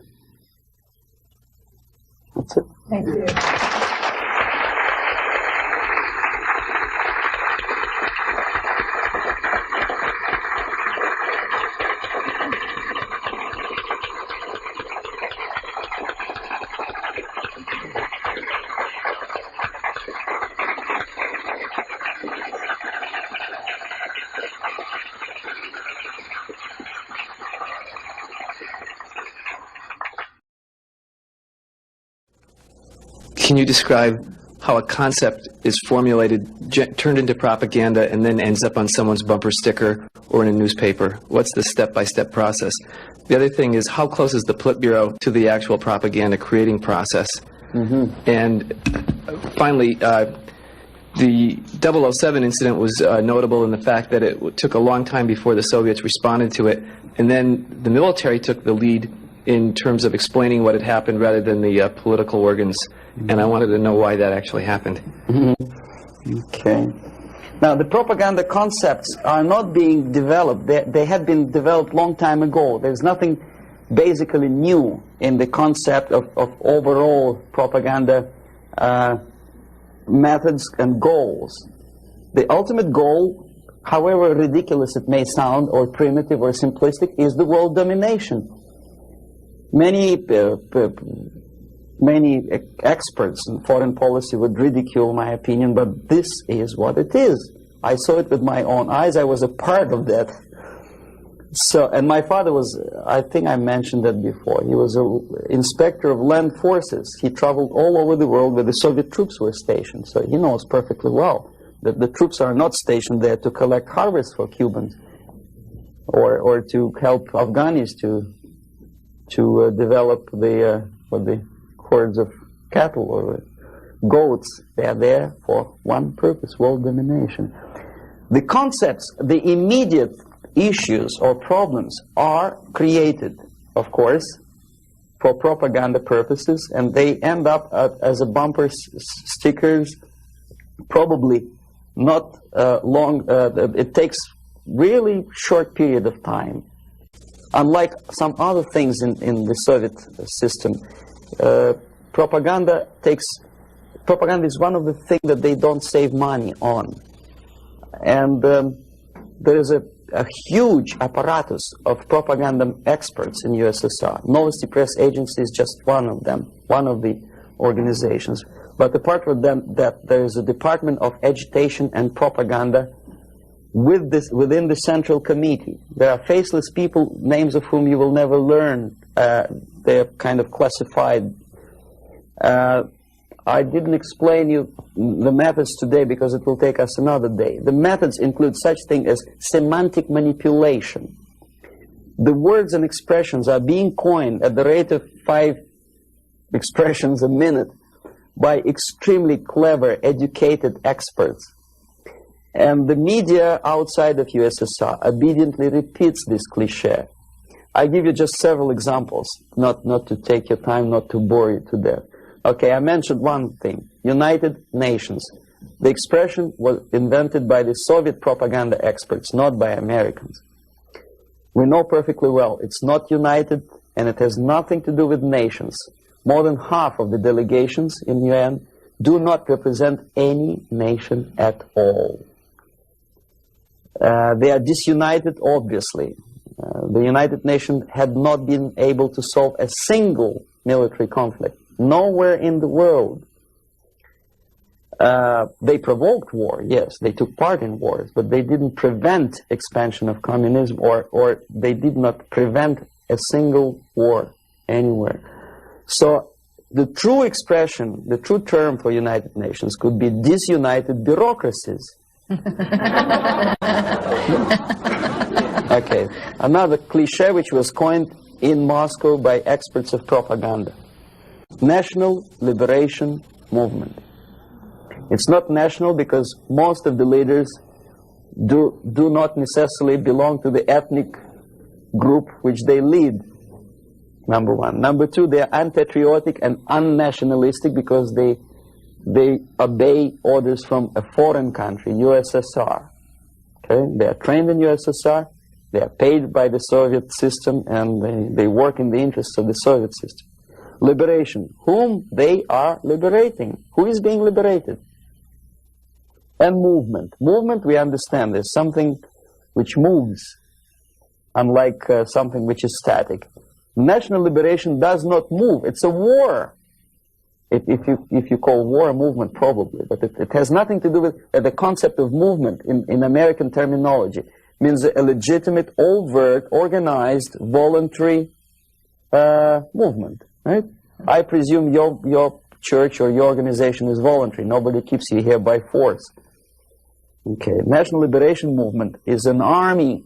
That's it. Thank you. Can you describe how a concept is formulated, turned into propaganda, and then ends up on someone's bumper sticker or in a newspaper? What's the step-by-step process? The other thing is, how close is the Politburo to the actual propaganda creating process? And finally, the 007 incident was notable in the fact that it took a long time before the Soviets responded to it, and then the military took the lead in terms of explaining what had happened rather than the political organs. And I wanted to know why that actually happened. Okay. Now, the propaganda concepts are not being developed. They had been developed long time ago. There's nothing basically new in the concept of overall propaganda methods and goals. The ultimate goal, however ridiculous it may sound, or primitive or simplistic, is the world domination. Many experts in foreign policy would ridicule my opinion, but this is what it is. I saw it with my own eyes. I was a part of that. So, and my father was, I think I mentioned that before, he was an inspector of land forces. He traveled all over the world where the Soviet troops were stationed. So he knows perfectly well that the troops are not stationed there to collect harvests for Cubans or to help Afghanis to develop the hordes of cattle or goats. They are there for one purpose: world domination. The concepts, the immediate issues or problems are created, of course, for propaganda purposes, and they end up as a bumper stickers probably not long, it takes really short period of time. Unlike some other things in the Soviet system, propaganda is one of the things that they don't save money on. And there is a huge apparatus of propaganda experts in USSR. Novosti Press Agency is just one of them, one of the organizations. But apart from that, there is a Department of Agitation and Propaganda within the Central Committee. There are faceless people, names of whom you will never learn. They're kind of classified. I didn't explain you the methods today because it will take us another day. The methods include such thing as semantic manipulation. The words and expressions are being coined at the rate of 5 expressions a minute by extremely clever, educated experts. And the media outside of USSR obediently repeats this cliché. I give you just several examples, not to take your time, not to bore you to death. Okay, I mentioned one thing, United Nations. The expression was invented by the Soviet propaganda experts, not by Americans. We know perfectly well it's not united and it has nothing to do with nations. More than half of the delegations in UN do not represent any nation at all. They are disunited, obviously. The United Nations had not been able to solve a single military conflict. Nowhere in the world. They provoked war, yes, they took part in wars, but they didn't prevent expansion of communism, or they did not prevent a single war anywhere. So the true expression, the true term for United Nations could be disunited bureaucracies. Okay, another cliché which was coined in Moscow by experts of propaganda. National Liberation Movement. It's not national because most of the leaders do not necessarily belong to the ethnic group which they lead, number one. Number two, they are unpatriotic and unnationalistic because they obey orders from a foreign country, USSR. Okay? They are trained in USSR, they are paid by the Soviet system, and they work in the interests of the Soviet system. Liberation. Whom they are liberating. Who is being liberated? And movement. Movement, we understand, is something which moves, unlike something which is static. National liberation does not move. It's a war. If you call war a movement, probably. But it has nothing to do with the concept of movement in American terminology. It means a legitimate, overt, organized, voluntary movement. Right? I presume your church or your organization is voluntary. Nobody keeps you here by force. Okay, National Liberation Movement is an army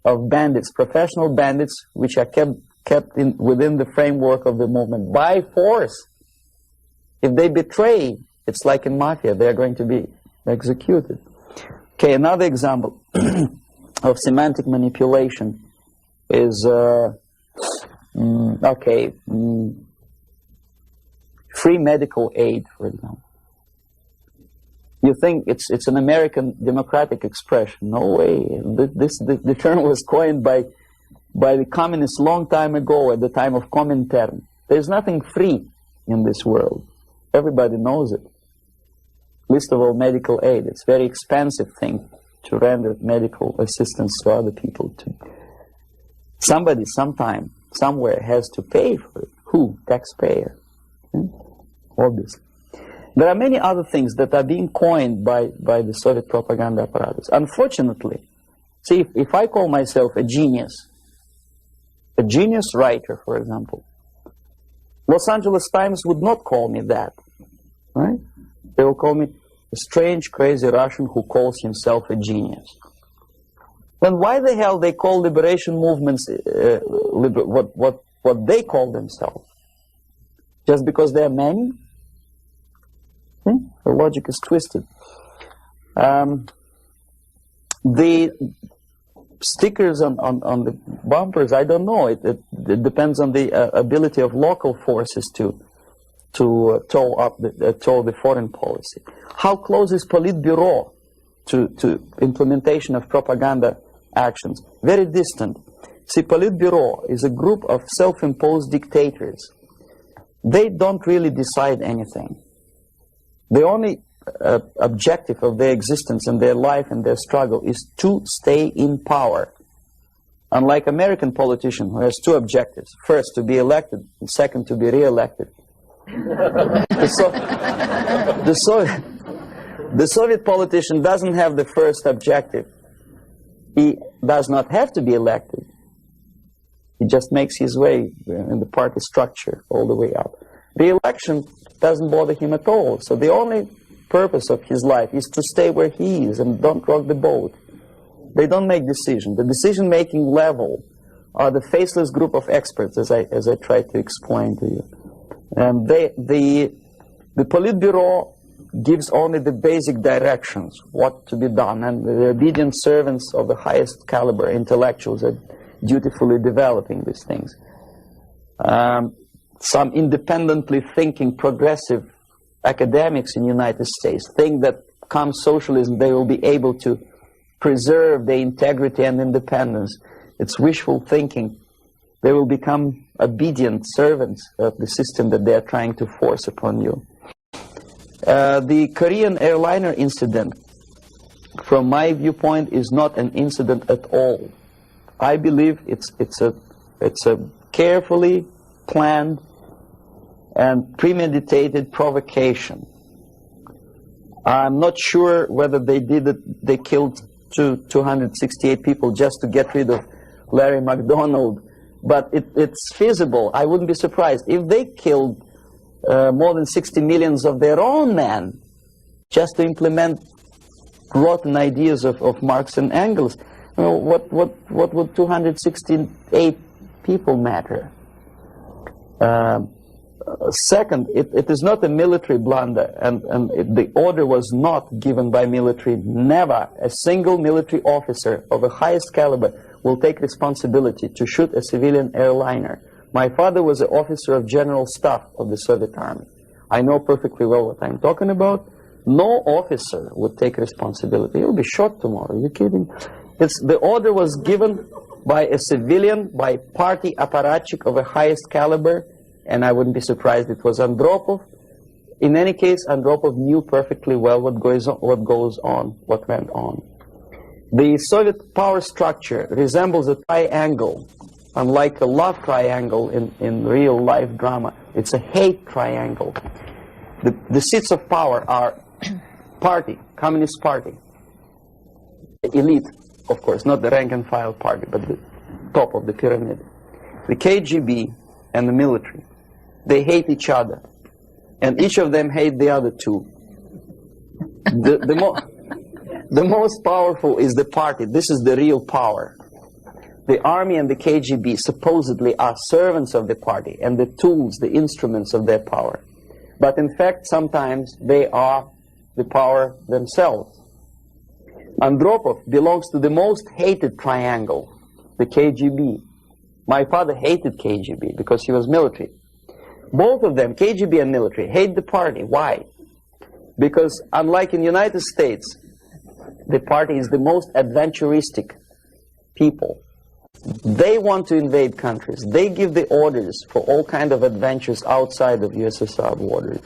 of bandits, professional bandits, which are kept within the framework of the movement by force. If they betray, it's like in mafia, they are going to be executed. Okay, another example of semantic manipulation is free medical aid, for example. You think it's an American democratic expression? No way. The term was coined by the communists long time ago, at the time of Comintern. There's nothing free in this world. Everybody knows it. Least of all medical aid. It's a very expensive thing to render medical assistance to other people. Somebody, sometime, somewhere has to pay for it. Who? Taxpayer. Obviously. There are many other things that are being coined by the Soviet propaganda apparatus. Unfortunately, see, if I call myself a genius writer, for example, Los Angeles Times would not call me that, right? They will call me a strange, crazy Russian who calls himself a genius. Then why the hell they call liberation movements what they call themselves? Just because they are many? The logic is twisted. The stickers on the bumpers, I don't know. It depends on the ability of local forces to toe the foreign policy. How close is Politburo to implementation of propaganda actions? Very distant. See, Politburo is a group of self-imposed dictators. They don't really decide anything. The only objective of their existence and their life and their struggle is to stay in power. Unlike American politician who has two objectives: first, to be elected, and second, to be re-elected. The Soviet politician doesn't have the first objective. He does not have to be elected. He just makes his way in the party structure all the way up. Re-election doesn't bother him at all. So the only purpose of his life is to stay where he is and don't rock the boat. They don't make decisions. The decision-making level are the faceless group of experts, as I tried to explain to you. And the Politburo gives only the basic directions, what to be done, and the obedient servants of the highest caliber intellectuals are dutifully developing these things. Some independently thinking progressive academics in the United States think that come socialism they will be able to preserve their integrity and independence. It's wishful thinking. They will become obedient servants of the system that they are trying to force upon you. The Korean airliner incident, from my viewpoint, is not an incident at all. I believe it's a carefully planned and premeditated provocation. I'm not sure whether they did it. They killed 268 people just to get rid of Larry McDonald, but it's feasible. I wouldn't be surprised if they killed more than 60 millions of their own men just to implement rotten ideas of Marx and Engels. You know, what would 268 people matter? Second, it is not a military blunder, and the order was not given by military. Never a single military officer of the highest caliber will take responsibility to shoot a civilian airliner. My father was an officer of general staff of the Soviet Army. I know perfectly well what I'm talking about. No officer would take responsibility. He'll be shot tomorrow. Are you kidding? The order was given by a civilian, by party apparatchik of the highest caliber, and I wouldn't be surprised it was Andropov. In any case, Andropov knew perfectly well what went on. The Soviet power structure resembles a triangle. Unlike a love triangle in real life drama, it's a hate triangle. The seats of power are party, Communist Party, elite, of course, not the rank and file party, but the top of the pyramid. The KGB and the military, they hate each other, and each of them hate the other two. The most powerful is the party. This is the real power. The army and the KGB supposedly are servants of the party and the tools, the instruments of their power. But in fact, sometimes they are the power themselves. Andropov belongs to the most hated triangle, the KGB. My father hated KGB because he was military. Both of them, KGB and military, hate the party. Why? Because unlike in the United States, the party is the most adventuristic people. They want to invade countries. They give the orders for all kinds of adventures outside of USSR borders.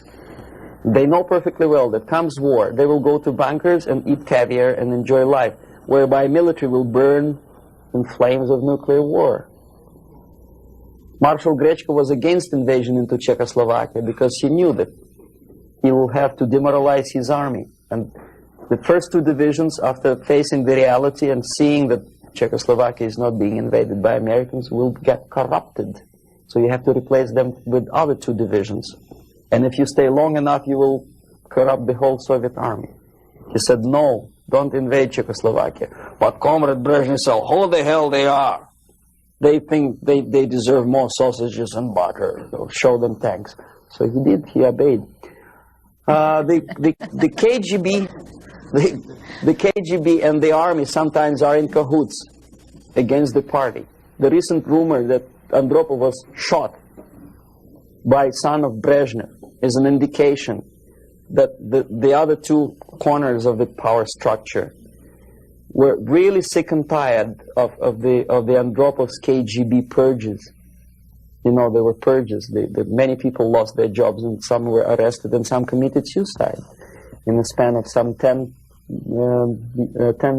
They know perfectly well that comes war, they will go to bunkers and eat caviar and enjoy life, whereby military will burn in flames of nuclear war. Marshal Grechko was against invasion into Czechoslovakia because he knew that he will have to demoralize his army. And the first two divisions, after facing the reality and seeing that Czechoslovakia is not being invaded by Americans, will get corrupted. So you have to replace them with other two divisions. And if you stay long enough, you will corrupt the whole Soviet army. He said, no, don't invade Czechoslovakia. But Comrade Brezhnev said, who the hell they are? They think they deserve more sausages and butter. So show them tanks. So he did, he obeyed. The KGB and the army sometimes are in cahoots against the party. The recent rumor that Andropov was shot by son of Brezhnev is an indication that the other two corners of the power structure were really sick and tired of the Andropov's KGB purges. You know, there were purges. Many people lost their jobs, and some were arrested, and some committed suicide in the span of some 10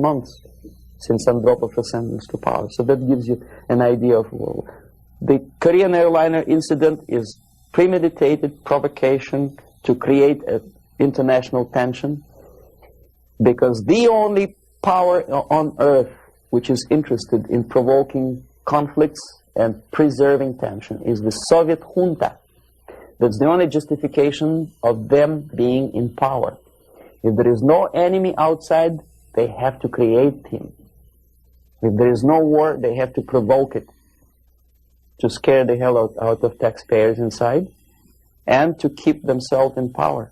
months since Andropov was sentenced to power. So that gives you an idea of the Korean airliner incident is premeditated provocation to create an international tension, because the only power on earth which is interested in provoking conflicts and preserving tension is the Soviet junta. That's the only justification of them being in power. If there is no enemy outside, they have to create him. If there is no war, they have to provoke it, to scare the hell out of taxpayers inside, and to keep themselves in power.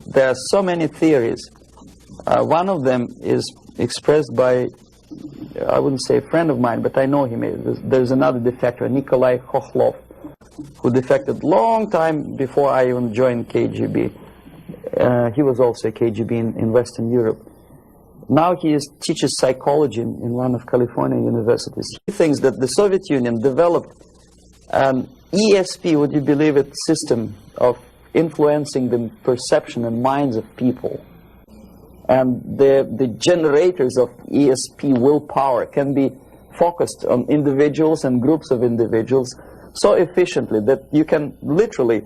There are so many theories. One of them is expressed by, I wouldn't say a friend of mine, but I know him. There's another defector, Nikolai Khokhlov, who defected long time before I even joined KGB. He was also a KGB in Western Europe. Now he teaches psychology in one of California universities. He thinks that the Soviet Union developed an ESP, would you believe it, system of influencing the perception and minds of people. And the generators of ESP willpower can be focused on individuals and groups of individuals so efficiently that you can literally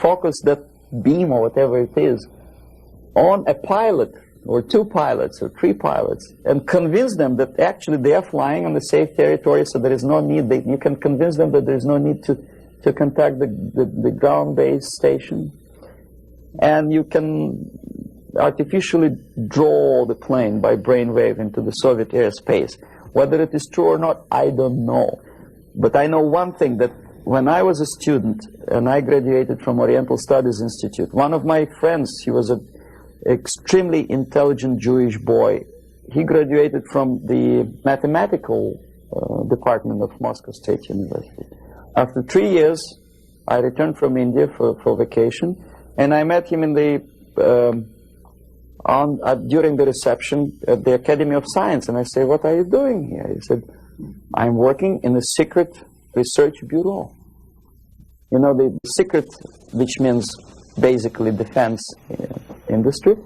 focus that beam or whatever it is on a pilot or two pilots or three pilots and convince them that actually they are flying on the safe territory, so there is no need, you can convince them that there is no need to contact the ground-based station, and you can artificially draw the plane by brainwave into the Soviet airspace. Whether it is true or not, I don't know. But I know one thing, that when I was a student and I graduated from Oriental Studies Institute, one of my friends, he was an extremely intelligent Jewish boy. He graduated from the mathematical department of Moscow State University. After 3 years, I returned from India for vacation, and I met him in the during the reception at the Academy of Science, and I said, "What are you doing here?" He said, "I'm working in a secret research bureau." You know, the secret, which means basically defense industry,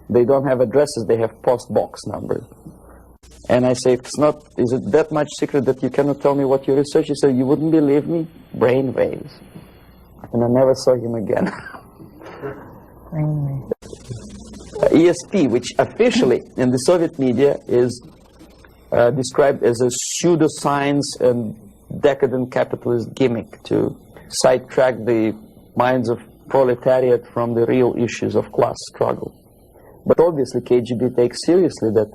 they don't have addresses, they have post box numbers. And I say, is it that much secret that you cannot tell me what you research? He said, "You wouldn't believe me, brain waves." And I never saw him again. ESP, which officially in the Soviet media is described as a pseudoscience and decadent capitalist gimmick to sidetrack the minds of proletariat from the real issues of class struggle. But obviously KGB takes seriously that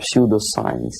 pseudoscience.